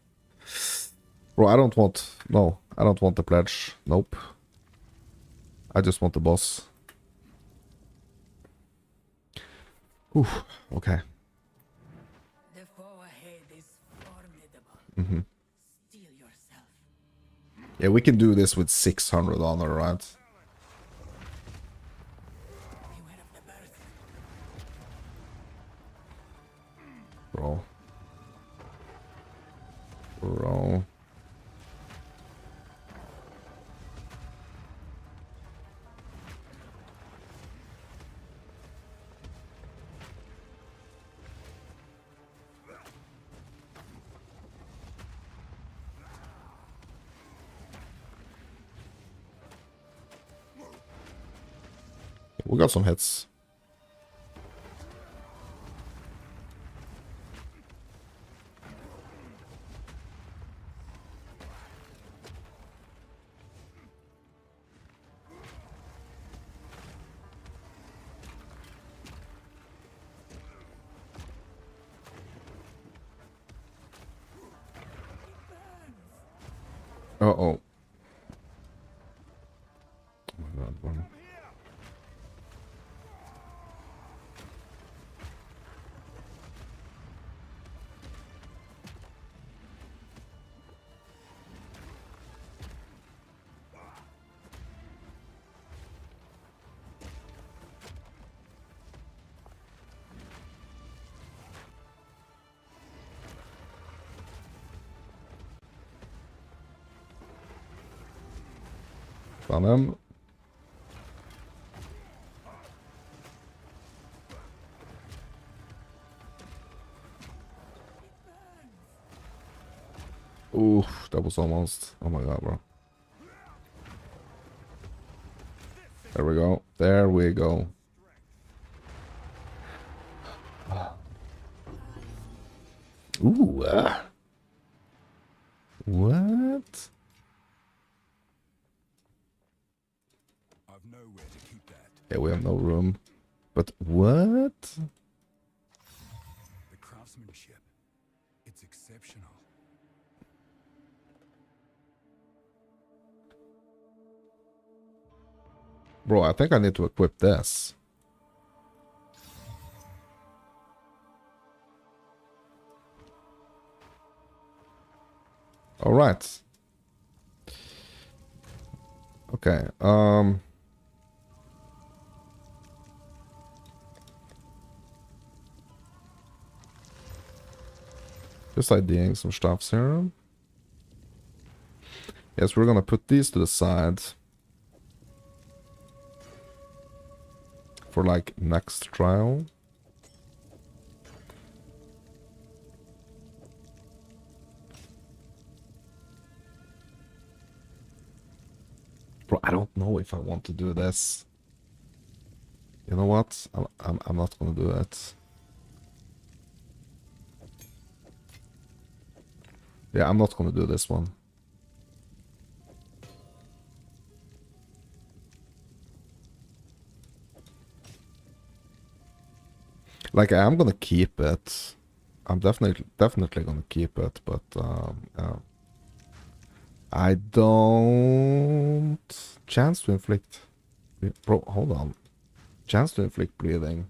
Bro, I don't want. No, I don't want the pledge. Nope. I just want the boss. Oof. Okay. The foe ahead is formidable. Mm-hmm. Steel yourself. Yeah, we can do this with 600 honor, right? Beware of the birth. Bro. Bro. We got some hits. Uh-oh. Oh my god, bro. Found him. Oof, that was almost. Oh my god, bro. There we go. There we go. Ooh. What? I've nowhere to keep that. Yeah, we have no room. But what? The craftsmanship. It's exceptional. Bro, I think I need to equip this. All right. Okay. Just IDing some stuffs here. Yes, we're gonna put these to the side. For like next trial. Bro, I don't know if I want to do this. You know what? I'm not gonna do it. Yeah, I'm not gonna do this one. Like, I am gonna keep it. I'm definitely gonna keep it, but I don't. Chance to inflict. Bro, hold on. Chance to inflict bleeding.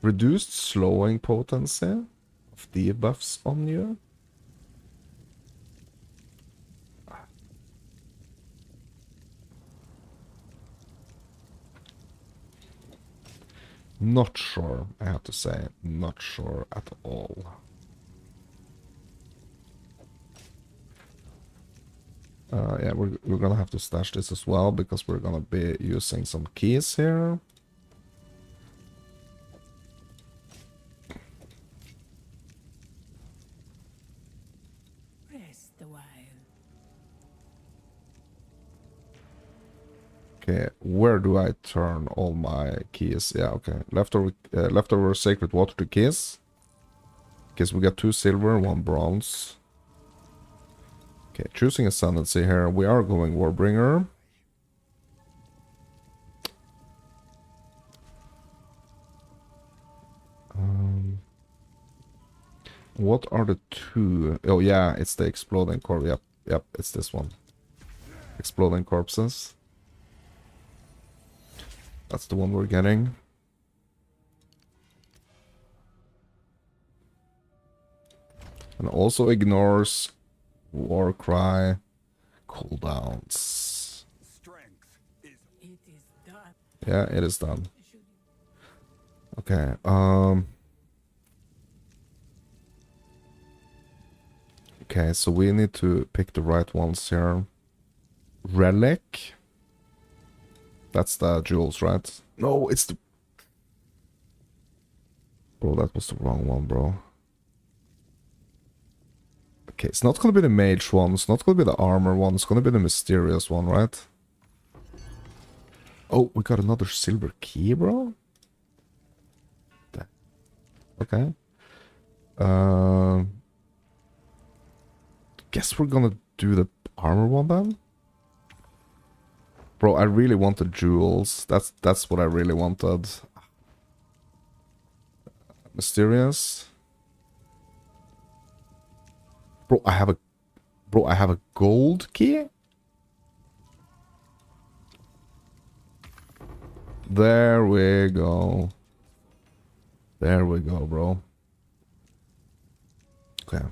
Reduced slowing potency of debuffs on you. Not sure, I have to say. Not sure at all. Yeah, we're gonna have to stash this as well, because we're gonna be using some keys here. Rest a while. Okay, where do I turn all my keys? Yeah, okay. Leftover sacred water to keys. Guess we got 2 silver, 1 bronze. Okay, choosing ascendancy here. We are going Warbringer. What are the 2? Oh yeah, it's the exploding corpse. Yep, it's this one. Exploding corpses. That's the one we're getting. And also ignores war cry cooldowns. Strength is It is done. Yeah, it is done. Should Okay, okay, so we need to pick the right ones here. Relic. That's the jewels, right? No, it's the... Bro, that was the wrong one, bro. Okay, it's not gonna be the mage one, it's not gonna be the armor one, it's gonna be the mysterious one, right? Oh, we got another silver key, bro? Okay. Guess we're gonna do the armor one then? Bro, I really wanted jewels. That's what I really wanted. Mysterious. Bro, I have a gold key? There we go. There we go, bro. Okay.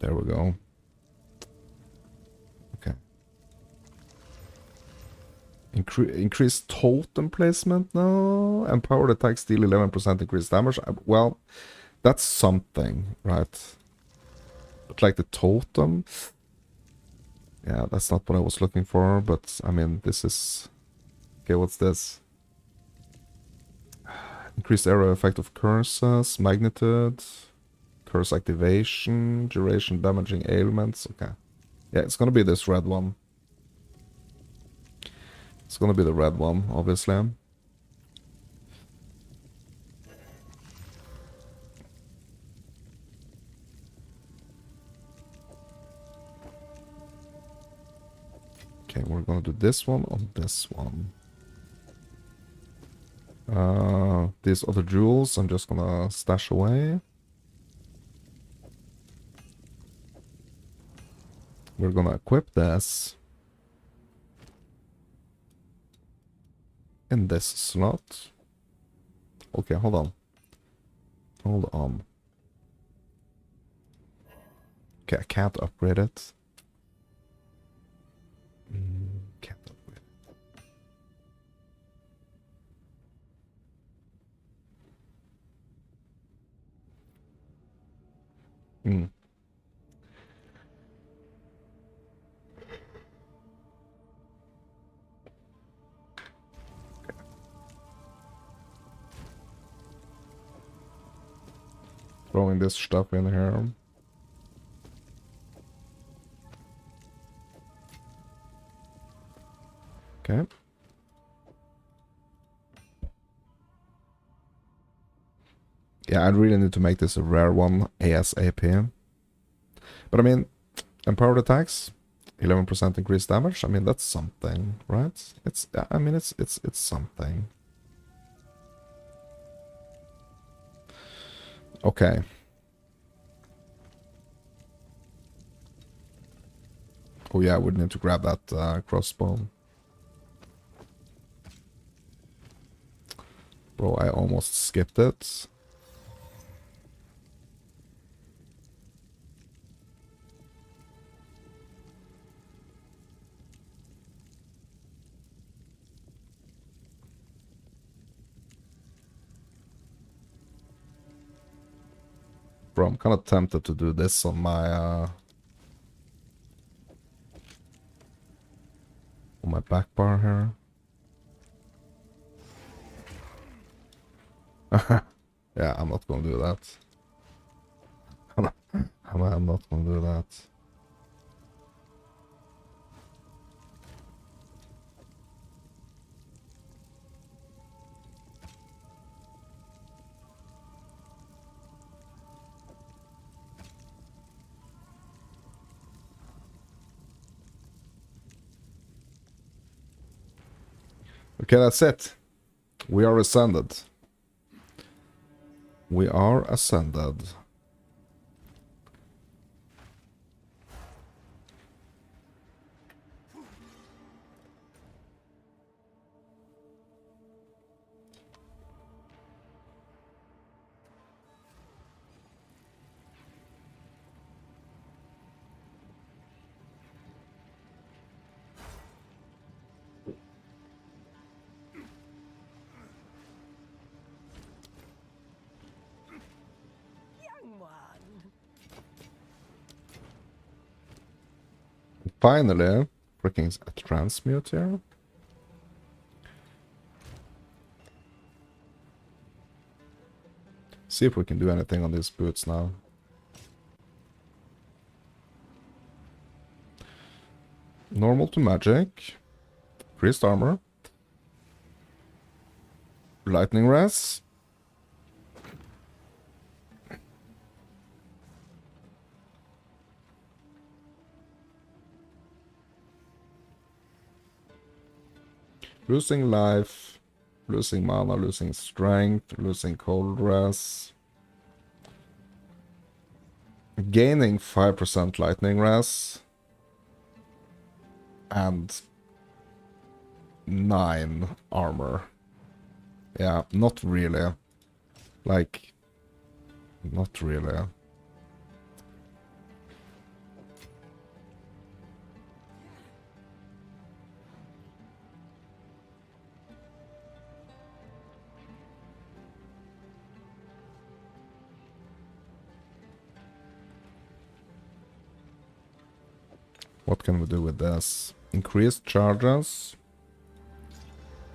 There we go. Okay. Increase totem placement? No. Empowered attacks deal 11% increased damage. Well, that's something, right? But like the totem... Yeah, that's not what I was looking for, but I mean, this is... Okay, what's this? Increased area effect of curses, magnitude, curse activation, duration damaging ailments. Okay. Yeah, it's gonna be this red one. It's gonna be the red one, obviously. Okay, we're gonna do this one on this one. These other jewels I'm just gonna stash away. We're gonna equip this in this slot. Okay, hold on. Hold on. Okay, I can't upgrade it. Can't upgrade it. Throwing this stuff in here. Okay. Yeah, I really need to make this a rare one ASAP. But I mean, empowered attacks, 11% increased damage. I mean, that's something, right? It's, I mean, it's something. Okay. Oh yeah, I would need to grab that crossbow. Bro, I almost skipped it. Bro, I'm kind of tempted to do this on my back bar here. Yeah, I'm not gonna do that. I'm not gonna do that. Okay, that's it. We are ascended. We are ascended. Young one. Finally, freaking a transmute here. See if we can do anything on these boots now. Normal to magic. Priest armor. Lightning res. Losing life. Losing mana, losing strength, losing cold res. Gaining 5% lightning res. And 9 armor. Yeah, not really. Like, not really. What can we do with this? Increased charges.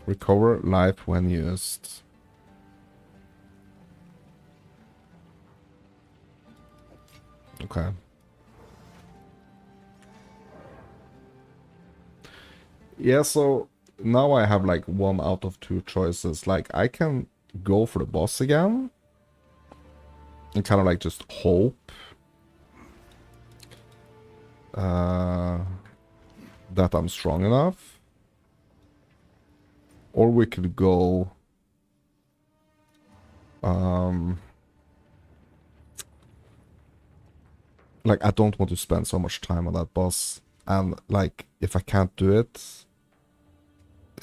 Recover life when used. Okay. Yeah, so now I have like 1 out of 2 choices. Like, I can go for the boss again. And kind of like just hope that I'm strong enough. Or we could go like, I don't want to spend so much time on that boss. And like, if I can't do it,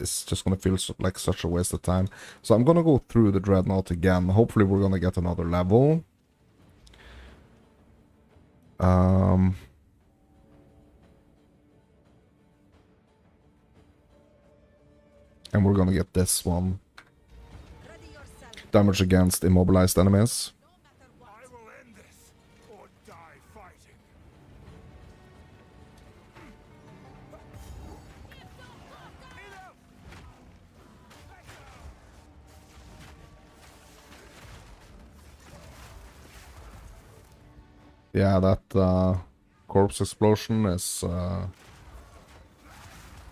it's just gonna feel like such a waste of time. So I'm gonna go through the Dreadnought again. Hopefully we're gonna get another level. And we're gonna get this one. Damage against immobilized enemies. I will end this, or die fighting. Yeah, that corpse explosion is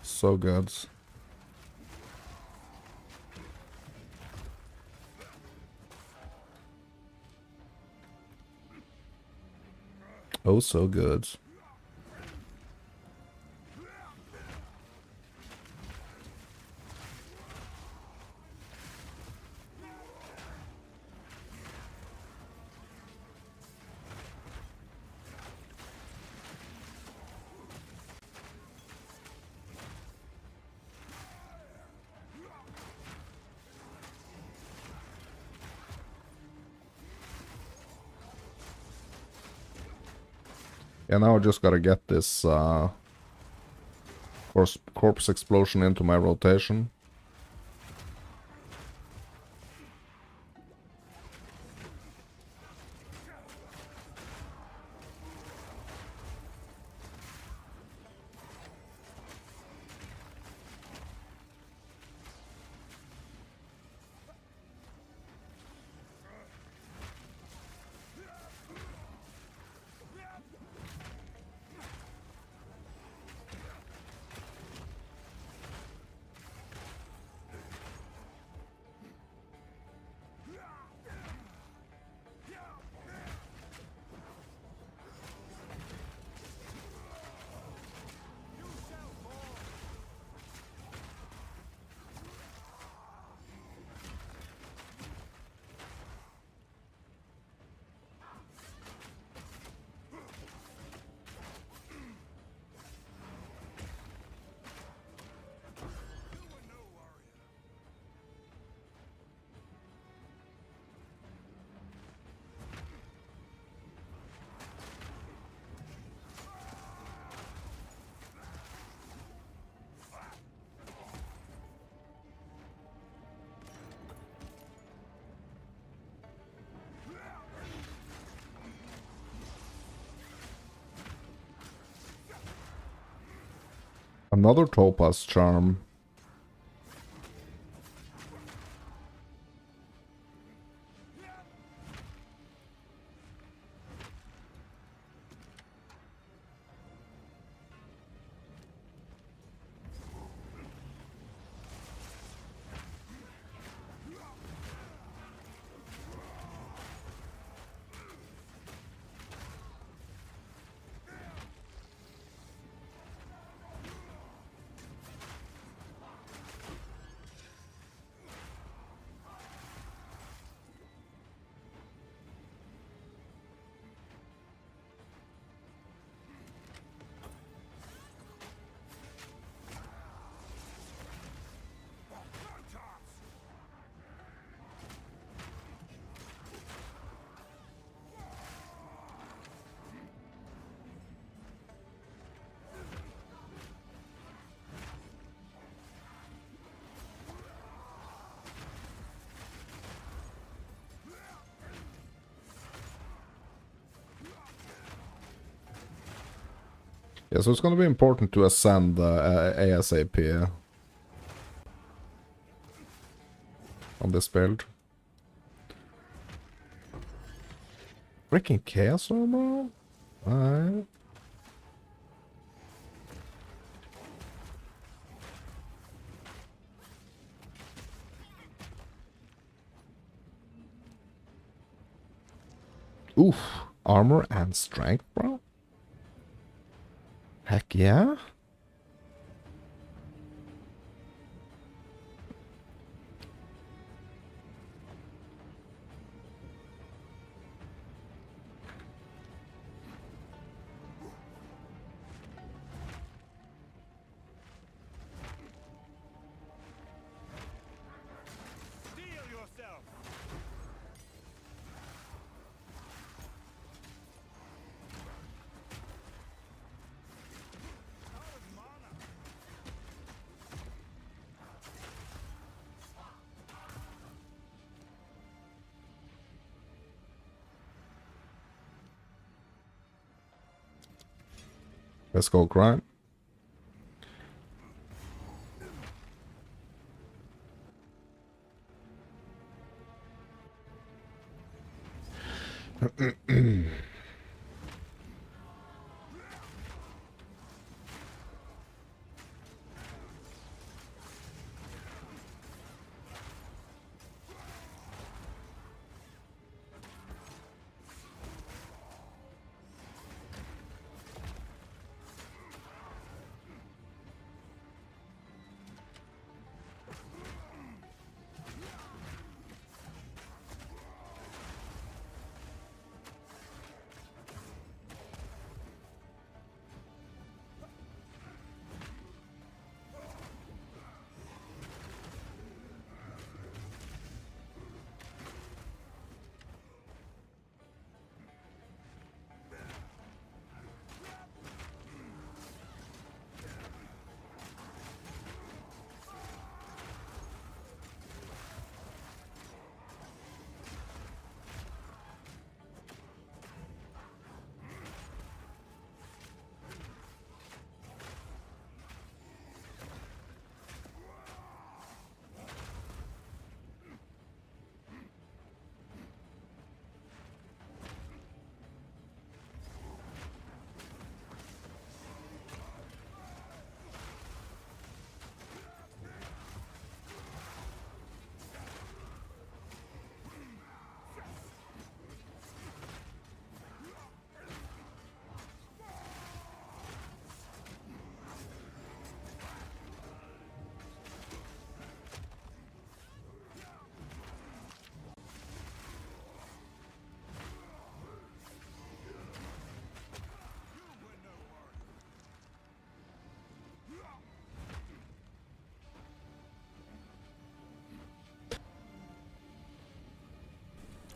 so good. Oh, so good. Yeah, now I just gotta get this corpse explosion into my rotation. Another Topaz Charm. Yeah, so it's gonna be important to ascend ASAP on this build. Freaking Chaos Armor? Alright. Oof. Armor and strength, bro? Heck yeah. Steel yourself! Let's go grind.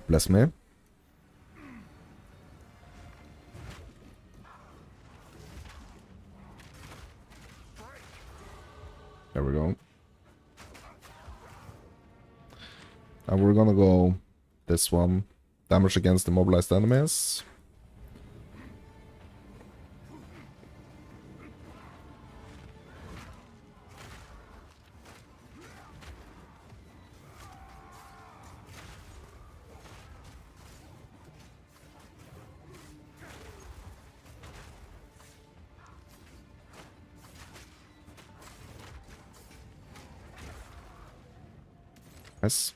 Bless me. There we go. And we're gonna go this one. Damage against immobilized enemies. Yes.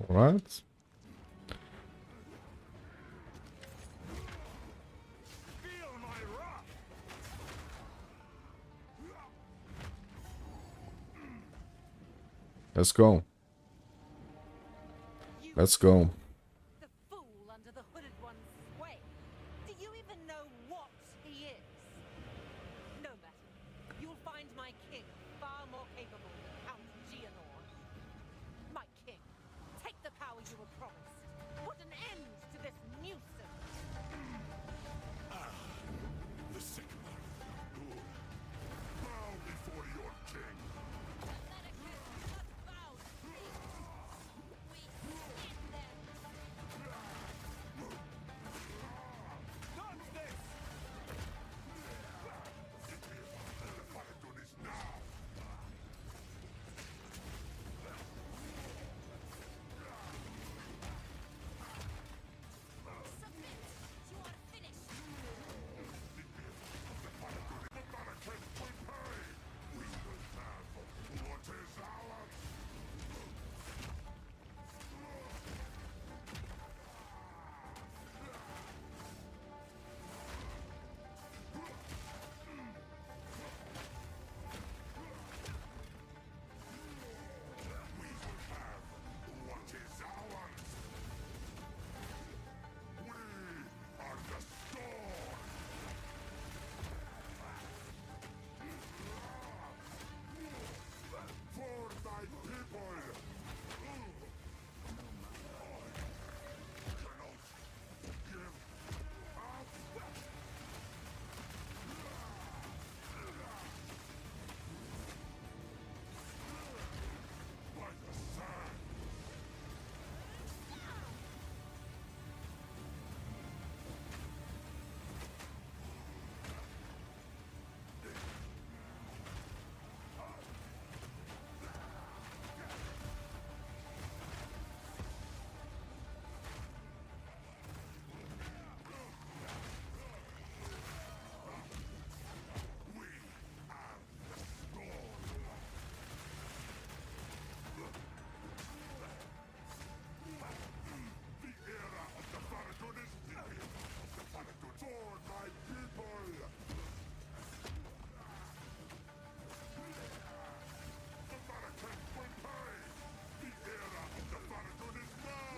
All right. Feel my wrath! Let's go. Let's go. The fool under the hooded one's sway. Do you even know what he is? No matter. You'll find my king far more capable than Count Geonor. My king, take the power you were promised. Put an end to this nuisance. The sick man. Bow before your king. Not this! The Paladin is now! The Paladin will pay! We will have what is ours! We will have what is ours! We are the storm! For thy people! Cannot give up! By the sand! The era of the Paladin is near! The Paladin for my people! The Paladin will pay! The era of the Paladin is now!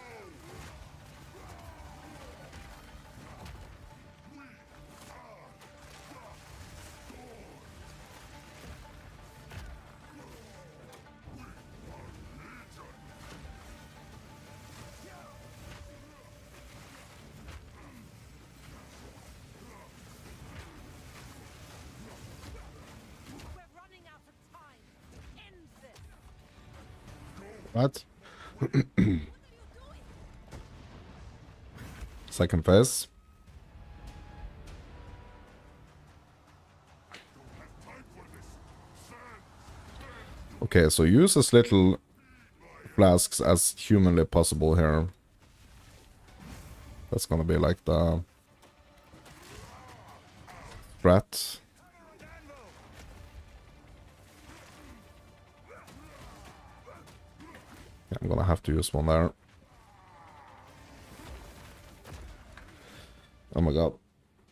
We are the storm! We are legion! We're running out of time. End this. What? Second phase. Time for this! Sand! Okay, so use as little flasks as humanly possible here. That's gonna be like the strat. Yeah, I'm gonna have to use one there. Oh my god.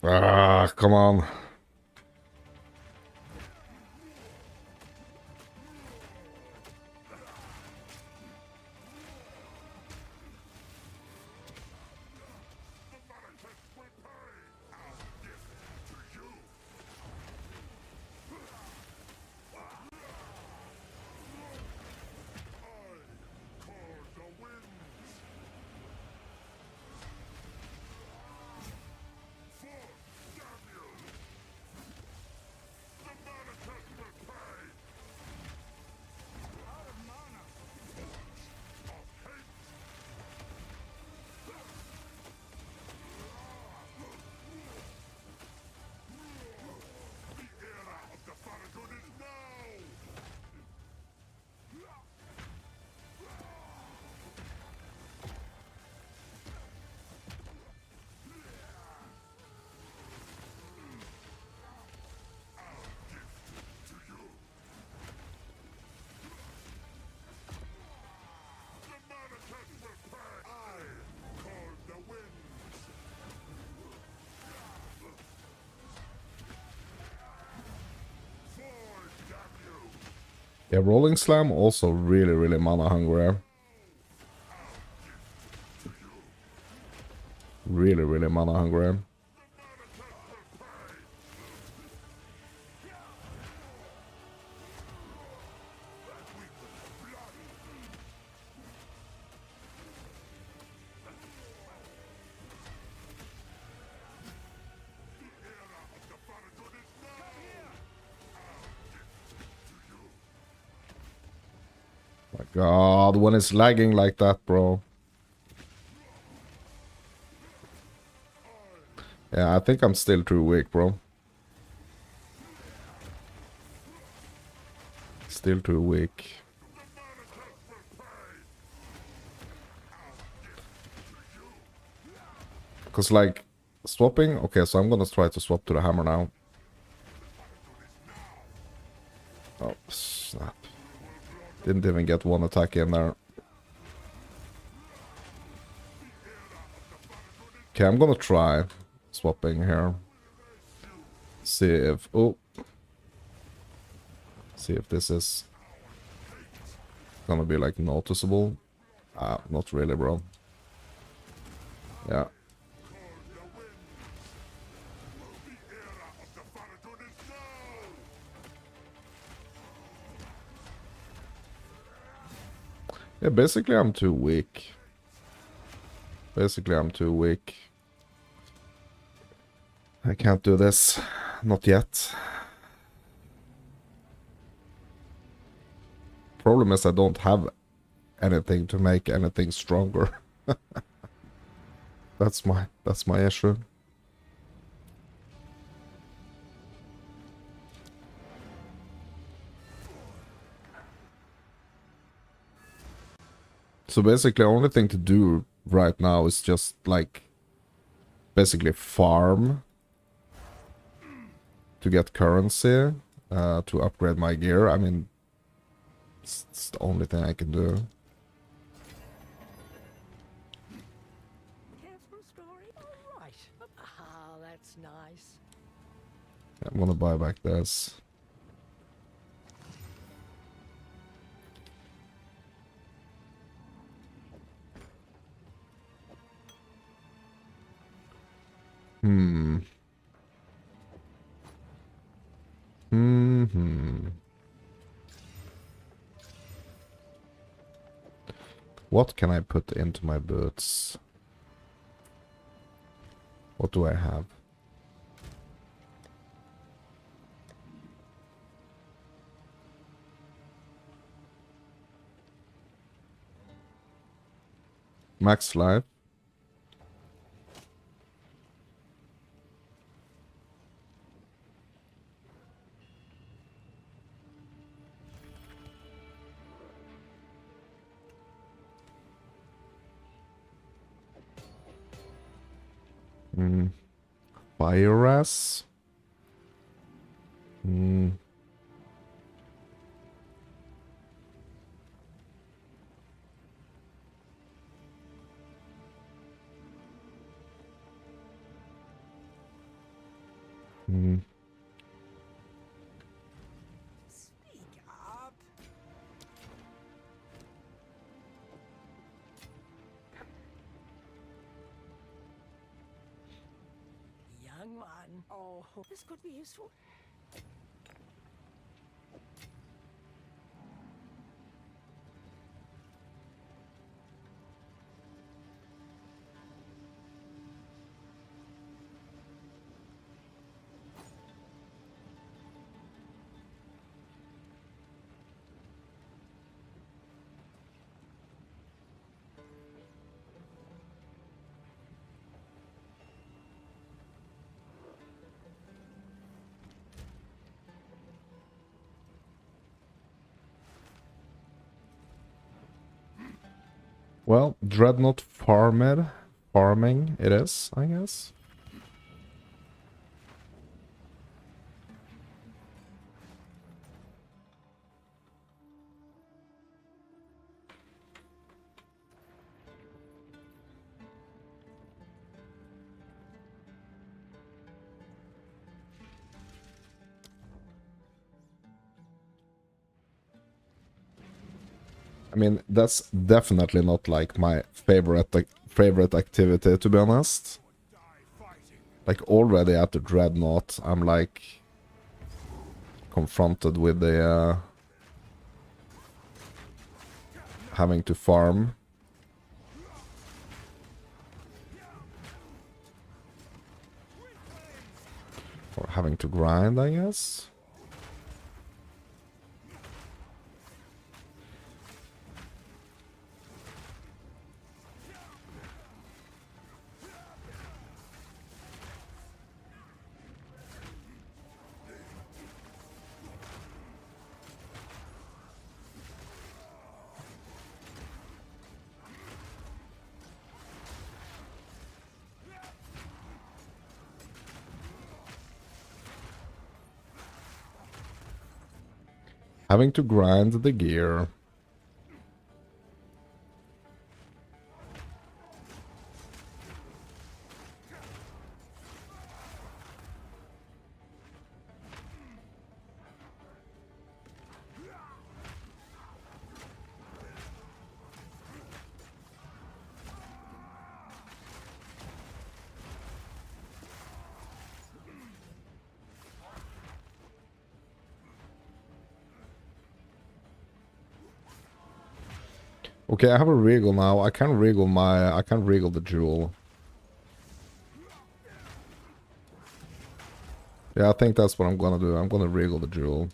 Ah, come on. The Paladin will Yeah, Rolling Slam also really, really mana hungry. Really, really mana hungry. My god, when it's lagging like that, bro. Yeah, I think I'm still too weak, bro. Still too weak. Because, like, swapping... Okay, so I'm gonna try to swap to the hammer now. Oh, snap. Didn't even get one attack in there. Okay, I'm gonna try swapping here. See if... Oh. See if this is gonna be, like, noticeable. Ah, not really, bro. Yeah. Yeah, basically I'm too weak. Basically I'm too weak. I can't do this. Not yet. Problem is I don't have anything to make anything stronger. That's my issue. So basically the only thing to do right now is just like basically farm to get currency to upgrade my gear. I mean, it's the only thing I can do. Careful story. All right. Ah, that's nice. I'm gonna buy back this. Hmm. What can I put into my boots? What do I have? Max life. Fire ras. Speak up. Young one. Oh, this could be useful. Well, Dreadnought farming it is, I guess. I mean, that's definitely not like my favorite activity, to be honest. Like already at the Dreadnought, I'm like confronted with the having to farm. Or having to grind, I guess. Having to grind the gear. Okay, I have a regal now. I can regal the jewel. Yeah, I think that's what I'm gonna do. I'm gonna regal the jewel.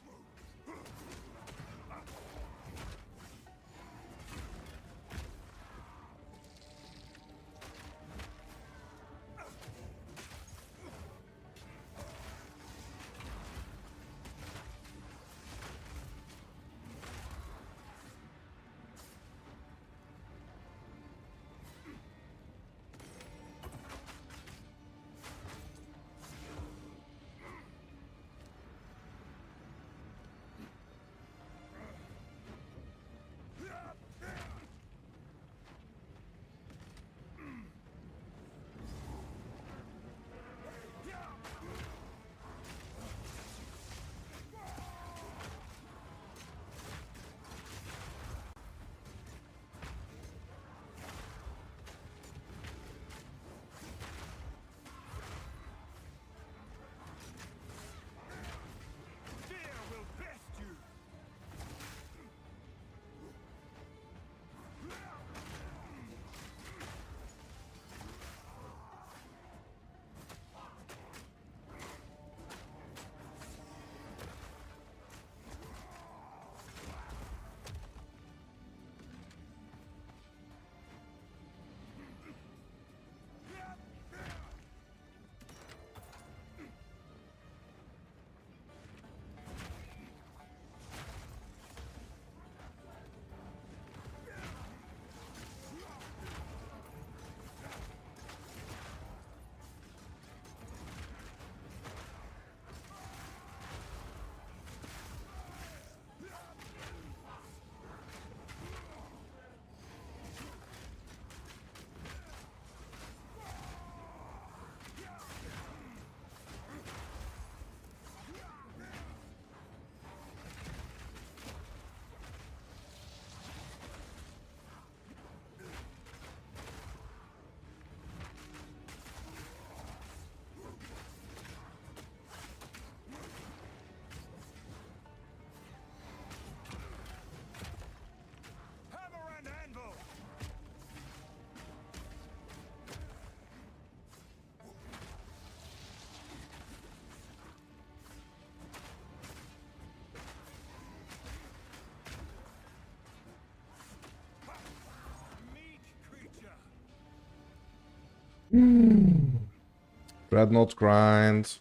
Dreadnought grind.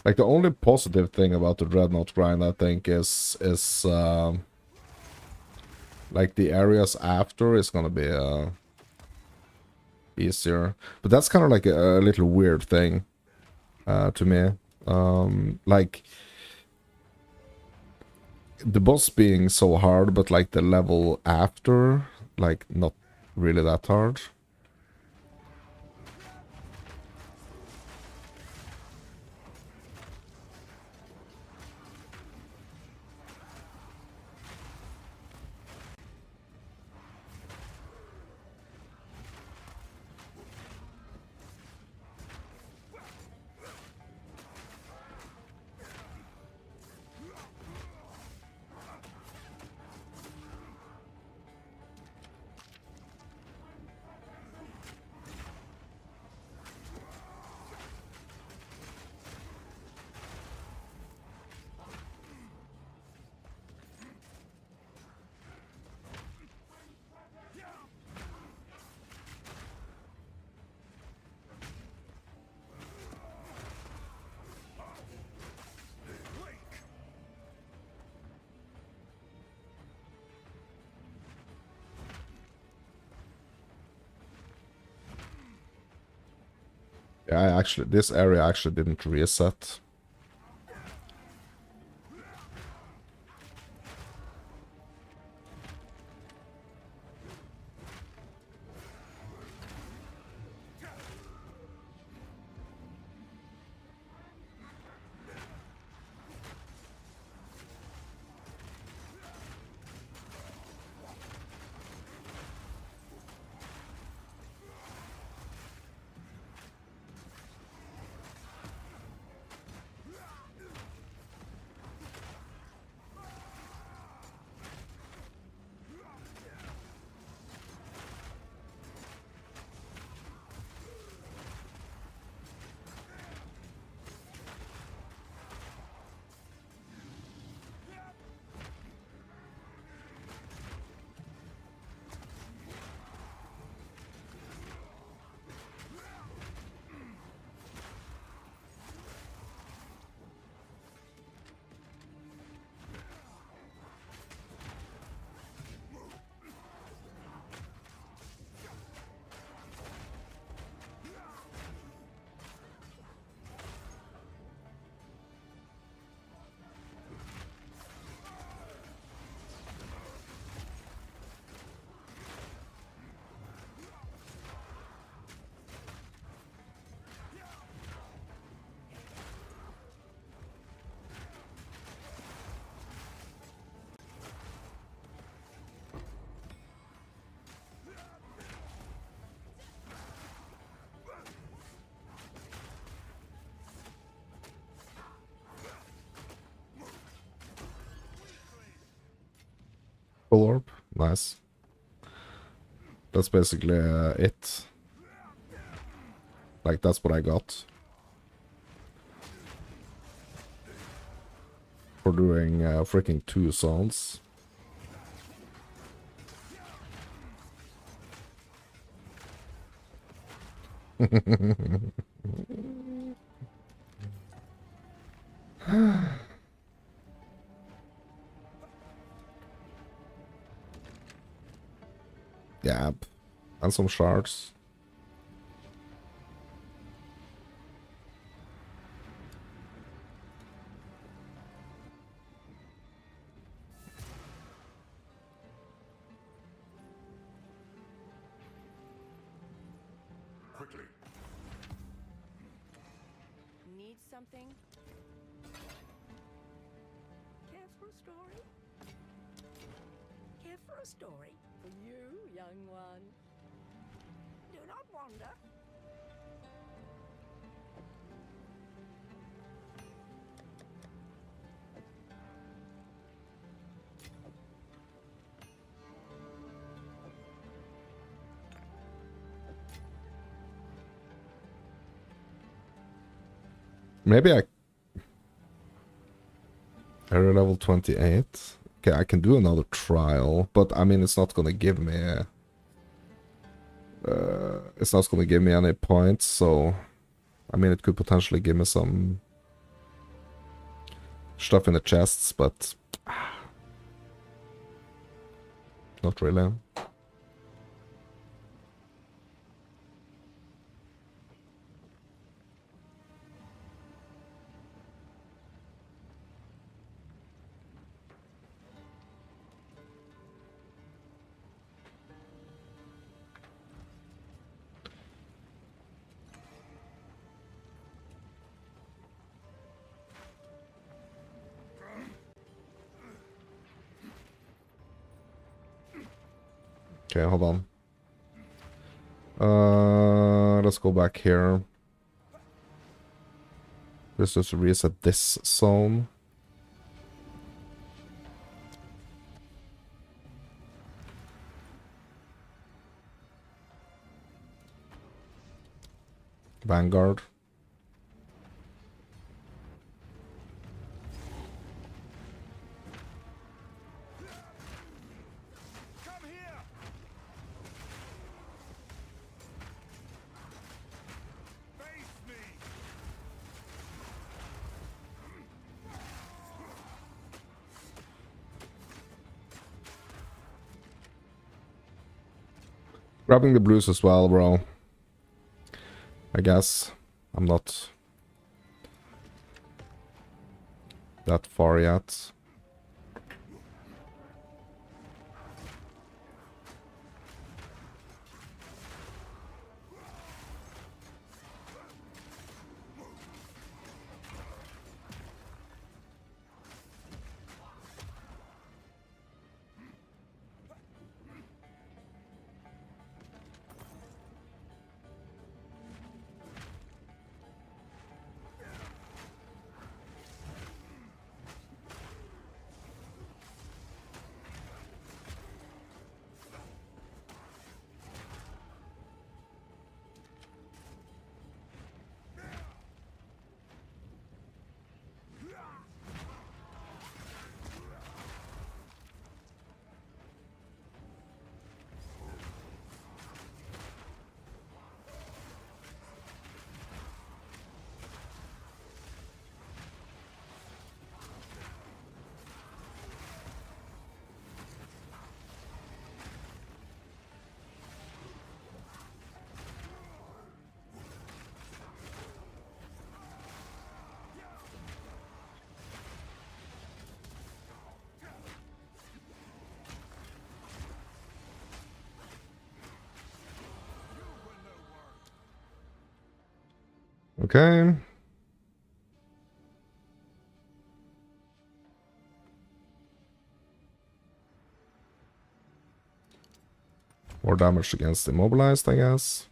Like the only positive thing about the Dreadnought grind, I think, is like the areas after is gonna be easier. But that's kind of like a little weird thing to me. Like the boss being so hard, but like the level after, like not really that hard. Yeah, I actually, this area actually didn't reset. Full orb, nice. That's basically it. Like, that's what I got for doing freaking 2 zones. Yeah, and some shards. Quickly. Need something? Care for a story? Care for a story? For you, young one. Do not wander. Maybe I... Area level 28. Okay, I can do another trial, but I mean, it's not gonna give me... it's not gonna give me any points, so... I mean, it could potentially give me some... stuff in the chests, but... not really. Okay, hold on. Let's go back here. Let's just reset this zone. Vanguard. Come here! Face me! Grabbing the blues as well, bro. I guess. I'm not that far yet. Okay. More damage against immobilized, I guess.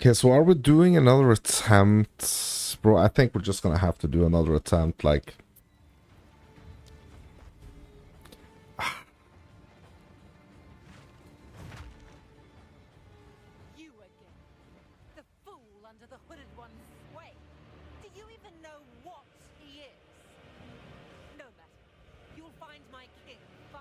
Okay, so are we doing another attempt? Bro, I think we're just gonna have to do another attempt, like... You again. The fool under the hooded one's sway. Do you even know what he is? No matter. You'll find my king far...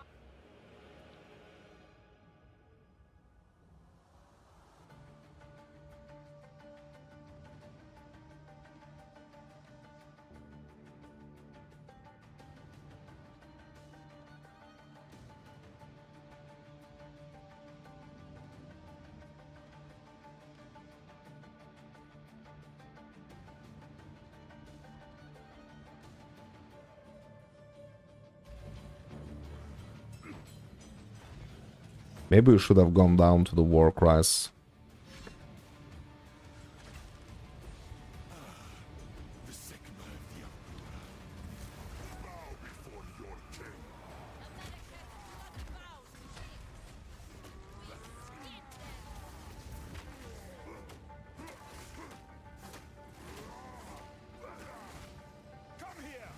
Maybe we should have gone down to the war cries. The second of the Empire. Bow before your king. Come here!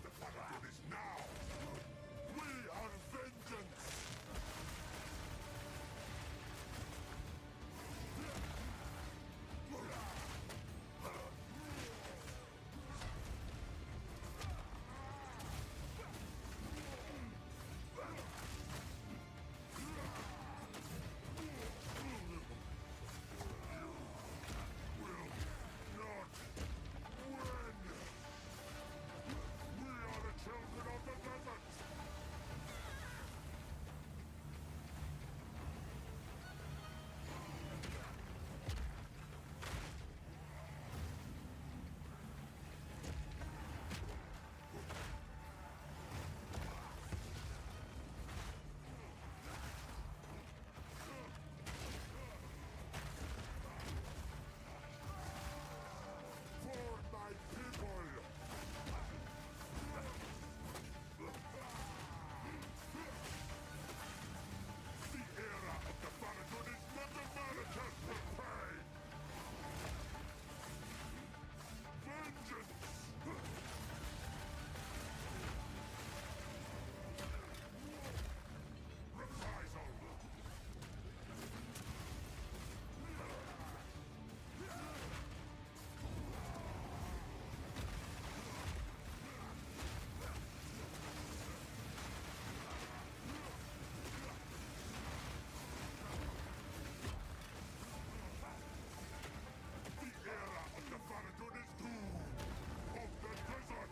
The Paladin is now! We are vengeance! Not win! We are the children of the desert! For my people! The era of the Paladin is not a meritus to pay! Vengeance! Reprisal! The era of the Paladin is doomed! Of the desert!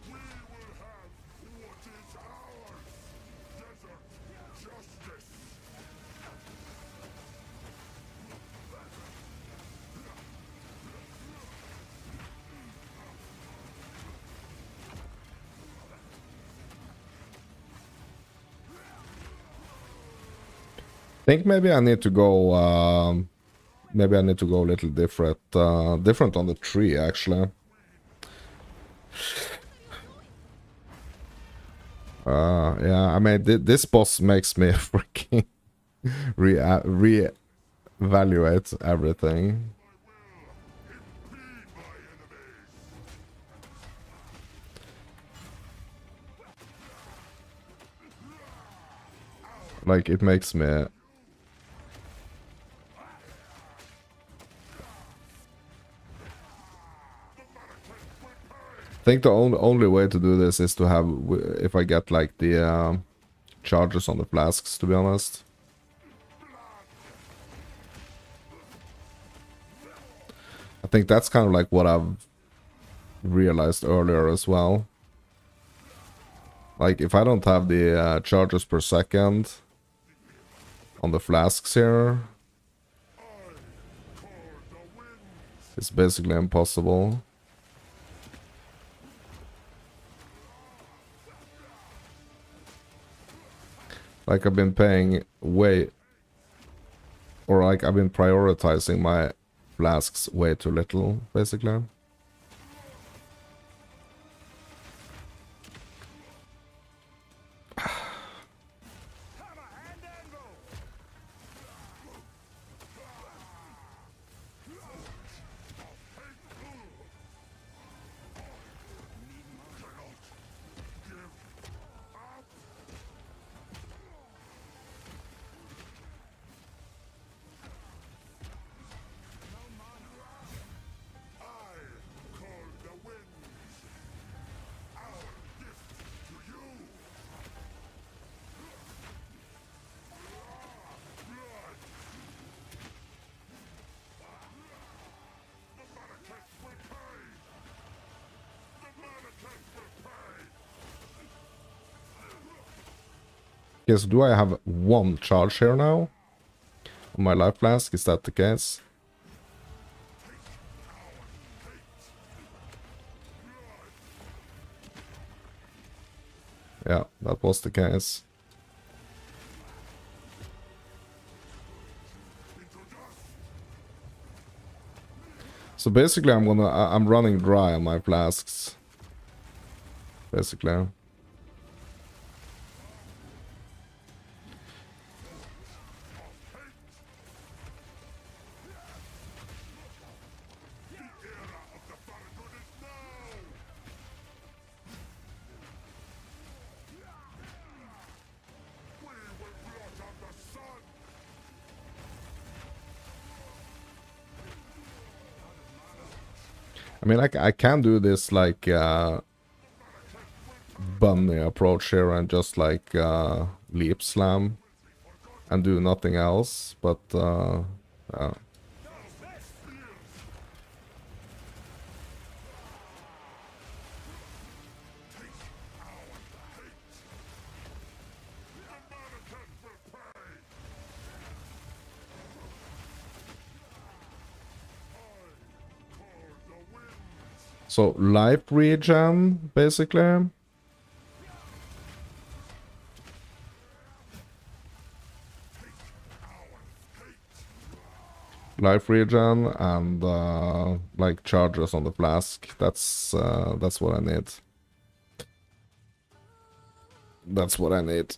We will have what is ours! Desert justice! Think maybe I need to go, maybe I need to go a little different, different on the tree, actually. Yeah, I mean, this boss makes me freaking re-evaluate everything. Like, it makes me... I think the only way to do this is to have, if I get like the charges on the flasks, to be honest. I think that's kind of like what I've realized earlier as well. Like, if I don't have the charges per second on the flasks here, it's basically impossible. Like, I've been paying way... Or like, I've been prioritizing my flasks way too little, basically. Okay, so do I have one charge here now? On my life flask, is that the case? Yeah, that was the case. So basically I'm running dry on my flasks. Basically. I mean, I can do this like bunny approach here and just like leap slam and do nothing else, but so life regen, basically. Life regen and like charges on the flask. That's what I need. That's what I need.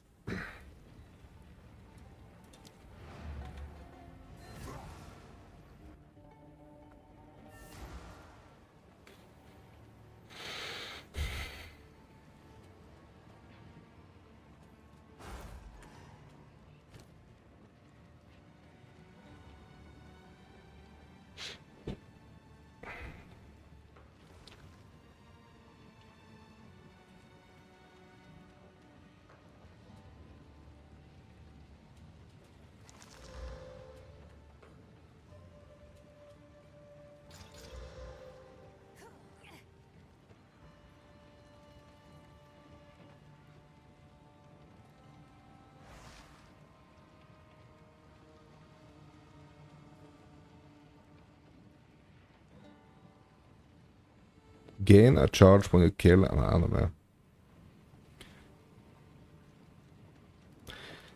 Gain a charge when you kill an enemy.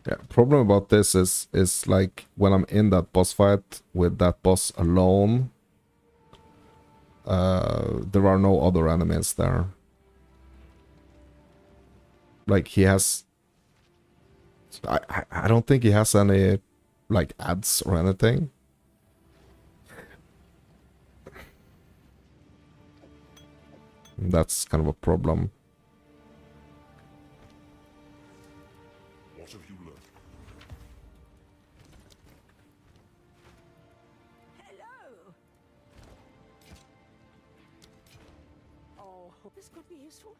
Yeah, problem about this is like when I'm in that boss fight with that boss alone, there are no other enemies there. Like he has, I don't think he has any like ads or anything. That's kind of a problem. What have you learned? Hello. Oh, hope this could be useful.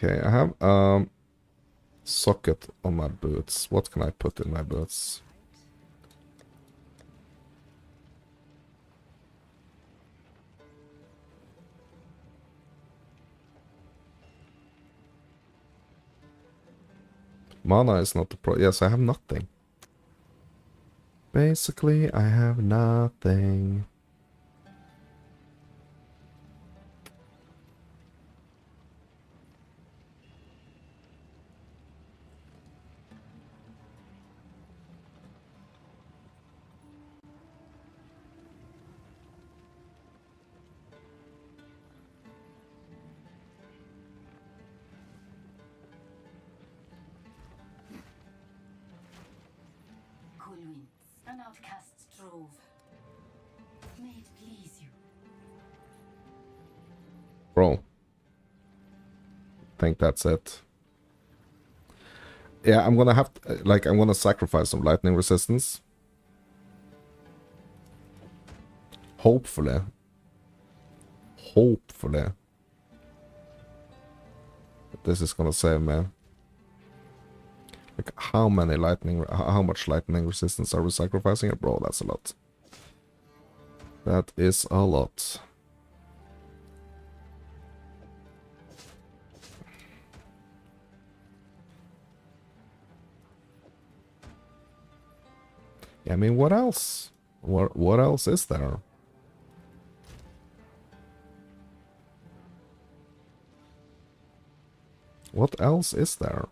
Okay, I have socket on my boots. What can I put in my boots? Mana is not the pro. Yes, I have nothing. Basically, I have nothing. Cool winds, an outcast's trove. May it please you. Bro. Think that's it. Yeah, I'm gonna have to, like, I'm gonna sacrifice some lightning resistance. Hopefully. Hopefully. This is gonna save me. Like, how much lightning resistance are we sacrificing? Bro, that's a lot. That is a lot. Yeah, I mean, what else? What else is there? What else is there?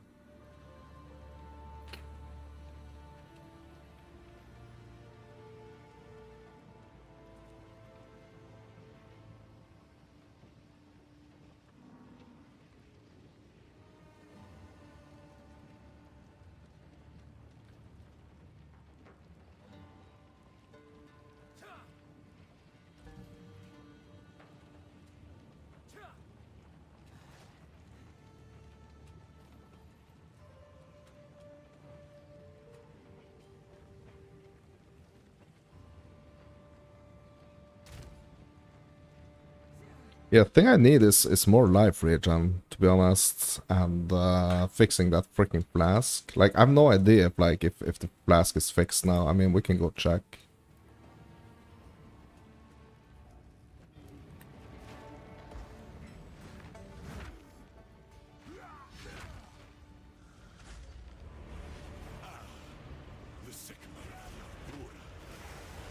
Yeah, the thing I need is more life regen, to be honest, and fixing that freaking flask. Like, I have no idea if the flask is fixed now. I mean, we can go check. The sick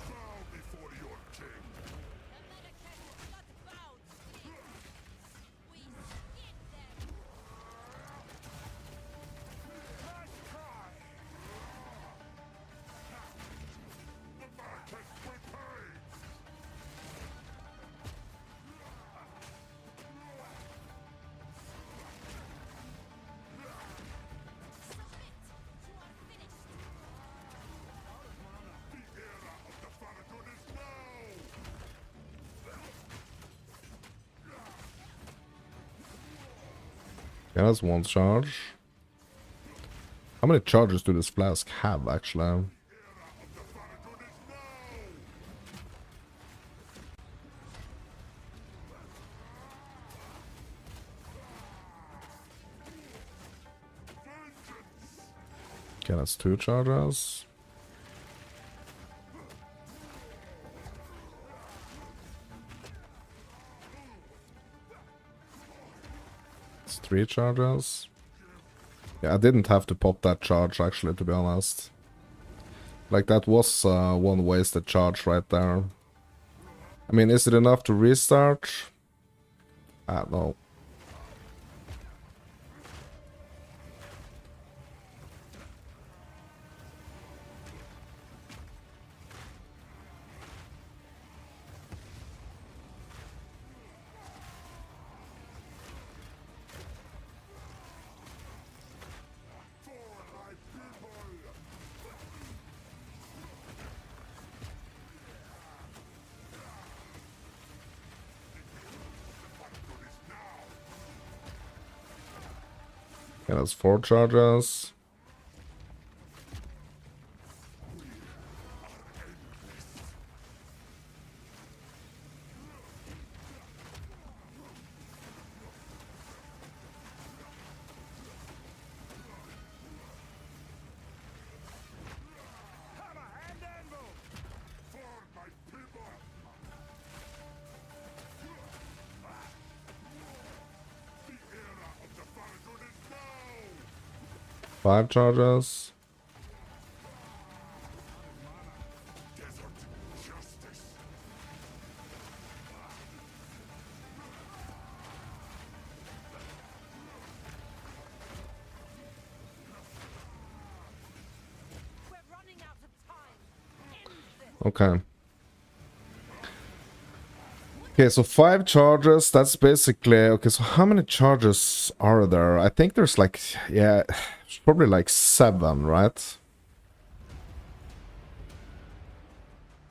bow before your king. The market prepared. The era of the Farragut is now. Yeah, that's one charge. How many charges do this flask have, actually? Okay, that's 2 charges. It's 3 charges. Yeah, I didn't have to pop that charge, actually, to be honest. Like, that was one wasted charge right there. I mean, is it enough to restart? I don't know. Okay, that's 4 charges. 5 charges. Desert justice. We're running out of time. End this. Okay. Okay, so 5 charges, that's basically... Okay, so how many charges are there? I think there's like... Yeah, probably like 7, right?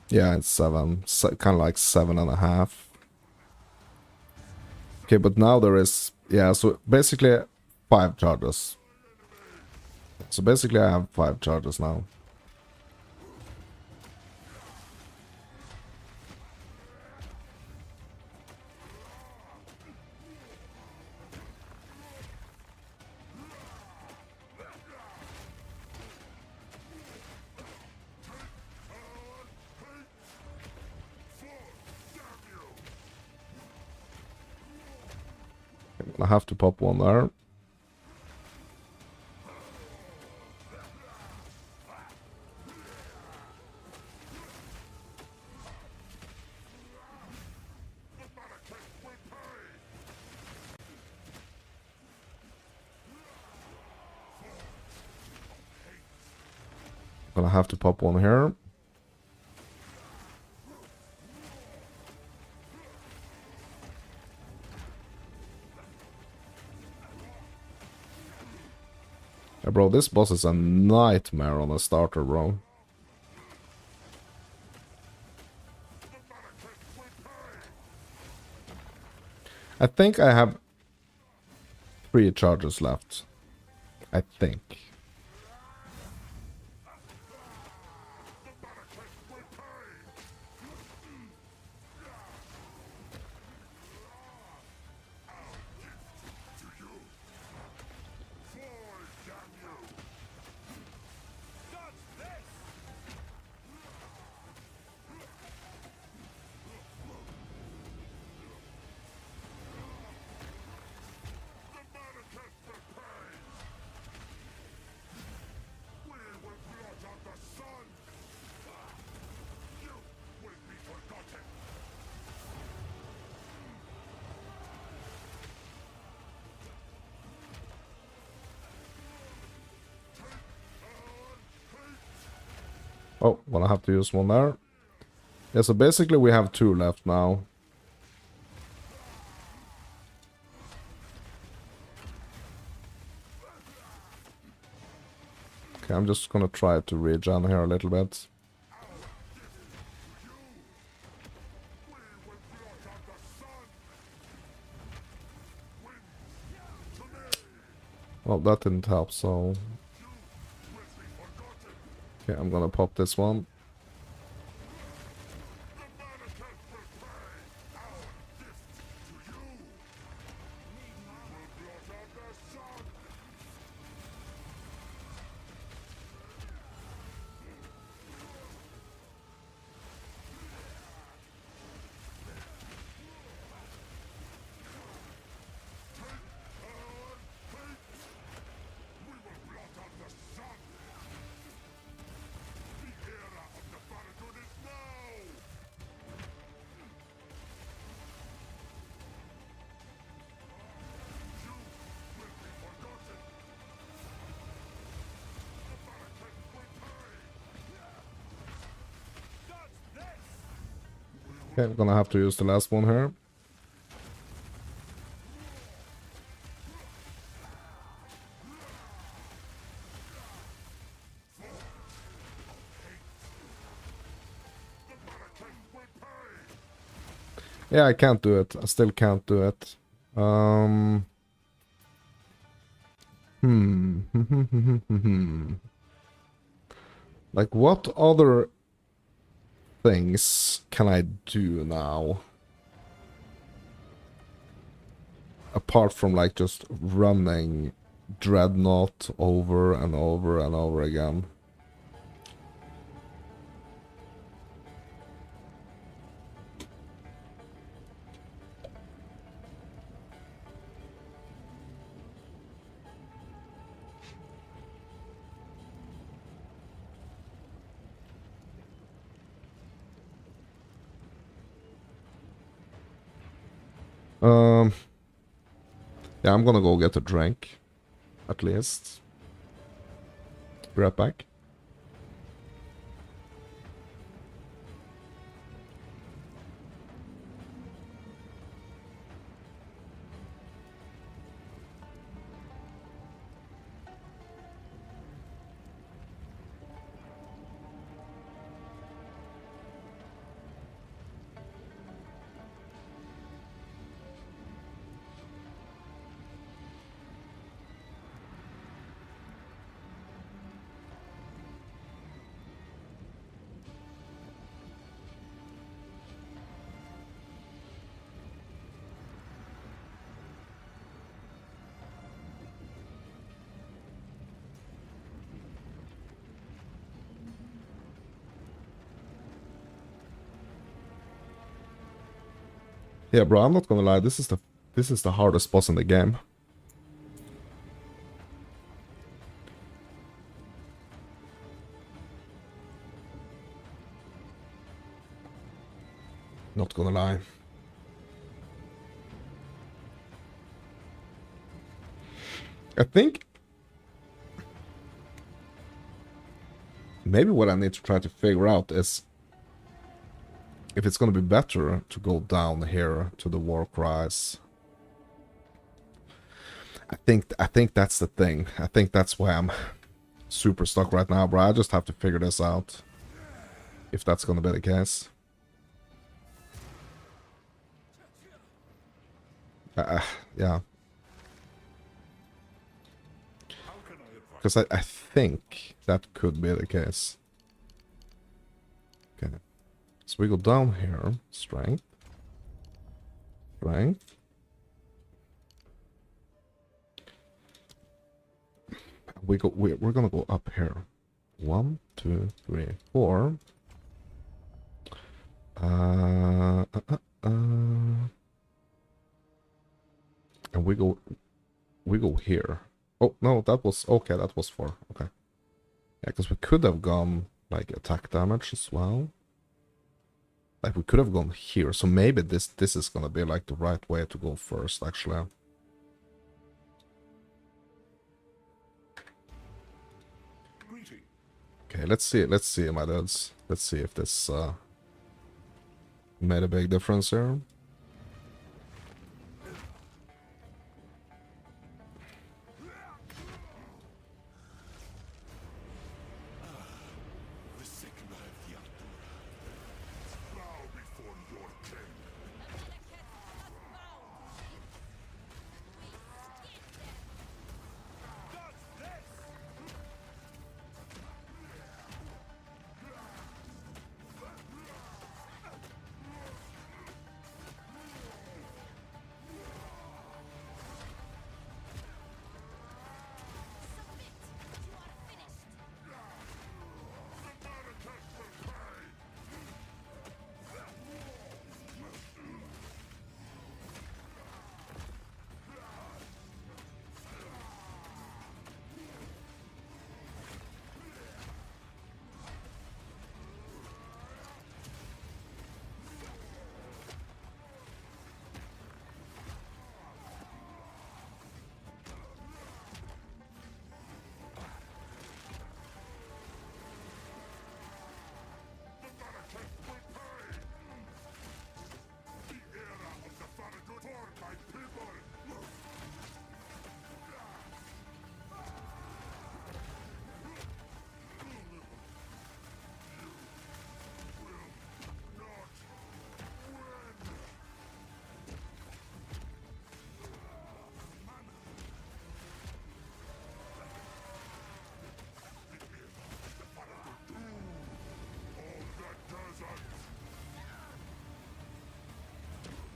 Yeah, it's 7. Kind of like 7.5. Okay, but now there is... Yeah, so basically 5 charges. So basically I have 5 charges now. I have to pop one there. Gonna have to pop one here. Yeah, bro, this boss is a nightmare on a starter, bro. I think I have 3 charges left. I think. Oh, well, I have to use one there. Yeah, so basically we have 2 left now. Okay, I'm just gonna try to regen here a little bit. Well, that didn't help, so... Okay, I'm gonna pop this one. Okay, I'm gonna have to use the last one here. Yeah, I can't do it. I still can't do it. Like, what other things can I do now? Apart from, like, just running Dreadnought over and over and over again. Um, yeah, I'm gonna go get a drink, at least. Be right back. Yeah, bro, I'm not gonna lie, this is the hardest boss in the game. Not gonna lie. I think maybe what I need to try to figure out is if it's gonna be better to go down here to the war cries. I think that's the thing. I think that's why I'm super stuck right now, bro. I just have to figure this out. If that's gonna be the case. Yeah. Because I think that could be the case. Okay. So we go down here. Strength. Strength. We're gonna go up here. 1, 2, 3, 4. And we go here. Oh no, that was okay. That was 4. Okay. Yeah, because we could have gone like attack damage as well. Like we could have gone here. So maybe this is gonna be like the right way to go first, actually. Okay, let's see, my dudes. Let's see if this made a big difference here.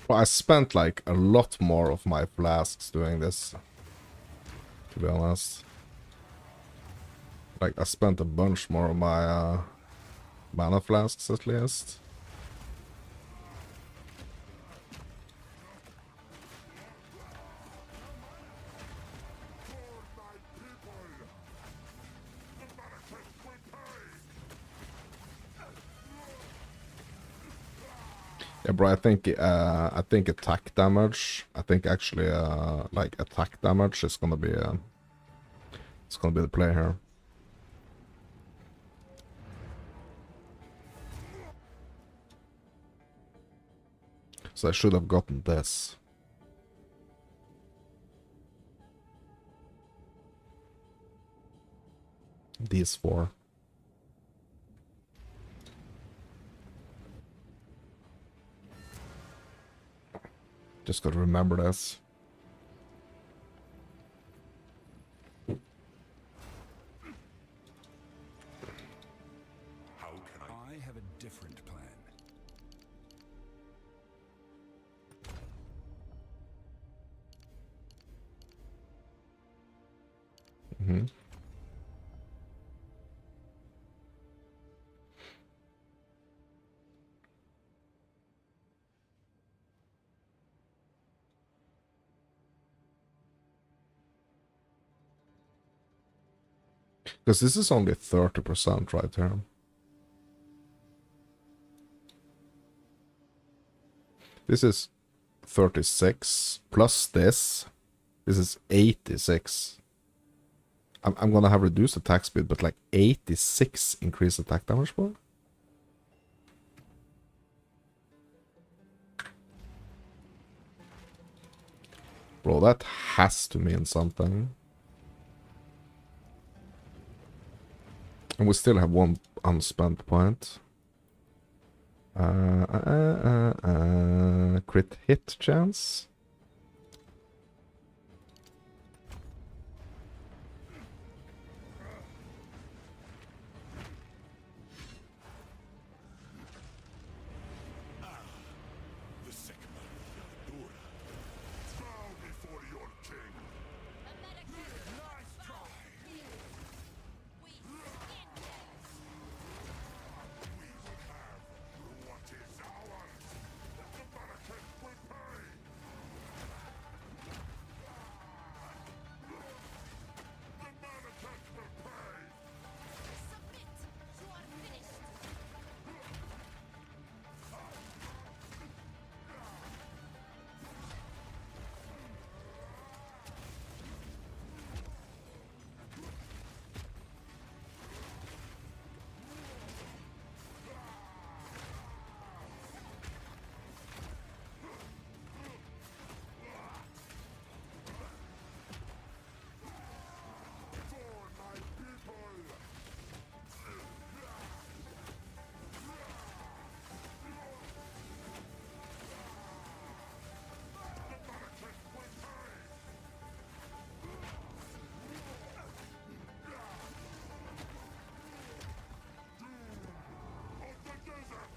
Well, I spent like a lot more of my flasks doing this, to be honest. Like I spent a bunch more of my mana flasks at least. Yeah, bro, I think attack damage. I think actually like attack damage is gonna be it's gonna be the play here. So I should have gotten this. These four. Just gotta remember this. How can I have a different plan. Mm-hmm. Because this is only 30% right here. This is 36 plus this. This is 86. I'm gonna have reduced attack speed, but like 86 increased attack damage, bro. Bro, that has to mean something. And we still have one unspent point. Crit hit chance. The sick man, Dura. Bow before your king. Nice try. We will have what is ours. The Barricade will pay. The Barricade will pay. Submit! You are finished! For my people. The Barricade will pay. Doom of the desert.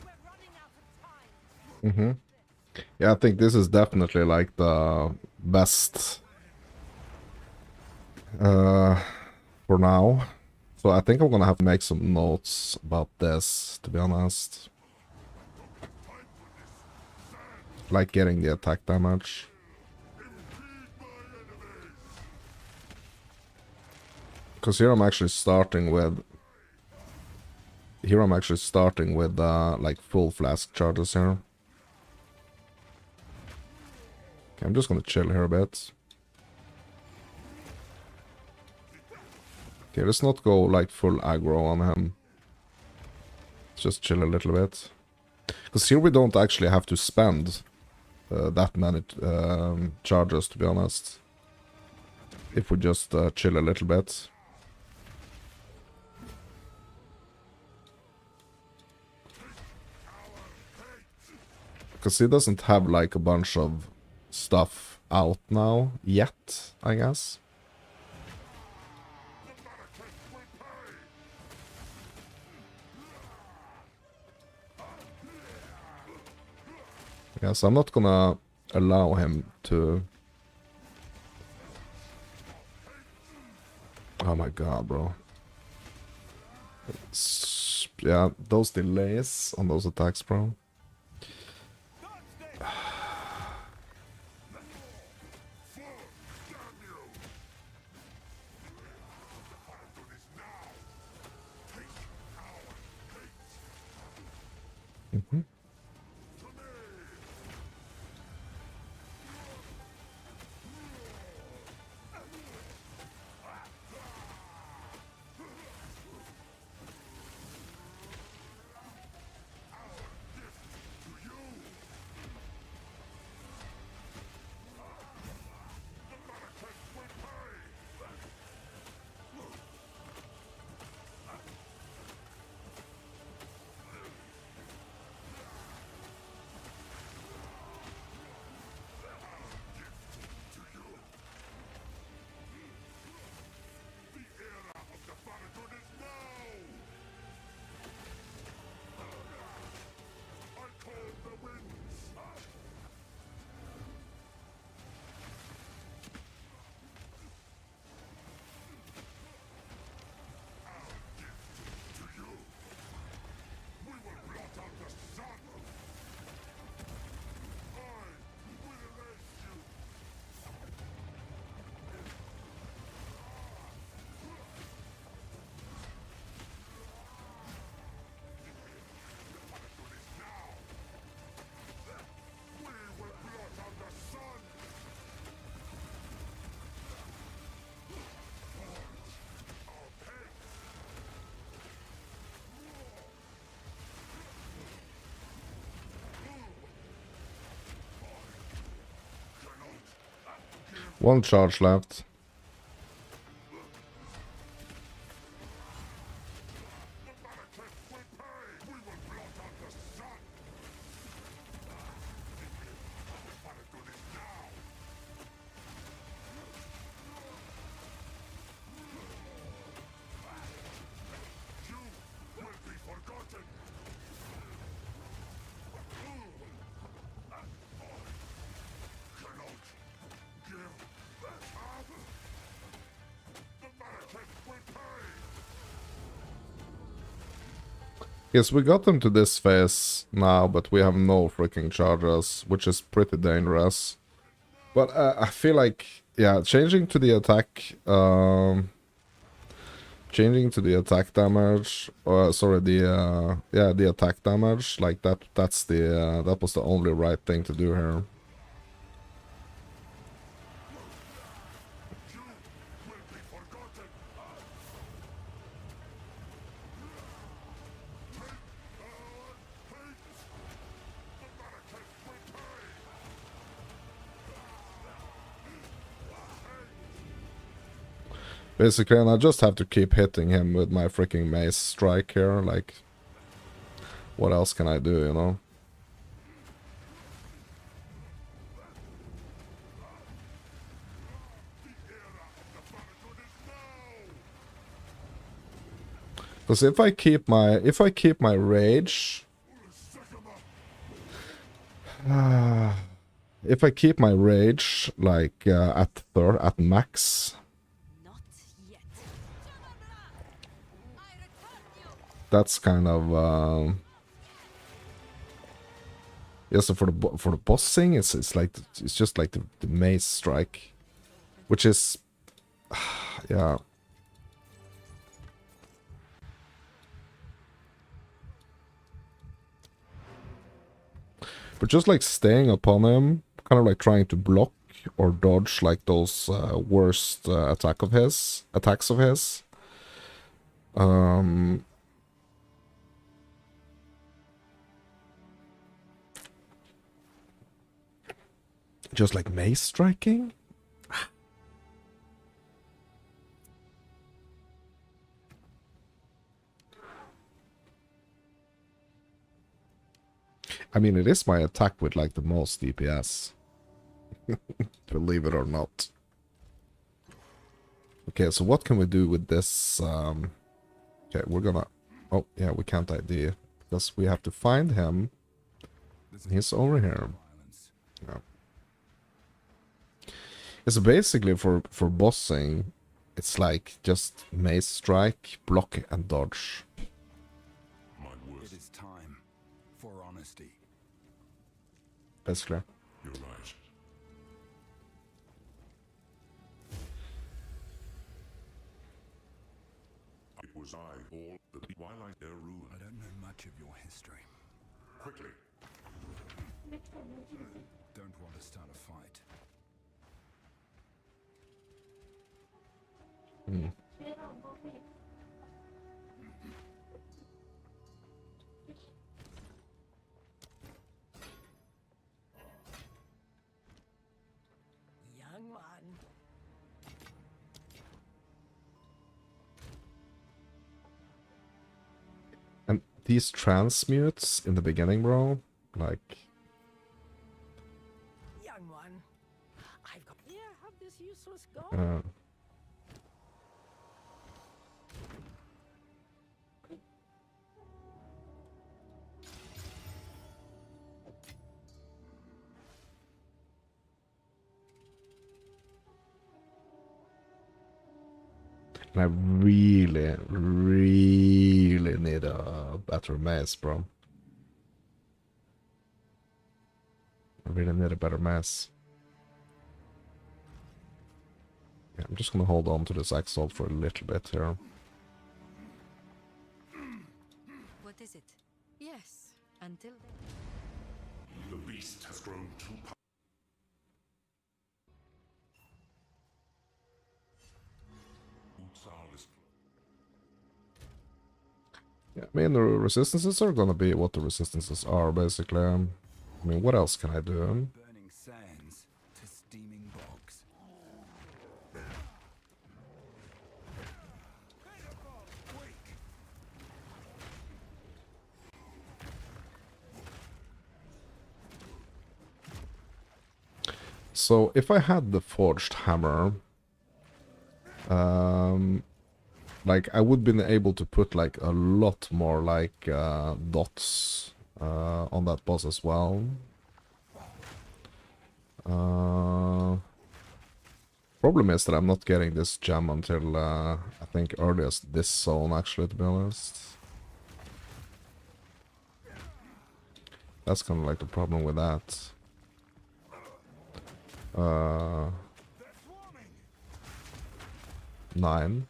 We're running out of time. Mm-hmm. Yeah, I think this is definitely like the best for now. So I think I'm gonna have to make some notes about this, to be honest. Like getting the attack damage. Because here I'm actually starting with... Here I'm actually starting with like full flask charges here. Okay, I'm just gonna chill here a bit. Okay, let's not go like full aggro on him. Let's just chill a little bit. Because here we don't actually have to spend that many charges, to be honest. If we just chill a little bit. Because he doesn't have like a bunch of stuff out now yet, I guess. Yeah, so I'm not gonna allow him to... Oh my god, bro. Yeah, those delays on those attacks, bro. Mm-hmm. One charge left. Yes, we got them to this phase now, but we have no freaking charges, which is pretty dangerous. But I feel like, yeah, changing to the attack damage, sorry, the attack damage, like that was the only right thing to do here. Basically, and I just have to keep hitting him with my freaking mace strike here, like, what else can I do, you know? Because if I keep my rage, if I keep my rage like at max, that's kind of yeah. So for the boss thing, it's just like the mace strike, which is yeah. But just like staying upon him, kind of like trying to block or dodge like those worst attacks of his. Just like mace striking? I mean, it is my attack with like the most DPS. Believe it or not. Okay, so what can we do with this? Okay, we're gonna... Oh, yeah, we can't ID. Because we have to find him. He's over here. Yeah. It's basically for bossing, it's like just mace strike, block, and dodge. It is time for honesty. Basically. You're right. It was I, all the Twilight Air rule. I don't know much of your history. Quickly. Don't want to start a fight. Young one. And these transmutes in the beginning, bro, like... Young one. I've got here, have this useless god. And I really, really need a better mace, bro. I really need a better mace. Yeah, I'm just gonna hold on to this Exile for a little bit here. What is it? Yes, until then. The beast has grown too powerful. Yeah, I mean, the resistances are gonna be what the resistances are, basically. I mean, what else can I do? Burning sands to steaming bogs. So, if I had the Forged Hammer, like, I would been able to put, like, a lot more, like, dots on that boss as well. Problem is that I'm not getting this gem until, I think, earliest this zone, actually, to be honest. That's kind of like the problem with that. 9.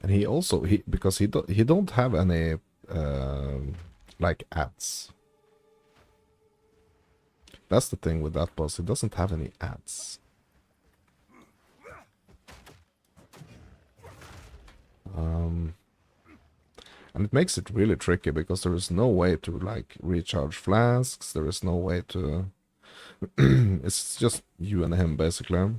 And he also because he don't have any like ads. That's the thing with that boss. He doesn't have any ads. And it makes it really tricky because there is no way to like recharge flasks. There is no way to. It's just you and him basically.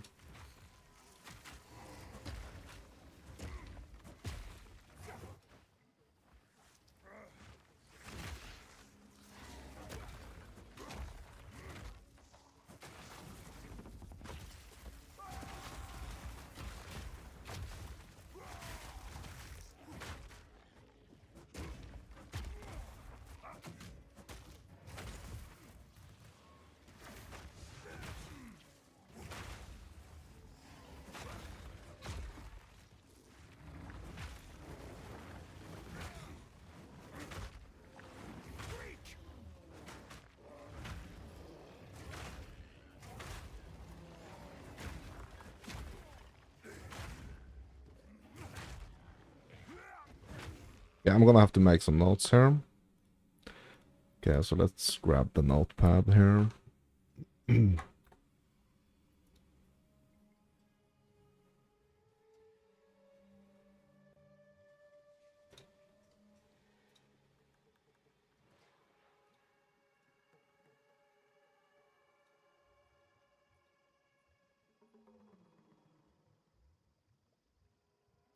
Yeah, I'm gonna have to make some notes here. Okay, so let's grab the notepad here.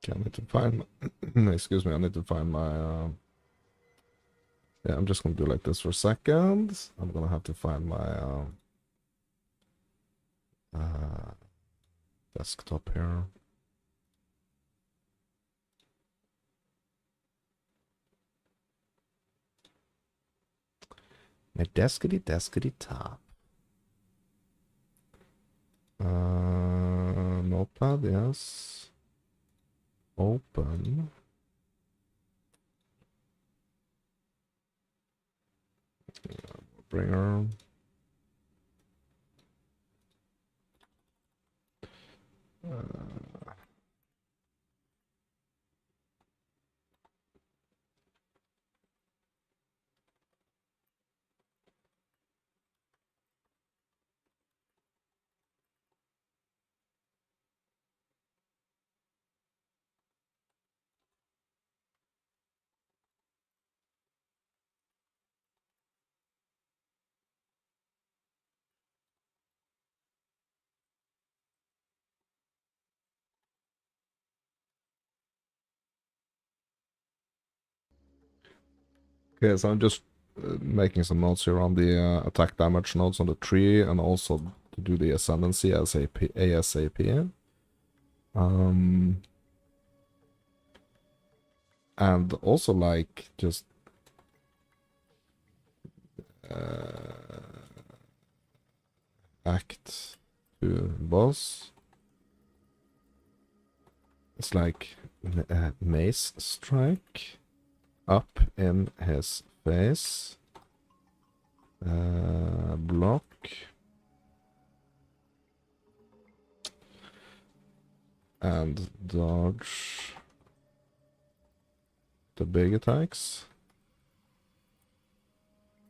Okay, I need to find my excuse me, I need to find my yeah, I'm just gonna do like this for a second. I'm gonna have to find my uh desktop here. My deskity top. Notepad, yes. Open. Bringer. Okay, so I'm just making some notes here on the attack damage nodes on the tree, and also to do the ascendancy ASAP. And also like just act to boss. It's like mace strike up in his face. Block. And dodge the big attacks.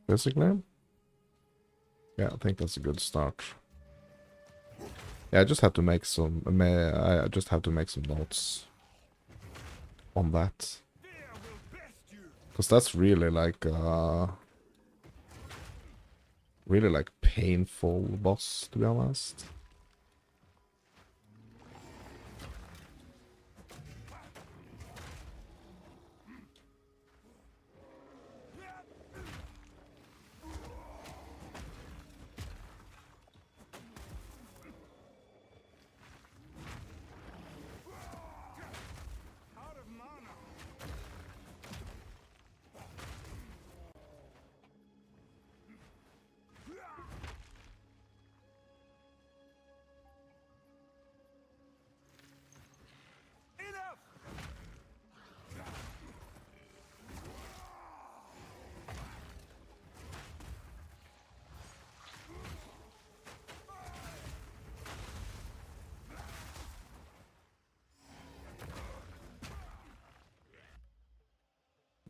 Basically. Yeah, I think that's a good start. Yeah, I just have to make some. I just have to make some notes on that, because that's really like painful boss, to be honest.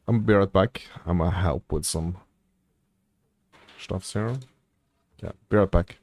I'm gonna be right back. I'm gonna help with some stuffs here. Yeah, be right back.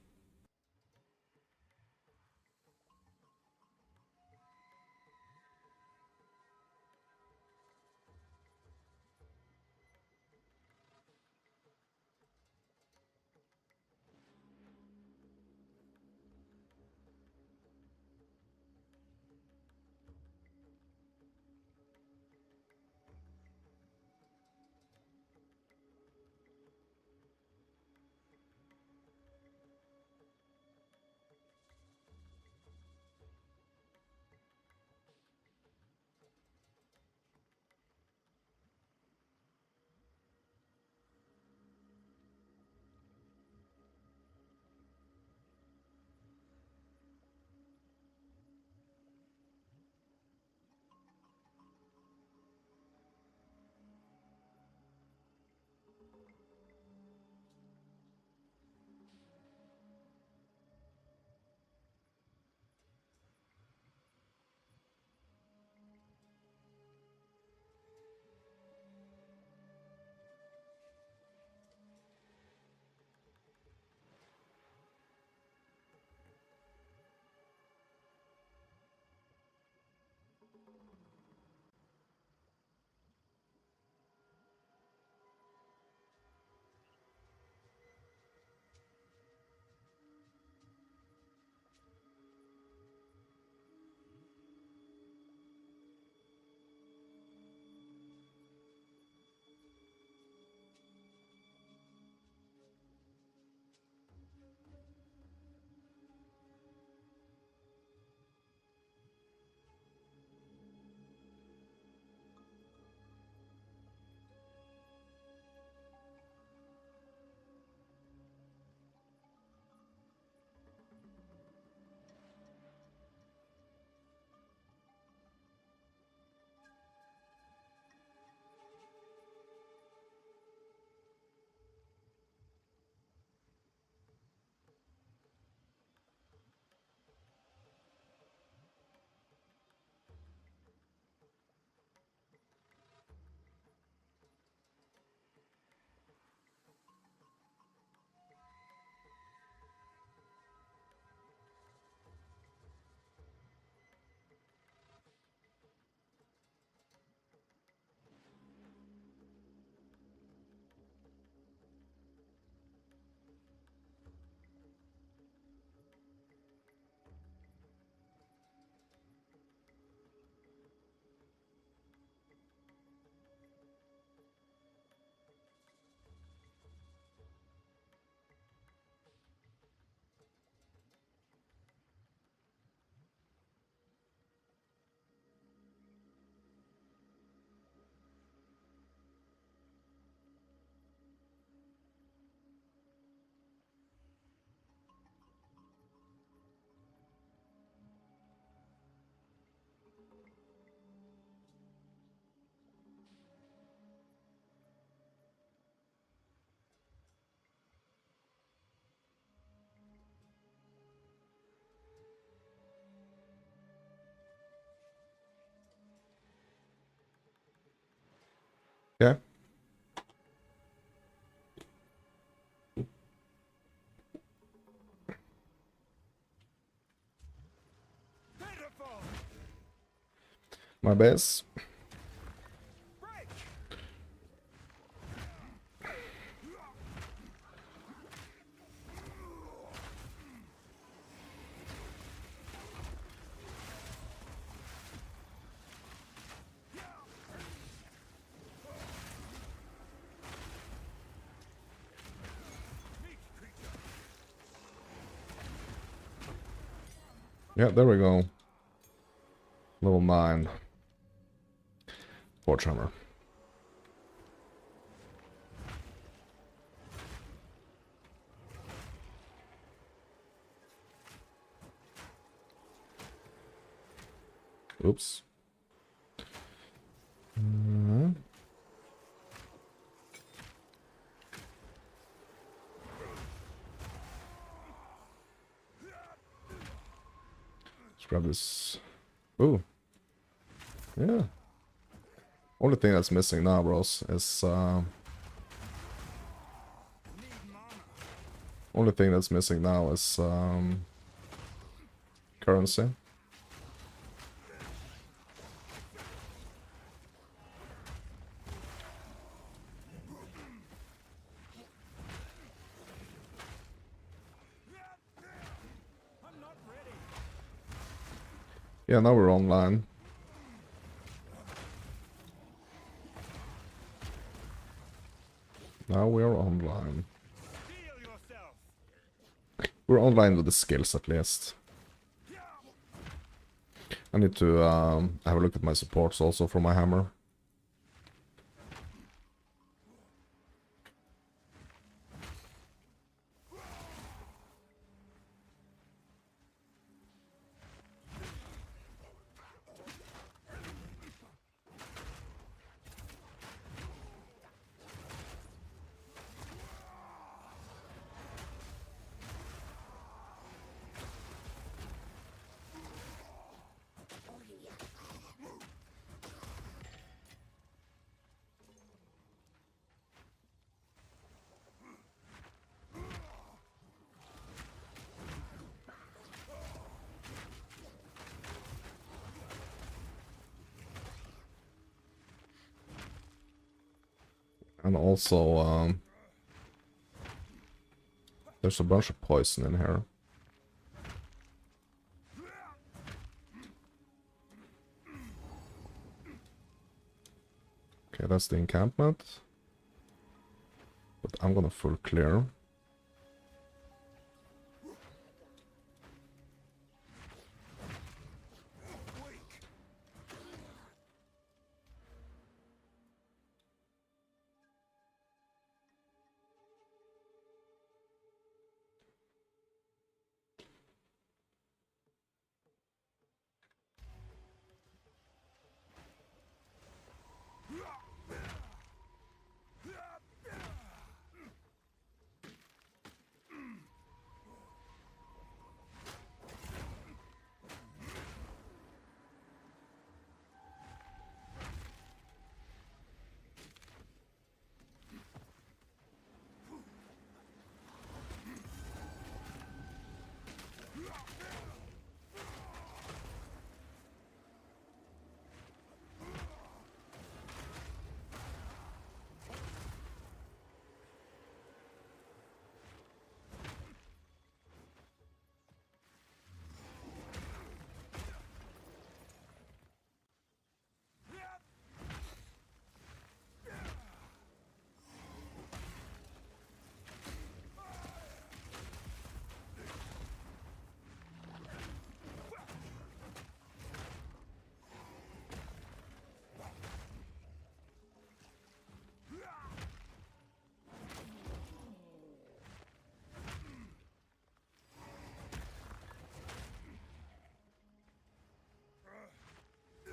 My base. Yeah, there we go. Level 9. Forge Hammer. Oops. Let's grab this. Ooh. Yeah. Only thing that's missing now, bros, is only thing that's missing now is currency. Yeah, now we're online. Now we're online. We're online with the skills at least. I need to have a look at my supports also for my hammer. And also, there's a bunch of poison in here. Okay, that's the encampment. But I'm gonna full clear.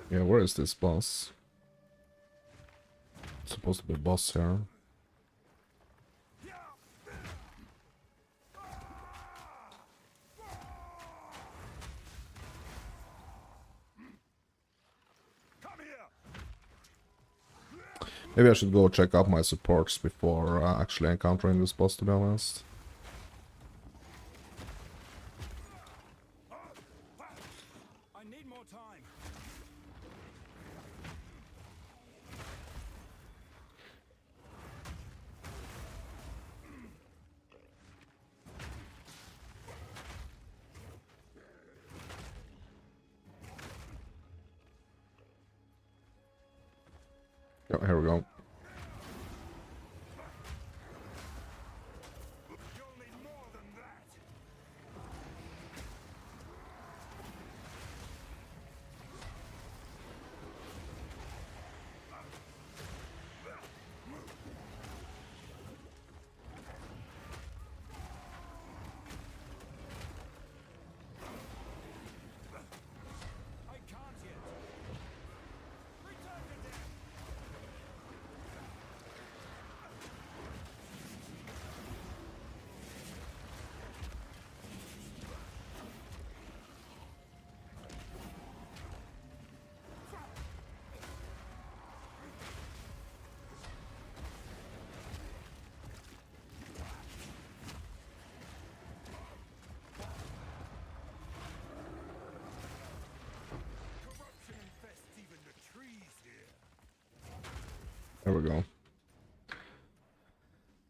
Yeah, where is this boss? It's supposed to be a boss here. Maybe I should go check out my supports before actually encountering this boss, to be honest. I need more time. Oh, here we go. You'll need more than that. I can't yet. Return to death. Corruption infests even the trees here. There we go.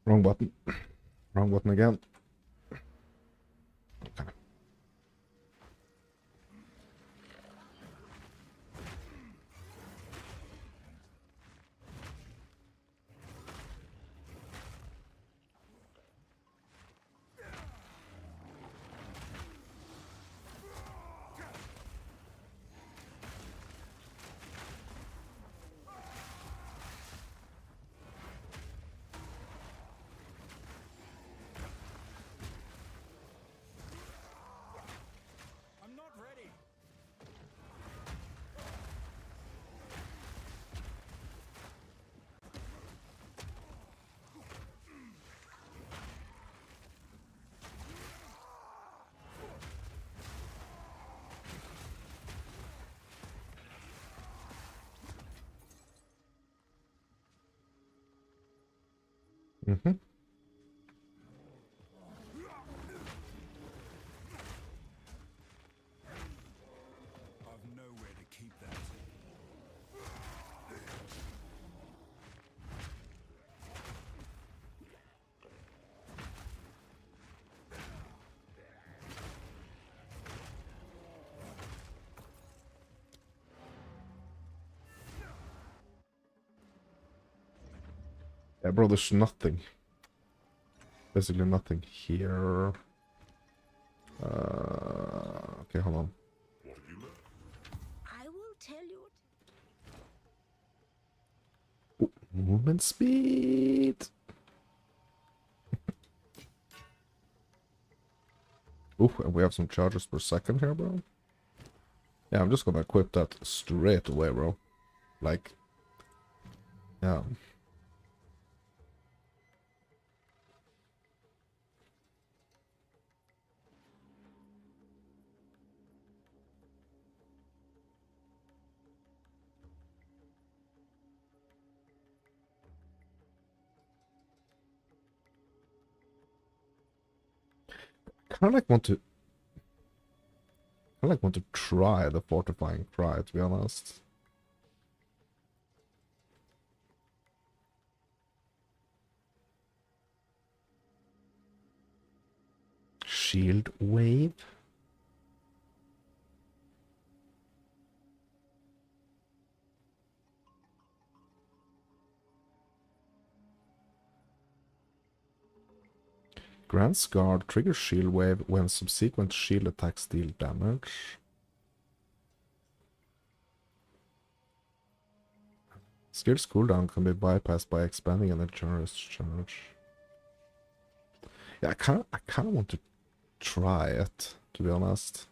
Wrong button. Wrong button again. Okay. I'm not ready. Mm-hmm. I've nowhere to keep that. Yeah, bro, there's nothing. Basically nothing here. Okay, hold on. I will tell you. Ooh, movement speed. Ooh, and we have some charges per second here, bro. Yeah, I'm just gonna equip that straight away, bro. Like, yeah. Kind of like want to. I like want to try the fortifying cry, to be honest. Shield wave. Grants guard triggers shield wave when subsequent shield attacks deal damage. Skill's cooldown can be bypassed by expanding an generous charge. Yeah, I kinda want to try it, to be honest.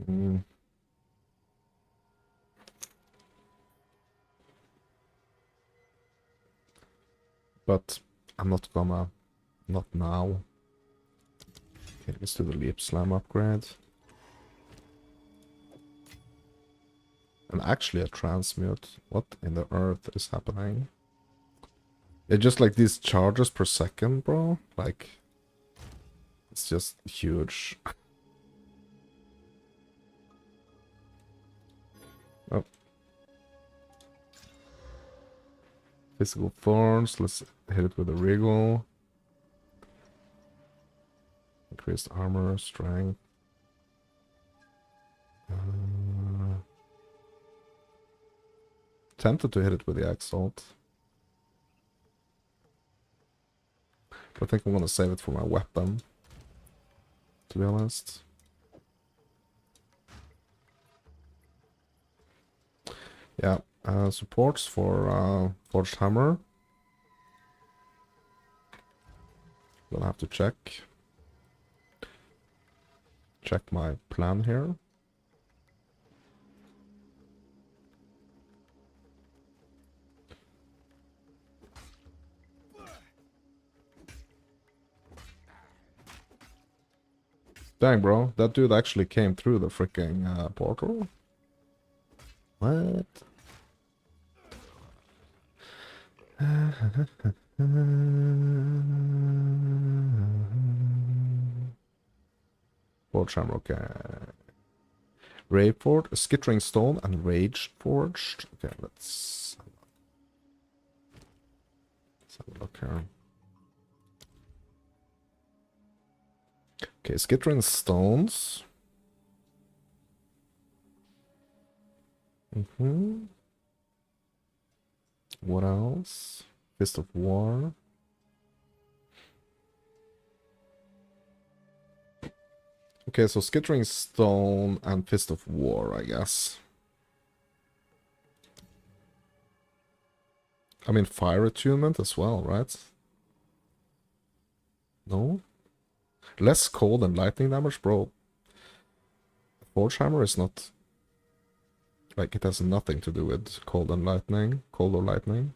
Mm. But I'm not gonna. Not now. Okay, let's do the leap slam upgrade. And actually a transmute. What in the earth is happening? It's just like these charges per second, bro. Like, it's just huge. Oh. Physical thorns. Let's hit it with a wriggle. Increased armor, strength. Tempted to hit it with the Exile. But I think I'm gonna save it for my weapon, to be honest. Yeah, supports for Forged Hammer. Gonna have to check. Check my plan here. Dang, bro, that dude actually came through the freaking portal. What? Forge Hammer, okay. Ray Forge, Skittering Stone, and Rage Forged. Okay, let's have a look here. Okay, Skittering Stones. What else? Fist of War. Okay, so Skittering Stone and Fist of War, I guess. I mean, Fire Attunement as well, right? No? Less cold and lightning damage, bro. Forge Hammer is not... Like, it has nothing to do with cold and lightning. Cold or lightning.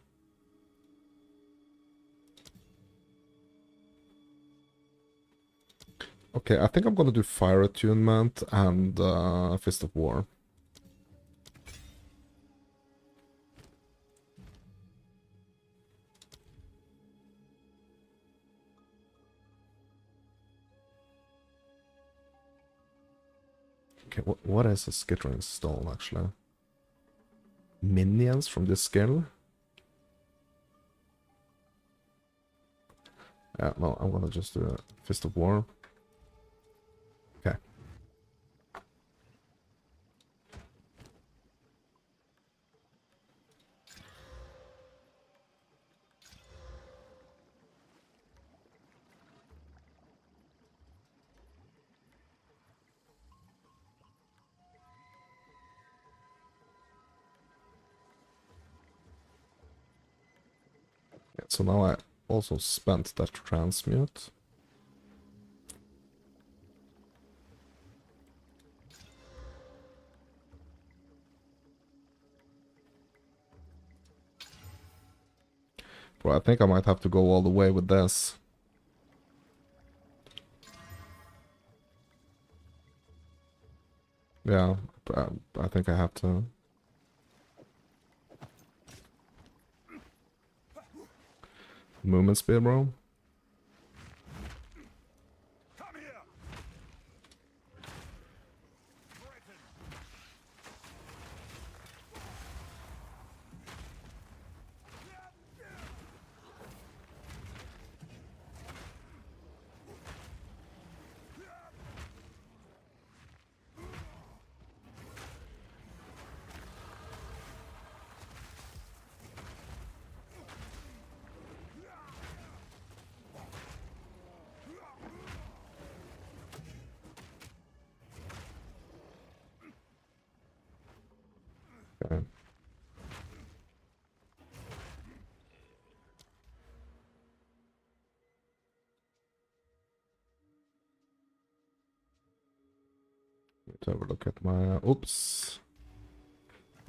Okay, I think I'm gonna do Fire Attunement and Fist of War. Okay, what is a Skittering Stone, actually? Minions from this skill? Yeah, no, I'm gonna just do a Fist of War. Okay. Yeah, so now I also spent that transmute. Bro, I think I might have to go all the way with this. Yeah, I think I have to. Movement speed, bro. Okay. Need to have a look at my oops.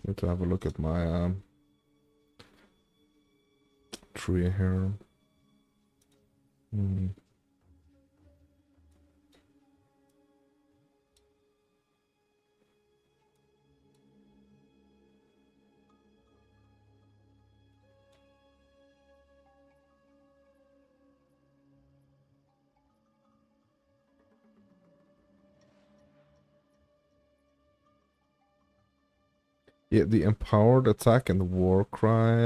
Need to have a look at my tree here. Yeah, the empowered attack and the war cry.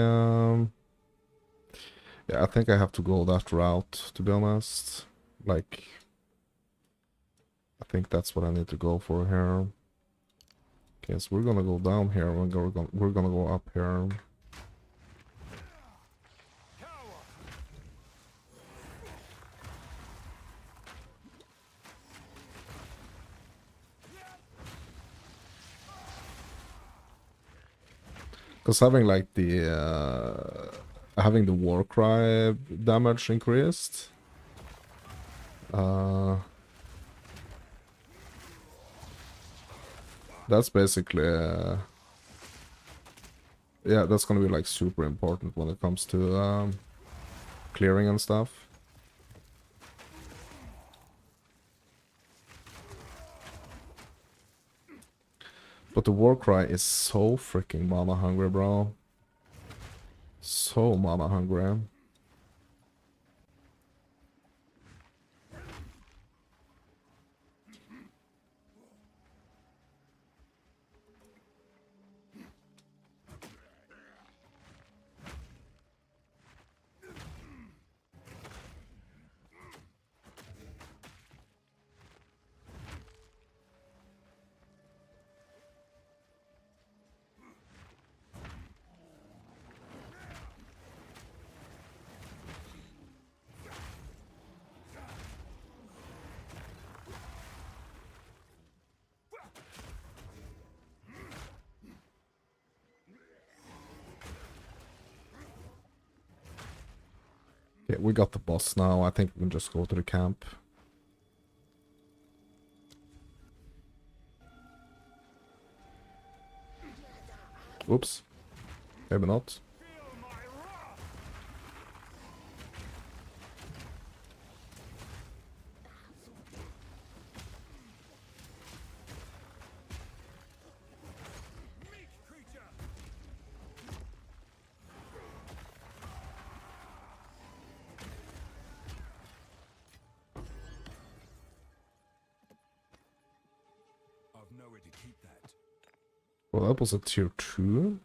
Yeah, I think I have to go that route, to be honest. Like, I think that's what I need to go for here. Okay, so we're gonna go down here. We're gonna go up here. Because having like the having the war cry damage increased. That's basically yeah, that's gonna be like super important when it comes to clearing and stuff. But the war cry is so freaking mana hungry, bro. So mana hungry. Okay, we got the boss now. I think we can just go to the camp. Oops. Maybe not. I've nowhere to keep that. Well, that was a tier 2.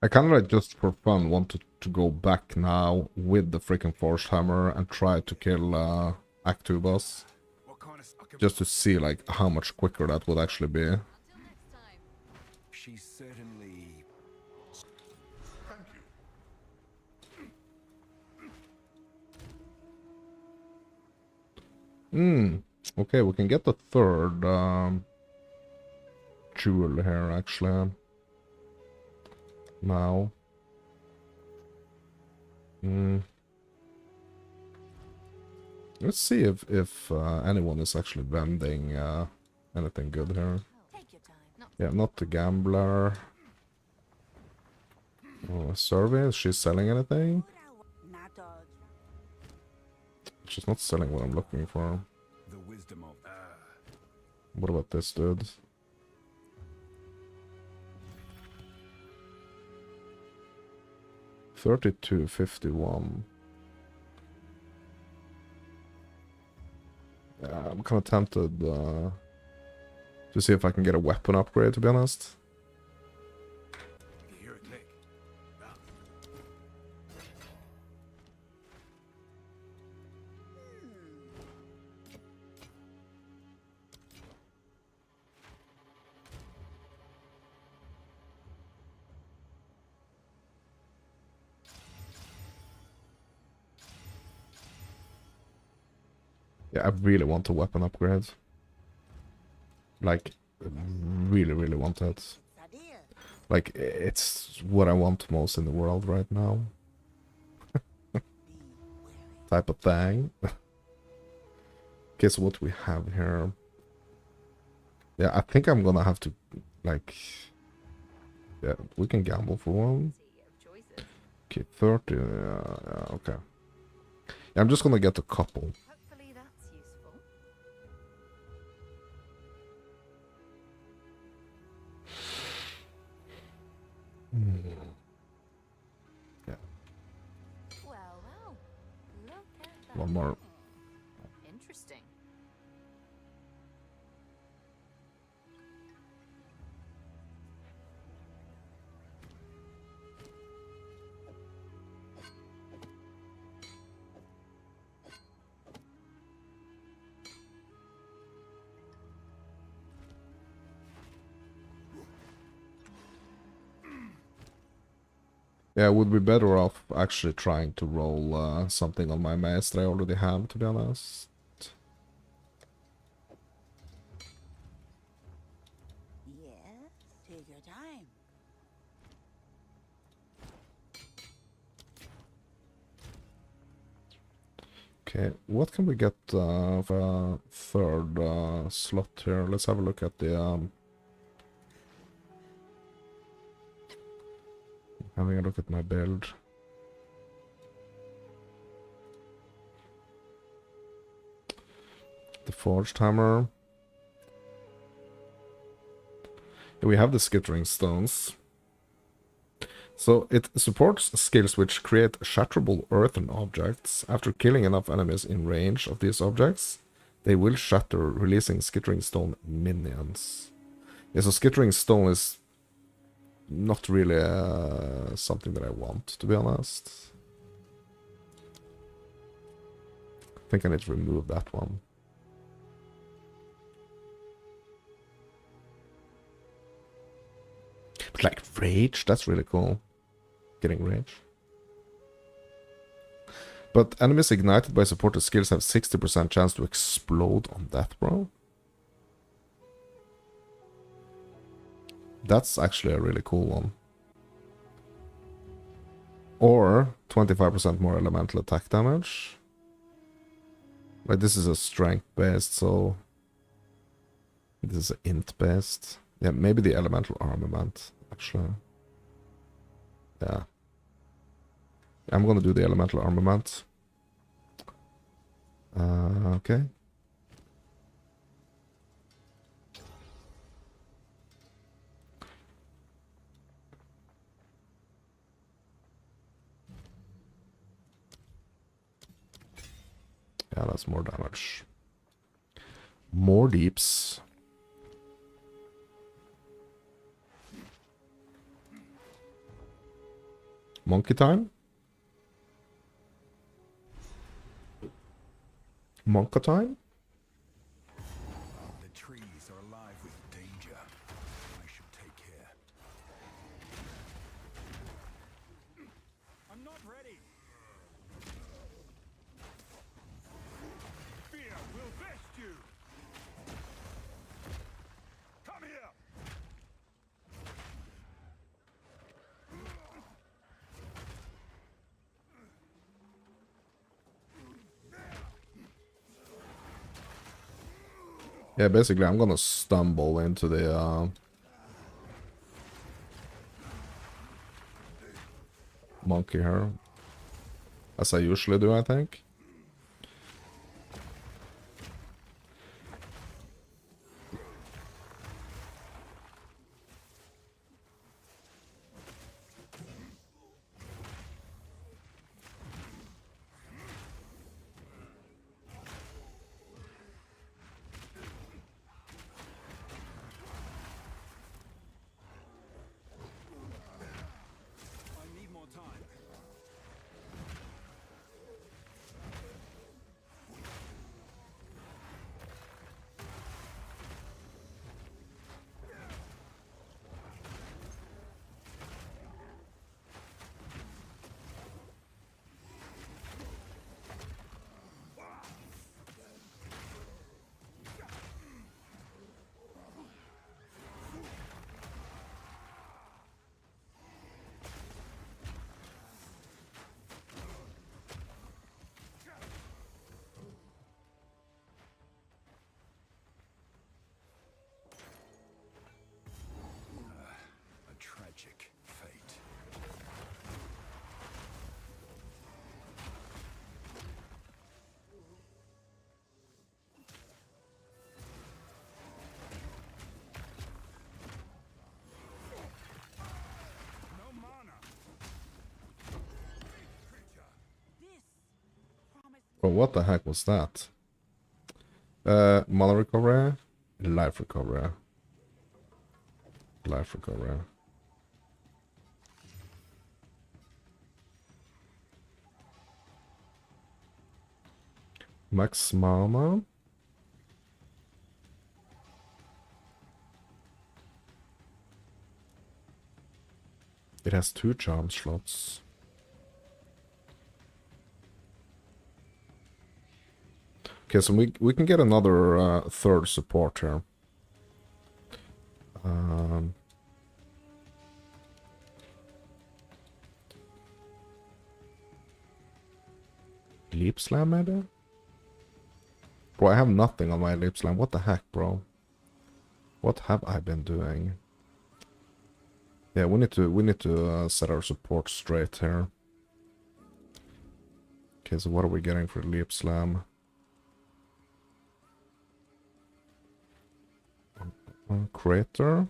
I kind of like just for fun wanted to go back now with the freaking Forged Hammer and try to kill Act 2 boss. What kind of sucker? Just to see like how much quicker that would actually be. Until next time. She's certainly. Thank you. Okay, we can get the third jewel here actually. Now. Let's see if anyone is actually vending anything good here. Take your time. Yeah, not the gambler. Oh, survey, is she selling anything? She's not selling what I'm looking for. The wisdom of. What about this dude? $32.51. Yeah, I'm kind of tempted to see if I can get a weapon upgrade, to be honest. You hear a click. Yeah, I really want a weapon upgrade. Like, really, really want that. Like, it's what I want most in the world right now. Type of thing. Okay, so what we have here? Yeah, I think I'm gonna have to, like... Yeah, we can gamble for one. Okay, 30, yeah, okay. Yeah, I'm just gonna get a couple. Hopefully that's useful. Yeah, one more. Interesting. Yeah, I would be better off actually trying to roll something on my master I already have, to be honest. Yes, take your time. Okay, what can we get for a third slot here? Let's have a look at the... having a look at my build. The Forged Hammer. We have the Skittering Stones. So it supports skills which create shatterable earthen objects. After killing enough enemies in range of these objects, they will shatter, releasing Skittering Stone minions. Yeah, so Skittering Stone is not really something that I want, to be honest. I think I need to remove that one. But like rage, that's really cool. Getting rage. But enemies ignited by supported skills have 60% chance to explode on death, bro. That's actually a really cool one. Or 25% more elemental attack damage. Like this is a strength based, so this is int based. Yeah, maybe the elemental armament, actually. Yeah. I'm gonna do the elemental armament. Okay. Yeah, that's more damage. More deeps. Monkey time? Monka time? The trees are alive with danger. I should take care. I'm not ready. Fear will vest you. Come here. Yeah, basically I'm gonna stumble into the monkey here. As I usually do, I think. I need more time. Bro, what the heck was that? Mana recovery, life recovery, life recovery. Max mana. It has 2 charm slots. Okay, so we can get another third support here. Leap slam maybe? Bro, I have nothing on my leap slam. What the heck, bro? What have I been doing? Yeah, we need to set our support straight here. Okay, so what are we getting for leap slam? Crater.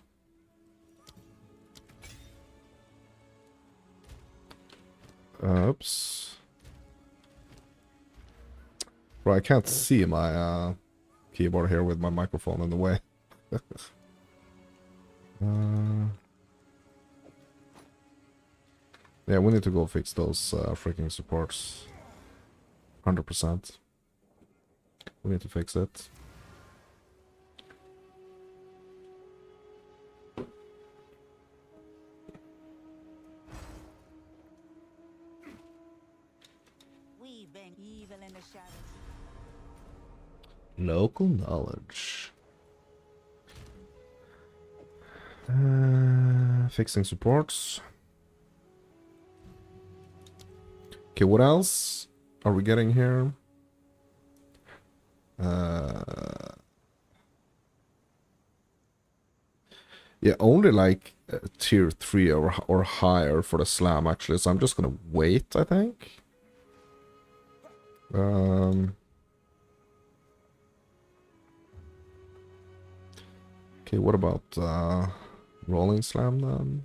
Oops. Bro, I can't see my keyboard here with my microphone in the way. Yeah, we need to go fix those freaking supports. 100%. We need to fix it. We've been evil in the shadows. Local knowledge. Fixing supports. Okay, what else are we getting here? Yeah, only like tier 3 or higher for the slam actually, so I'm just gonna wait, I think. Okay, what about rolling slam then?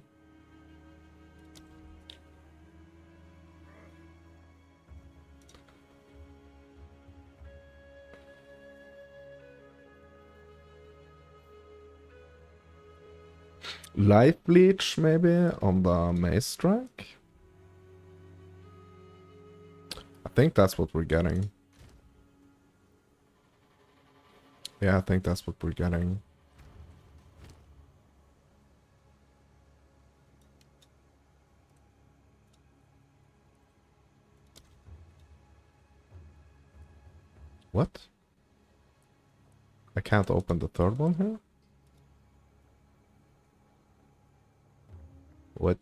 Life Bleach, maybe, on the Maze Strike? I think that's what we're getting. Yeah, I think that's what we're getting. What? I can't open the third one here? What?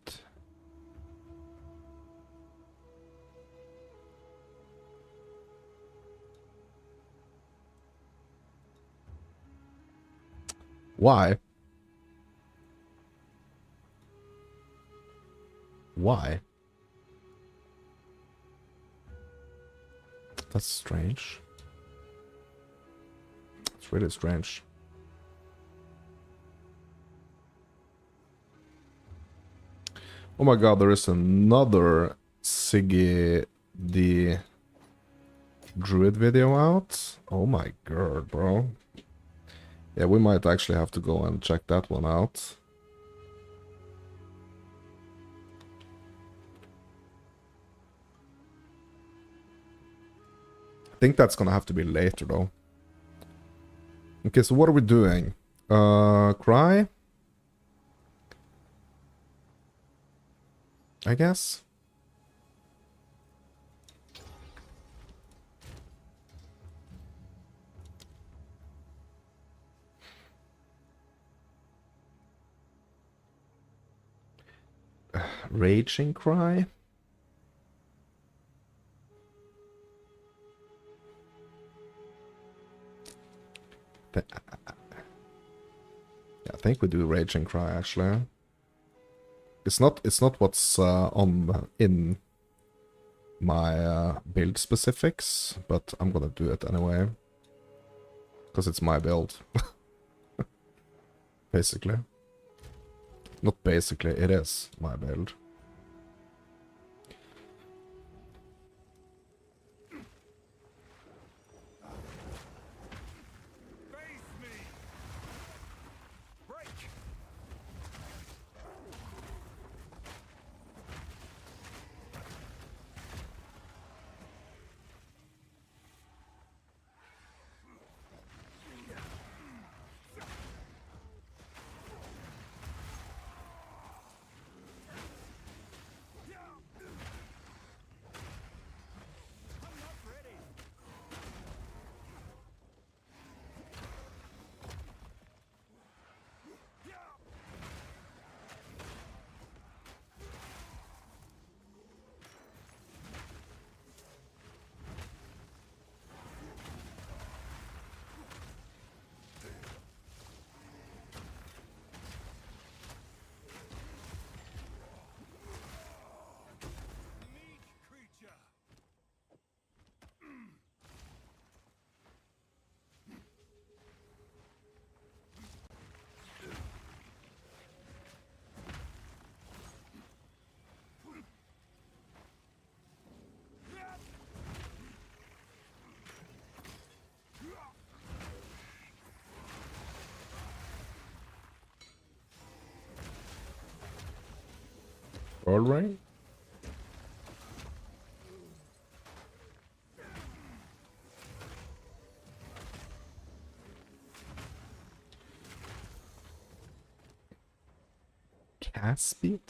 Why? Why? That's strange. It's really strange. Oh my god, there is another Siggy the Druid video out. Oh my god, bro. Yeah, we might actually have to go and check that one out. I think that's gonna have to be later though. Okay, so what are we doing? Cry? I guess. Raging Cry? Yeah, I think we do Raging Cry actually. It's not what's on in my build specifics, but I'm gonna do it anyway. Because it's my build. Basically. Not basically, it is my build. Pearl Ring? Cast speed?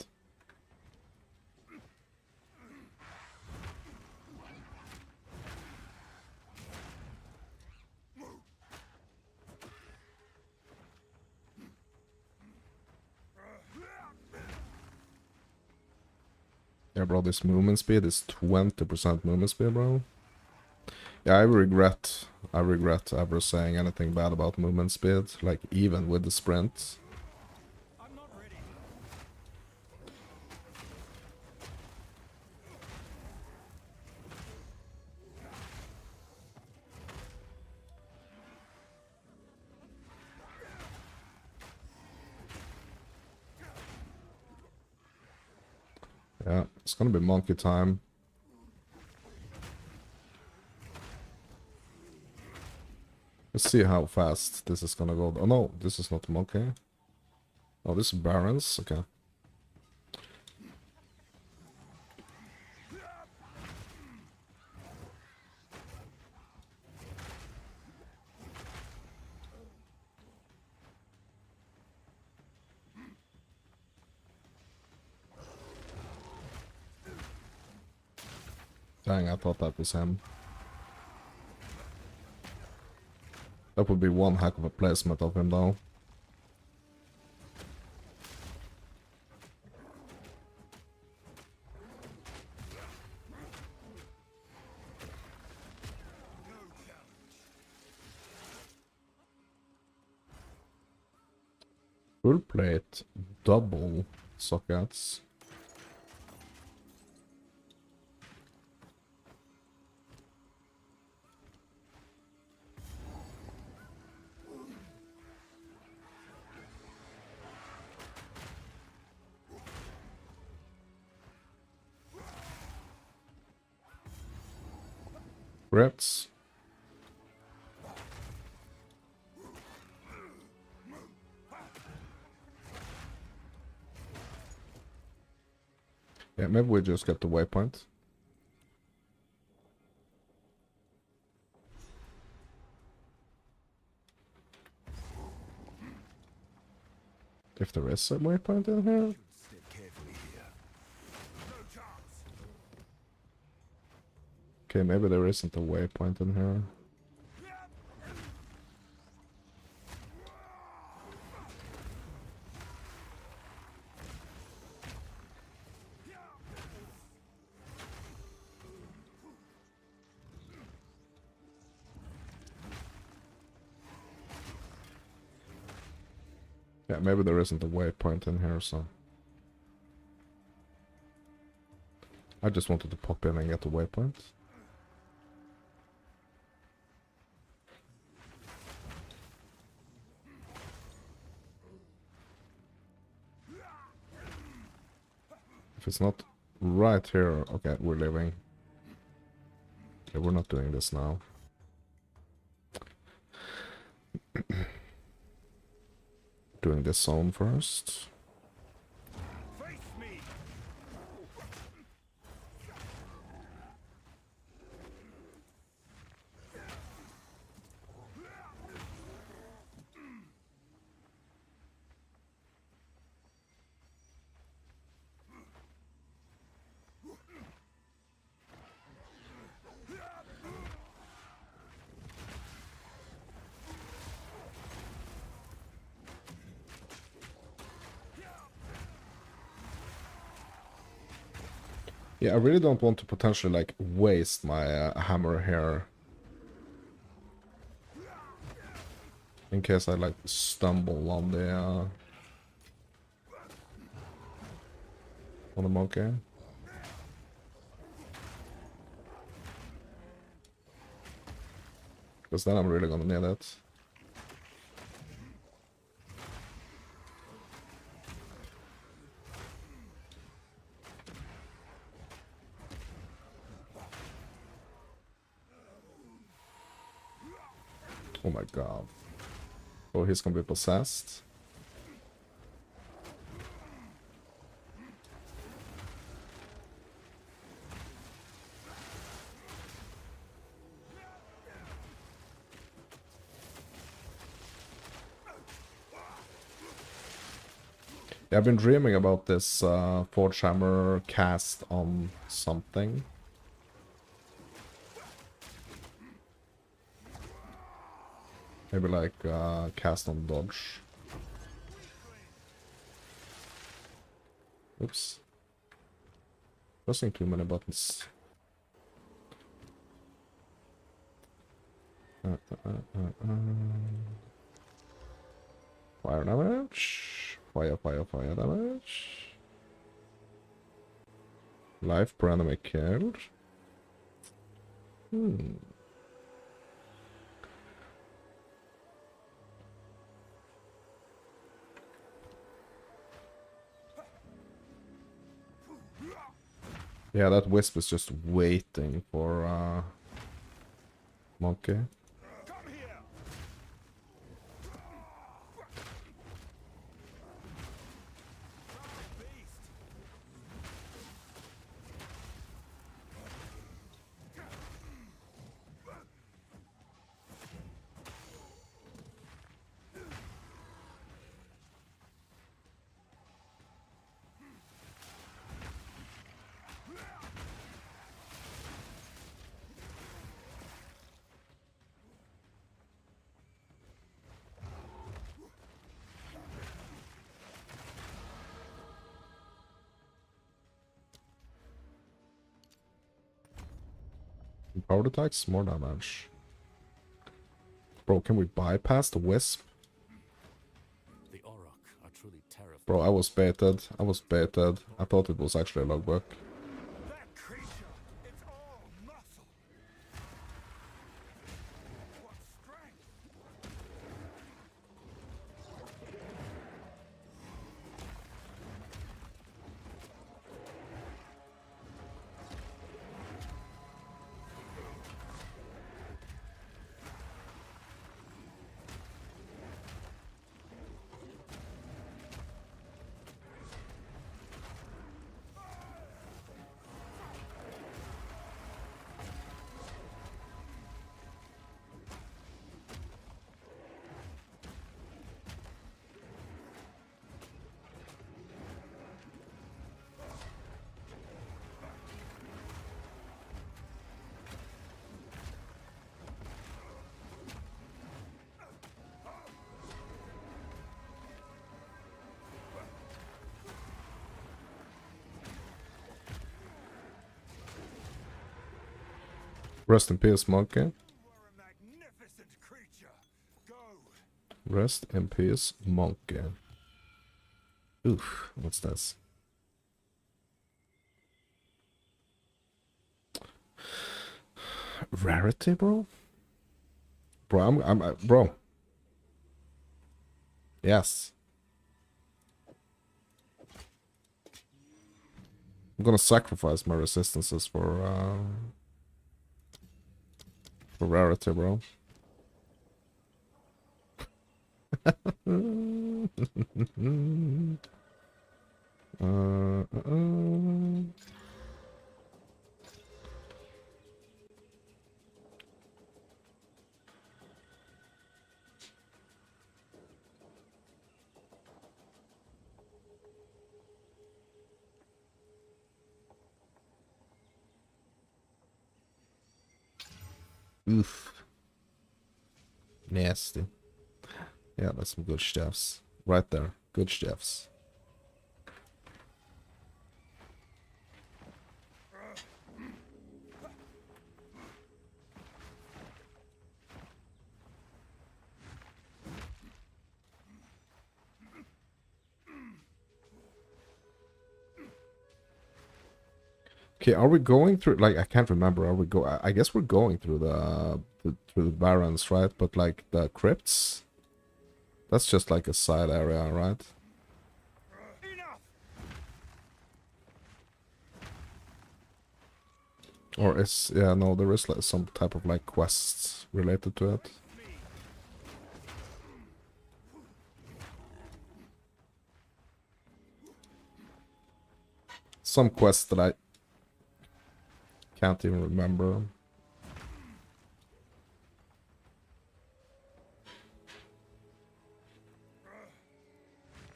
Yeah, bro, this movement speed is 20% movement speed, bro. Yeah, I regret ever saying anything bad about movement speed, like even with the sprint. I'm not ready. Yeah, it's gonna be monkey time. Let's see how fast this is gonna go. Oh no, this is not monkey. Oh, this is Barons. Okay. Dang, I thought that was him. That would be one heck of a placement of him, though. Full plate, double sockets. Reds. Yeah, maybe we just get the waypoint. If there is a waypoint in here. Okay, maybe there isn't a waypoint in here. Yeah, maybe there isn't a waypoint in here, so... I just wanted to pop in and get the waypoint. If it's not right here... Okay, we're leaving. Okay, we're not doing this now. Doing this zone first. Yeah, I really don't want to potentially, like, waste my hammer here. In case I, like, stumble on the monkey. Because then I'm really gonna need it. Oh my god. Oh, he's gonna be possessed. Yeah, I've been dreaming about this Forge Hammer cast on something. Maybe like cast on dodge. Oops. Pressing too many buttons. Fire damage. Fire damage. Life per enemy killed. Yeah, that wisp is just waiting for Monkey. Powered attacks, more damage. Bro, can we bypass the wisp? The Auroch are truly terrifying. Bro, I was baited. I was baited. I thought it was actually a logbook. That creature, it's all muscle. What strength! Rest in peace, Monkey. You are a magnificent creature. Go. Rest in peace, Monkey. Oof, what's this? Rarity, bro? Bro, bro. Yes. I'm gonna sacrifice my resistances for rarity, bro. Oof. Nasty. Yeah, that's some good stuffs. Right there. Good stuffs. Okay, are we going through, like, I can't remember, are we I guess we're going through through the barrens, right? But like the crypts, that's just like a side area, right? Or is, yeah, no, there is like some type of like quests related to it. Some quests that I can't even remember.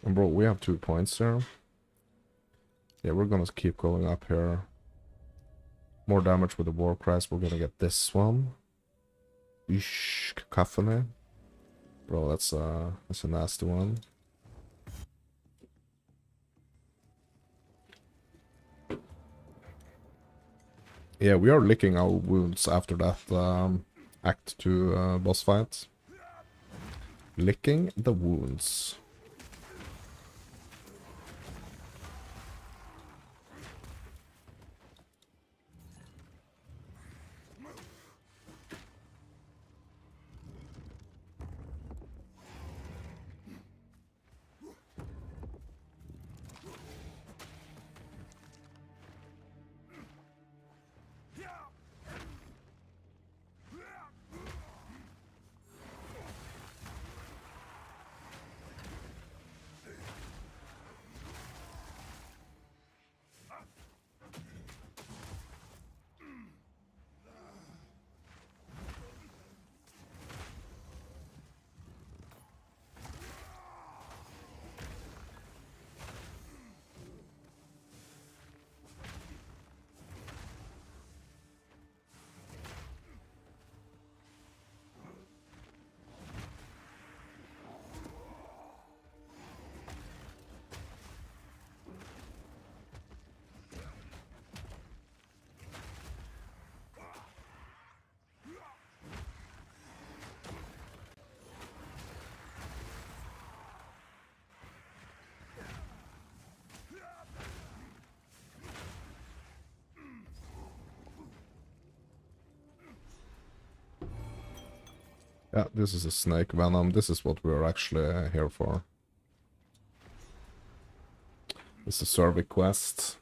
Or Bro, we have 2 points here. Yeah, we're gonna keep going up here. More damage with the War Cries. We're gonna get this one. Ish, Cacophony. Bro, that's a nasty one. Yeah, we are licking our wounds after that Act 2 boss fight. Licking the wounds. Yeah, this is a snake venom. This is what we're actually here for. It's a survey quest.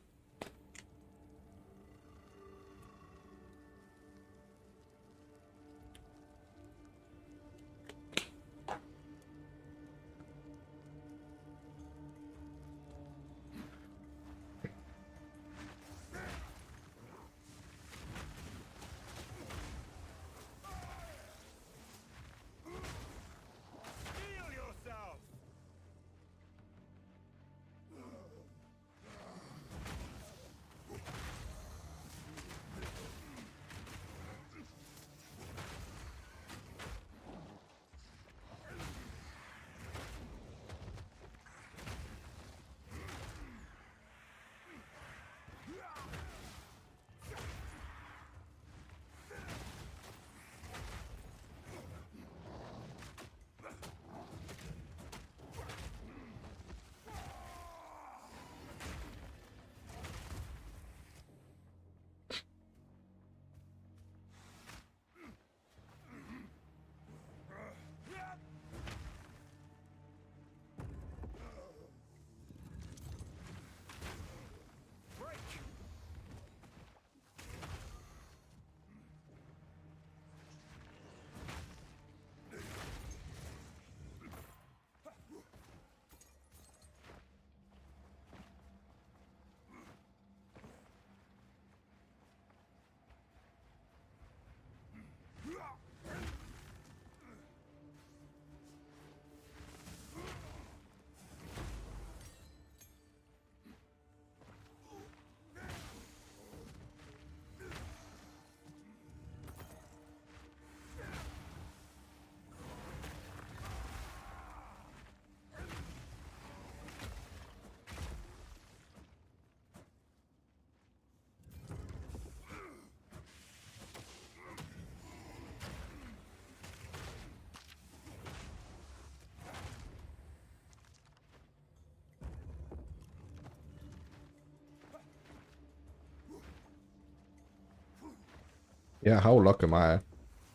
Yeah, how lucky am I?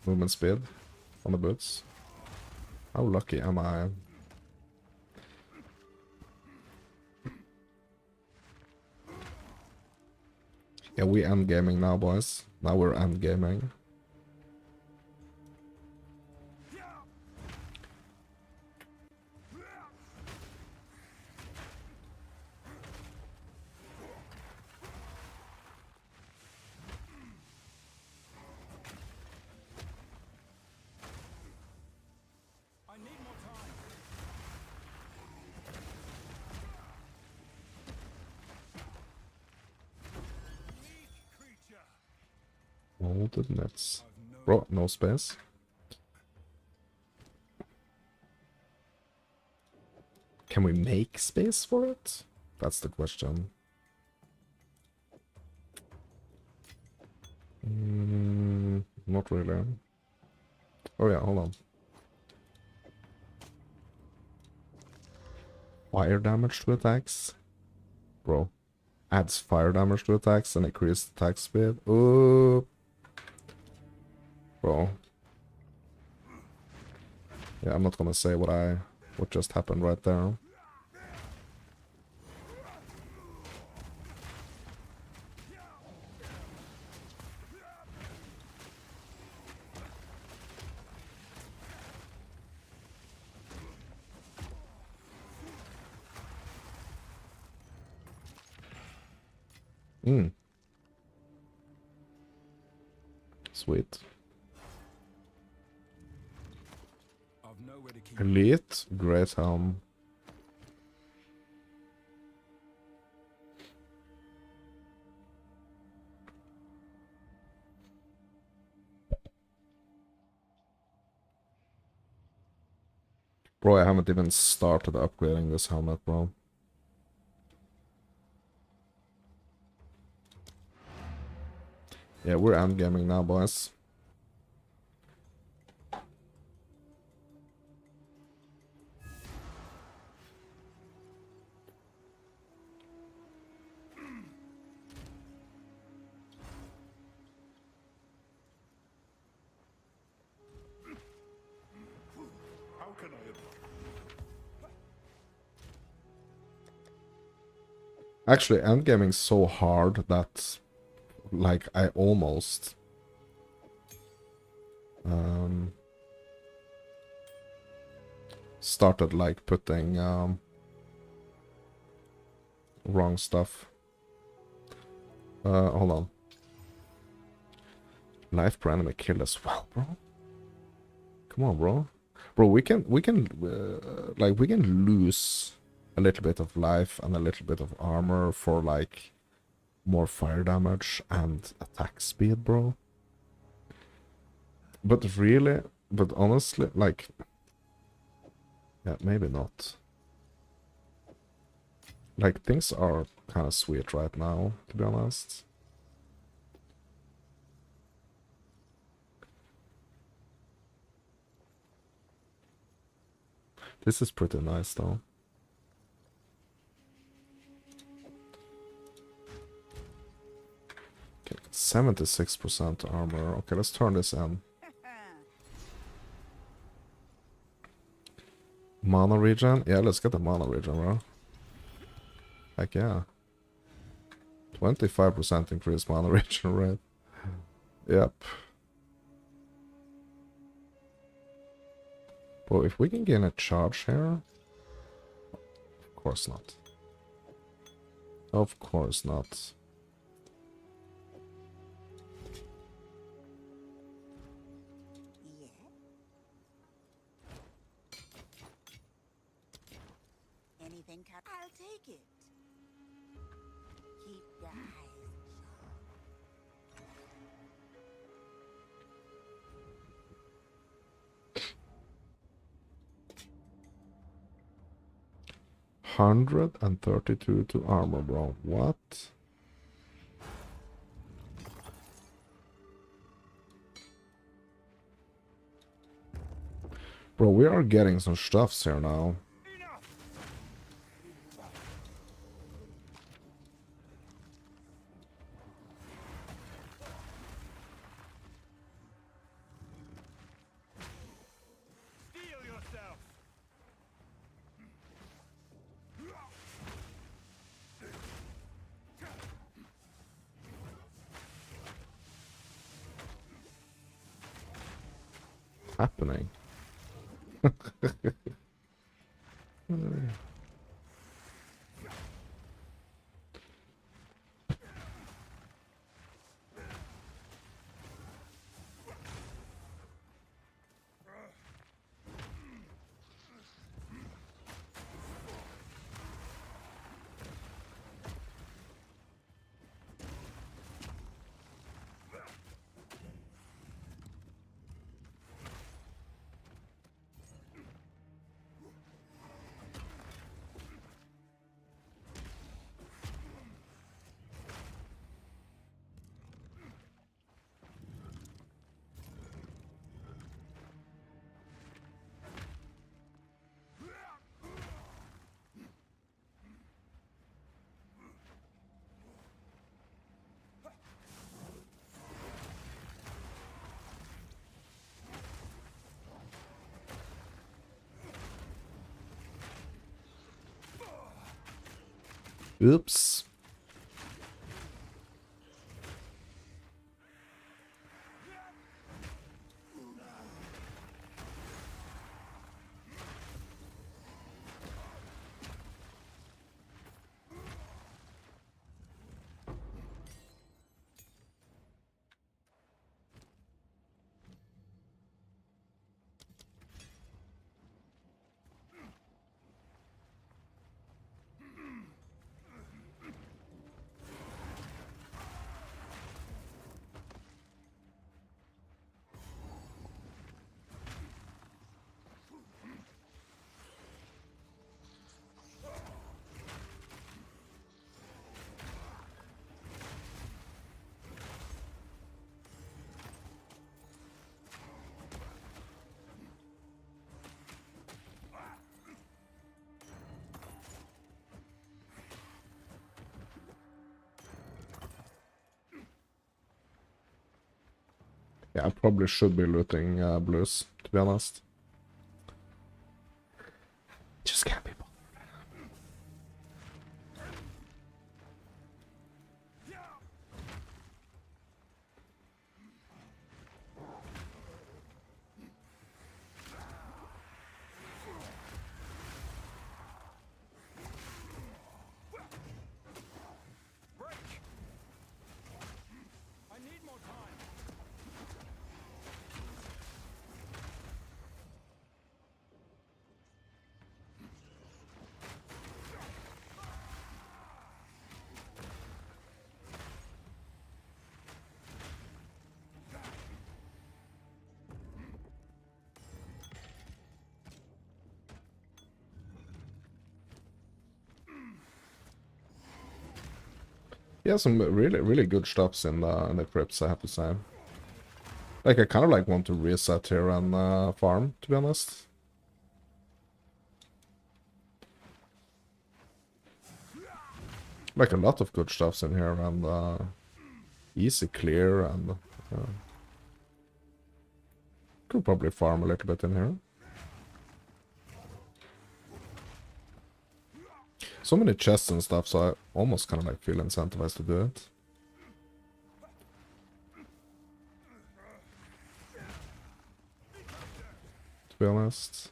Movement speed on the boots. How lucky am I? Yeah, we end gaming now, boys. Now we're end gaming. Molded nets. Bro, no space. Can we make space for it? That's the question. Not really. Oh yeah, hold on. Fire damage to attacks? Bro. Adds fire damage to attacks and increased attack speed. Oh, bro. Yeah, I'm not gonna say what just happened right there. Sweet. Elite, Great Helm. Bro, I haven't even started upgrading this helmet, bro. Yeah, we're endgaming now, boys. How can I? Actually, endgaming's so hard that, like, I almost started, like, putting wrong stuff. Hold on. Life per enemy kill as well, bro. Come on, bro. Bro, we can lose a little bit of life and a little bit of armor for, like, more fire damage and attack speed, bro. But really, but honestly, like, yeah, maybe not. Like, things are kind of sweet right now, to be honest. This is pretty nice, though. Okay, 76% armor. Okay, let's turn this in. Mana regen? Yeah, let's get the mana regen, bro. Heck yeah. 25% increased mana regen rate. Yep. Bro, if we can gain a charge here... Of course not. Of course not. Anything I'll take it. Keep your eyes. 132 to armor, bro. What? Bro, we are getting some stuffs here now. Happening. Oops. Yeah, I probably should be looting blues, to be honest. Just can't be bothered. I need more time. Yeah, some really good stuffs in the crypts, I have to say. Like, I kind of like want to reset here and farm, to be honest. Like a lot of good stuffs in here and easy clear and could probably farm a little bit in here. So many chests and stuff, so I almost kind of like feel incentivized to do it. To be honest.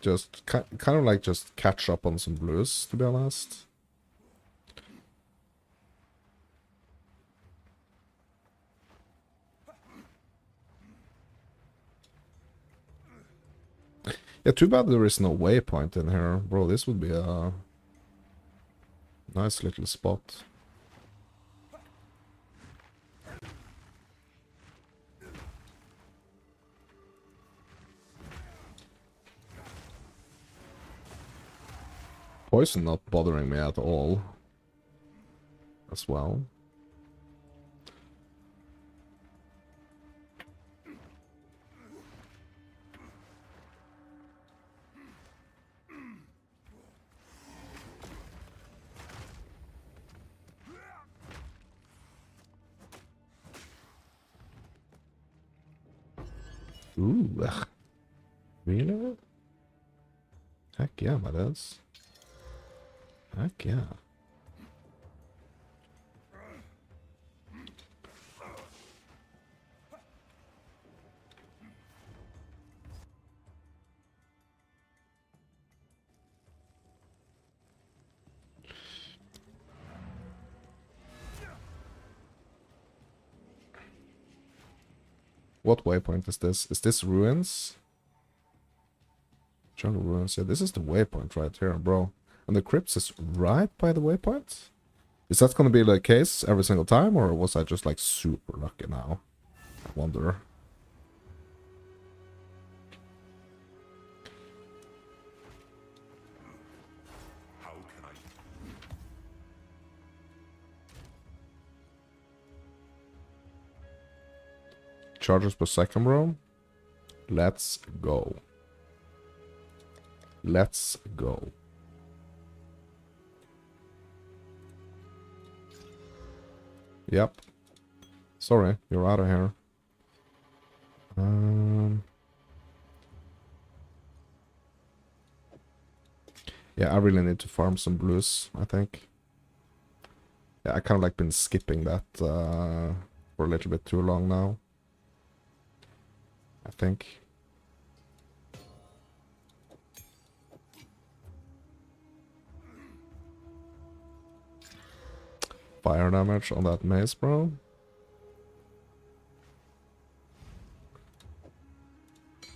Just kind of like just catch up on some blues, to be honest. Yeah, too bad there is no waypoint in here. Bro, this would be a nice little spot. Poison not bothering me at all. As well. Ooh, ugh. Really? Heck yeah, my dudes. Heck yeah. What waypoint is this? Is this ruins? Jungle ruins. Yeah, this is the waypoint right here, bro. And the crypts is right by the waypoint? Is that gonna be the case every single time, or was I just like super lucky now? I wonder. How can I? Charges per second, bro. Let's go. Let's go. Yep. Sorry, you're out of here. Yeah, I really need to farm some blues, I think. Yeah, I kind of like been skipping that for a little bit too long now, I think. Fire damage on that mace, bro.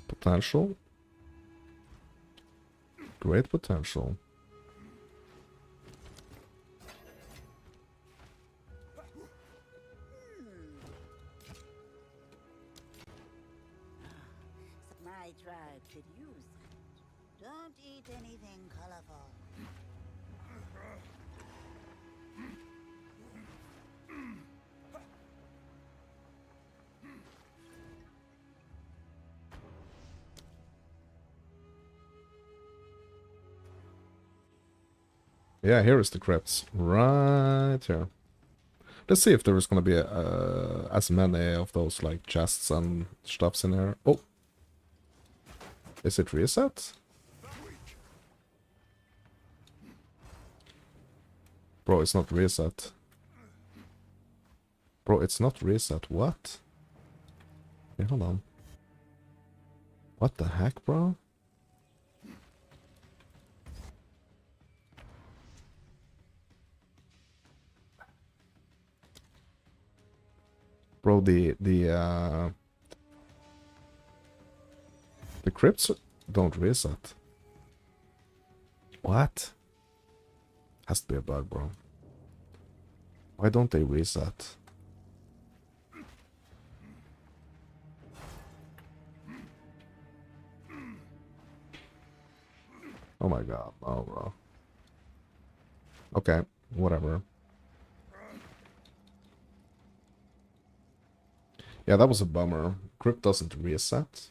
Potential. Great potential. My tribe could use that. Don't eat anything colorful. Yeah, here is the crypts. Right here. Let's see if there is gonna be as many of those like chests and stuffs in here. Oh! Is it reset? Bro, it's not reset. Bro, it's not reset. What? Hey, hold on. What the heck, bro? Bro, the crypts don't reset. What? Has to be a bug, bro. Why don't they reset? Oh my god. Oh, bro. Okay, whatever. Yeah, that was a bummer. Crypt doesn't reset.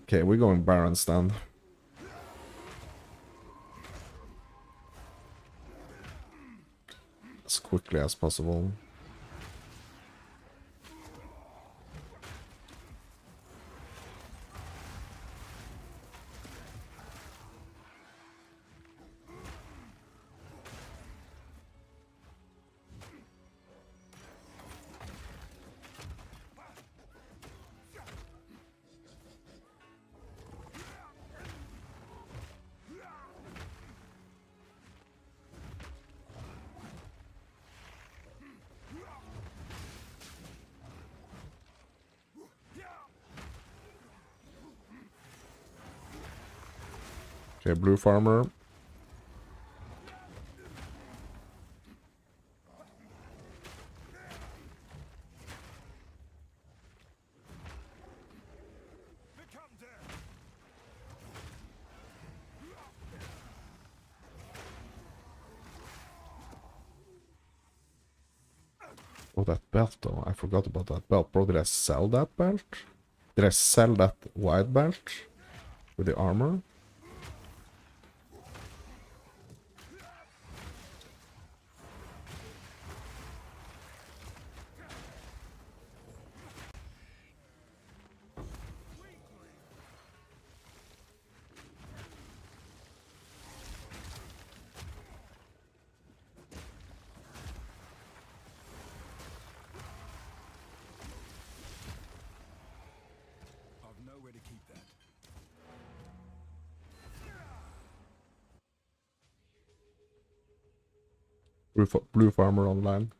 Okay, we're going Baron stand. As quickly as possible. Okay, blue farmer. Oh, that belt though. I forgot about that belt. Bro, did I sell that belt? Did I sell that white belt with the armor? I've nowhere to keep that. Blue farmer online.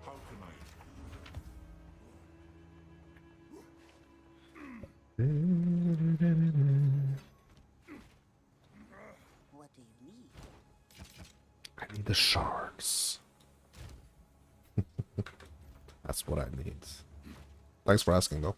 How can I? What do you need? I need the shards. That's what I need. Thanks for asking though.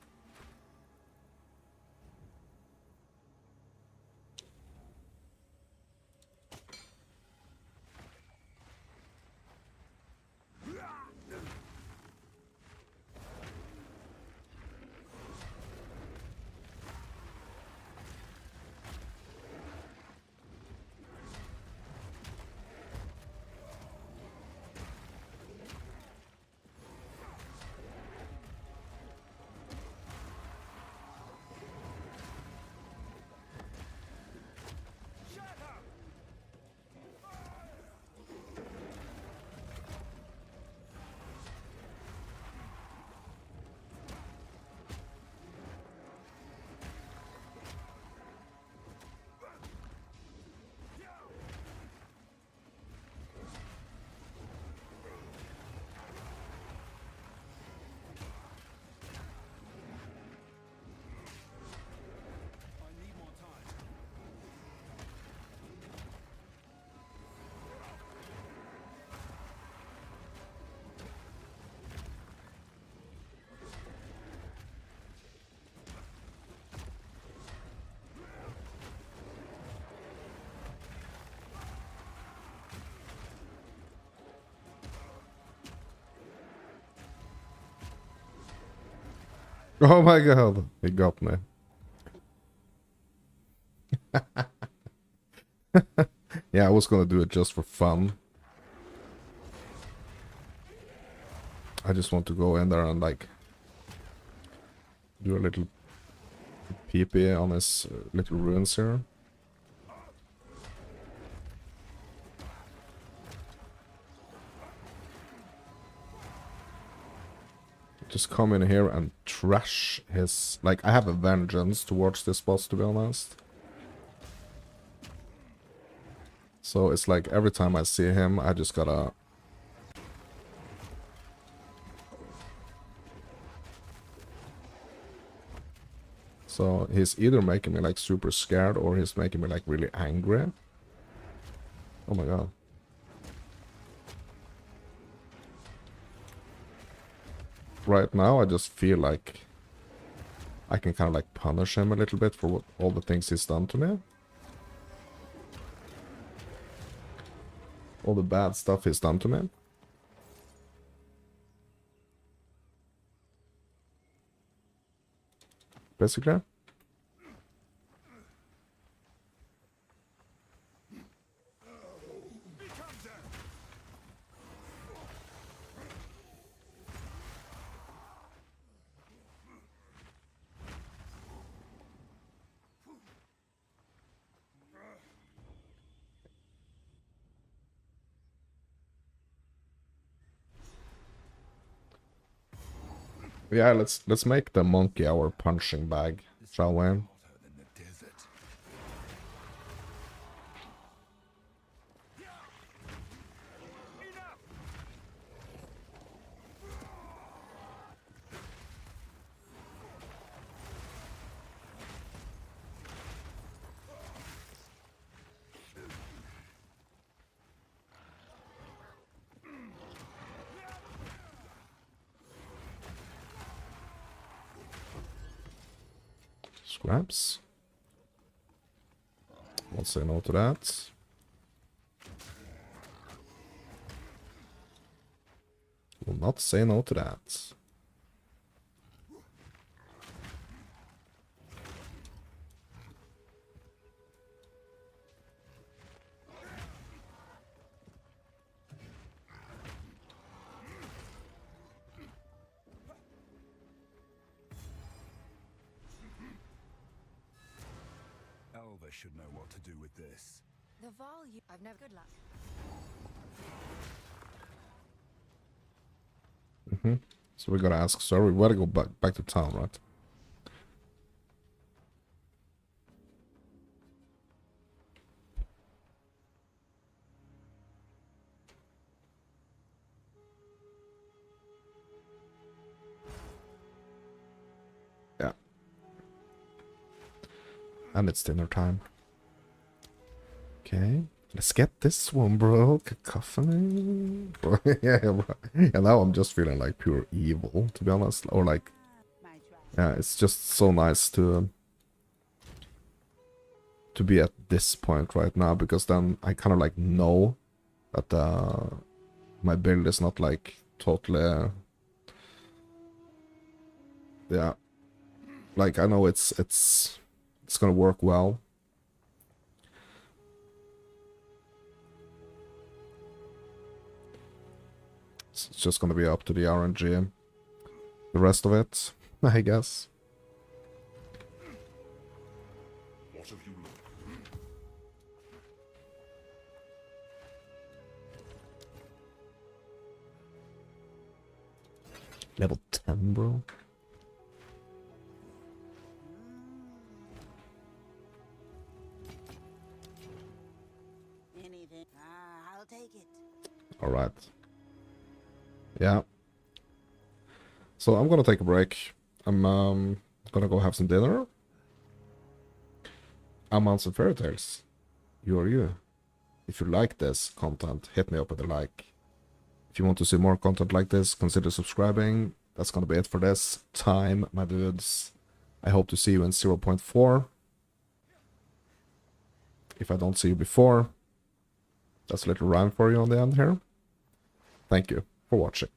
Oh my god, he got me. Yeah, I was gonna do it just for fun. I just want to go in there and like do a little PP on his little ruins here. Just come in here and trash his... Like, I have a vengeance towards this boss, to be honest. So it's like every time I see him, I just gotta... So he's either making me like super scared or he's making me like really angry. Oh my god. Right now I just feel like I can kind of like punish him a little bit for all the things he's done to me. All the bad stuff he's done to me. Basically. Yeah, let's make the monkey our punching bag, shall we? Scraps. Won't say no to that. Will not say no to that. Elva should know what to do with this. The volume. I've never. Good luck. So we gotta ask sir, we gotta go back to town, right? Yeah. And it's dinner time. Okay. Let's get this one, bro. Cacophony. Yeah, bro. And now I'm just feeling like pure evil, to be honest. Or like, yeah, it's just so nice to be at this point right now, because then I kind of like know that my build is not like totally, yeah, like I know it's gonna work well. It's just gonna be up to the RNG. The rest of it, I guess. What have you learned? Level 10, bro. Anything. I'll take it. All right. Yeah. So I'm gonna take a break. I'm gonna go have some dinner. I'm on some fairy tales. You are you. If you like this content, hit me up with a like. If you want to see more content like this, consider subscribing. That's gonna be it for this time, my dudes. I hope to see you in 0.4. If I don't see you before, that's a little rhyme for you on the end here. Thank you for watching.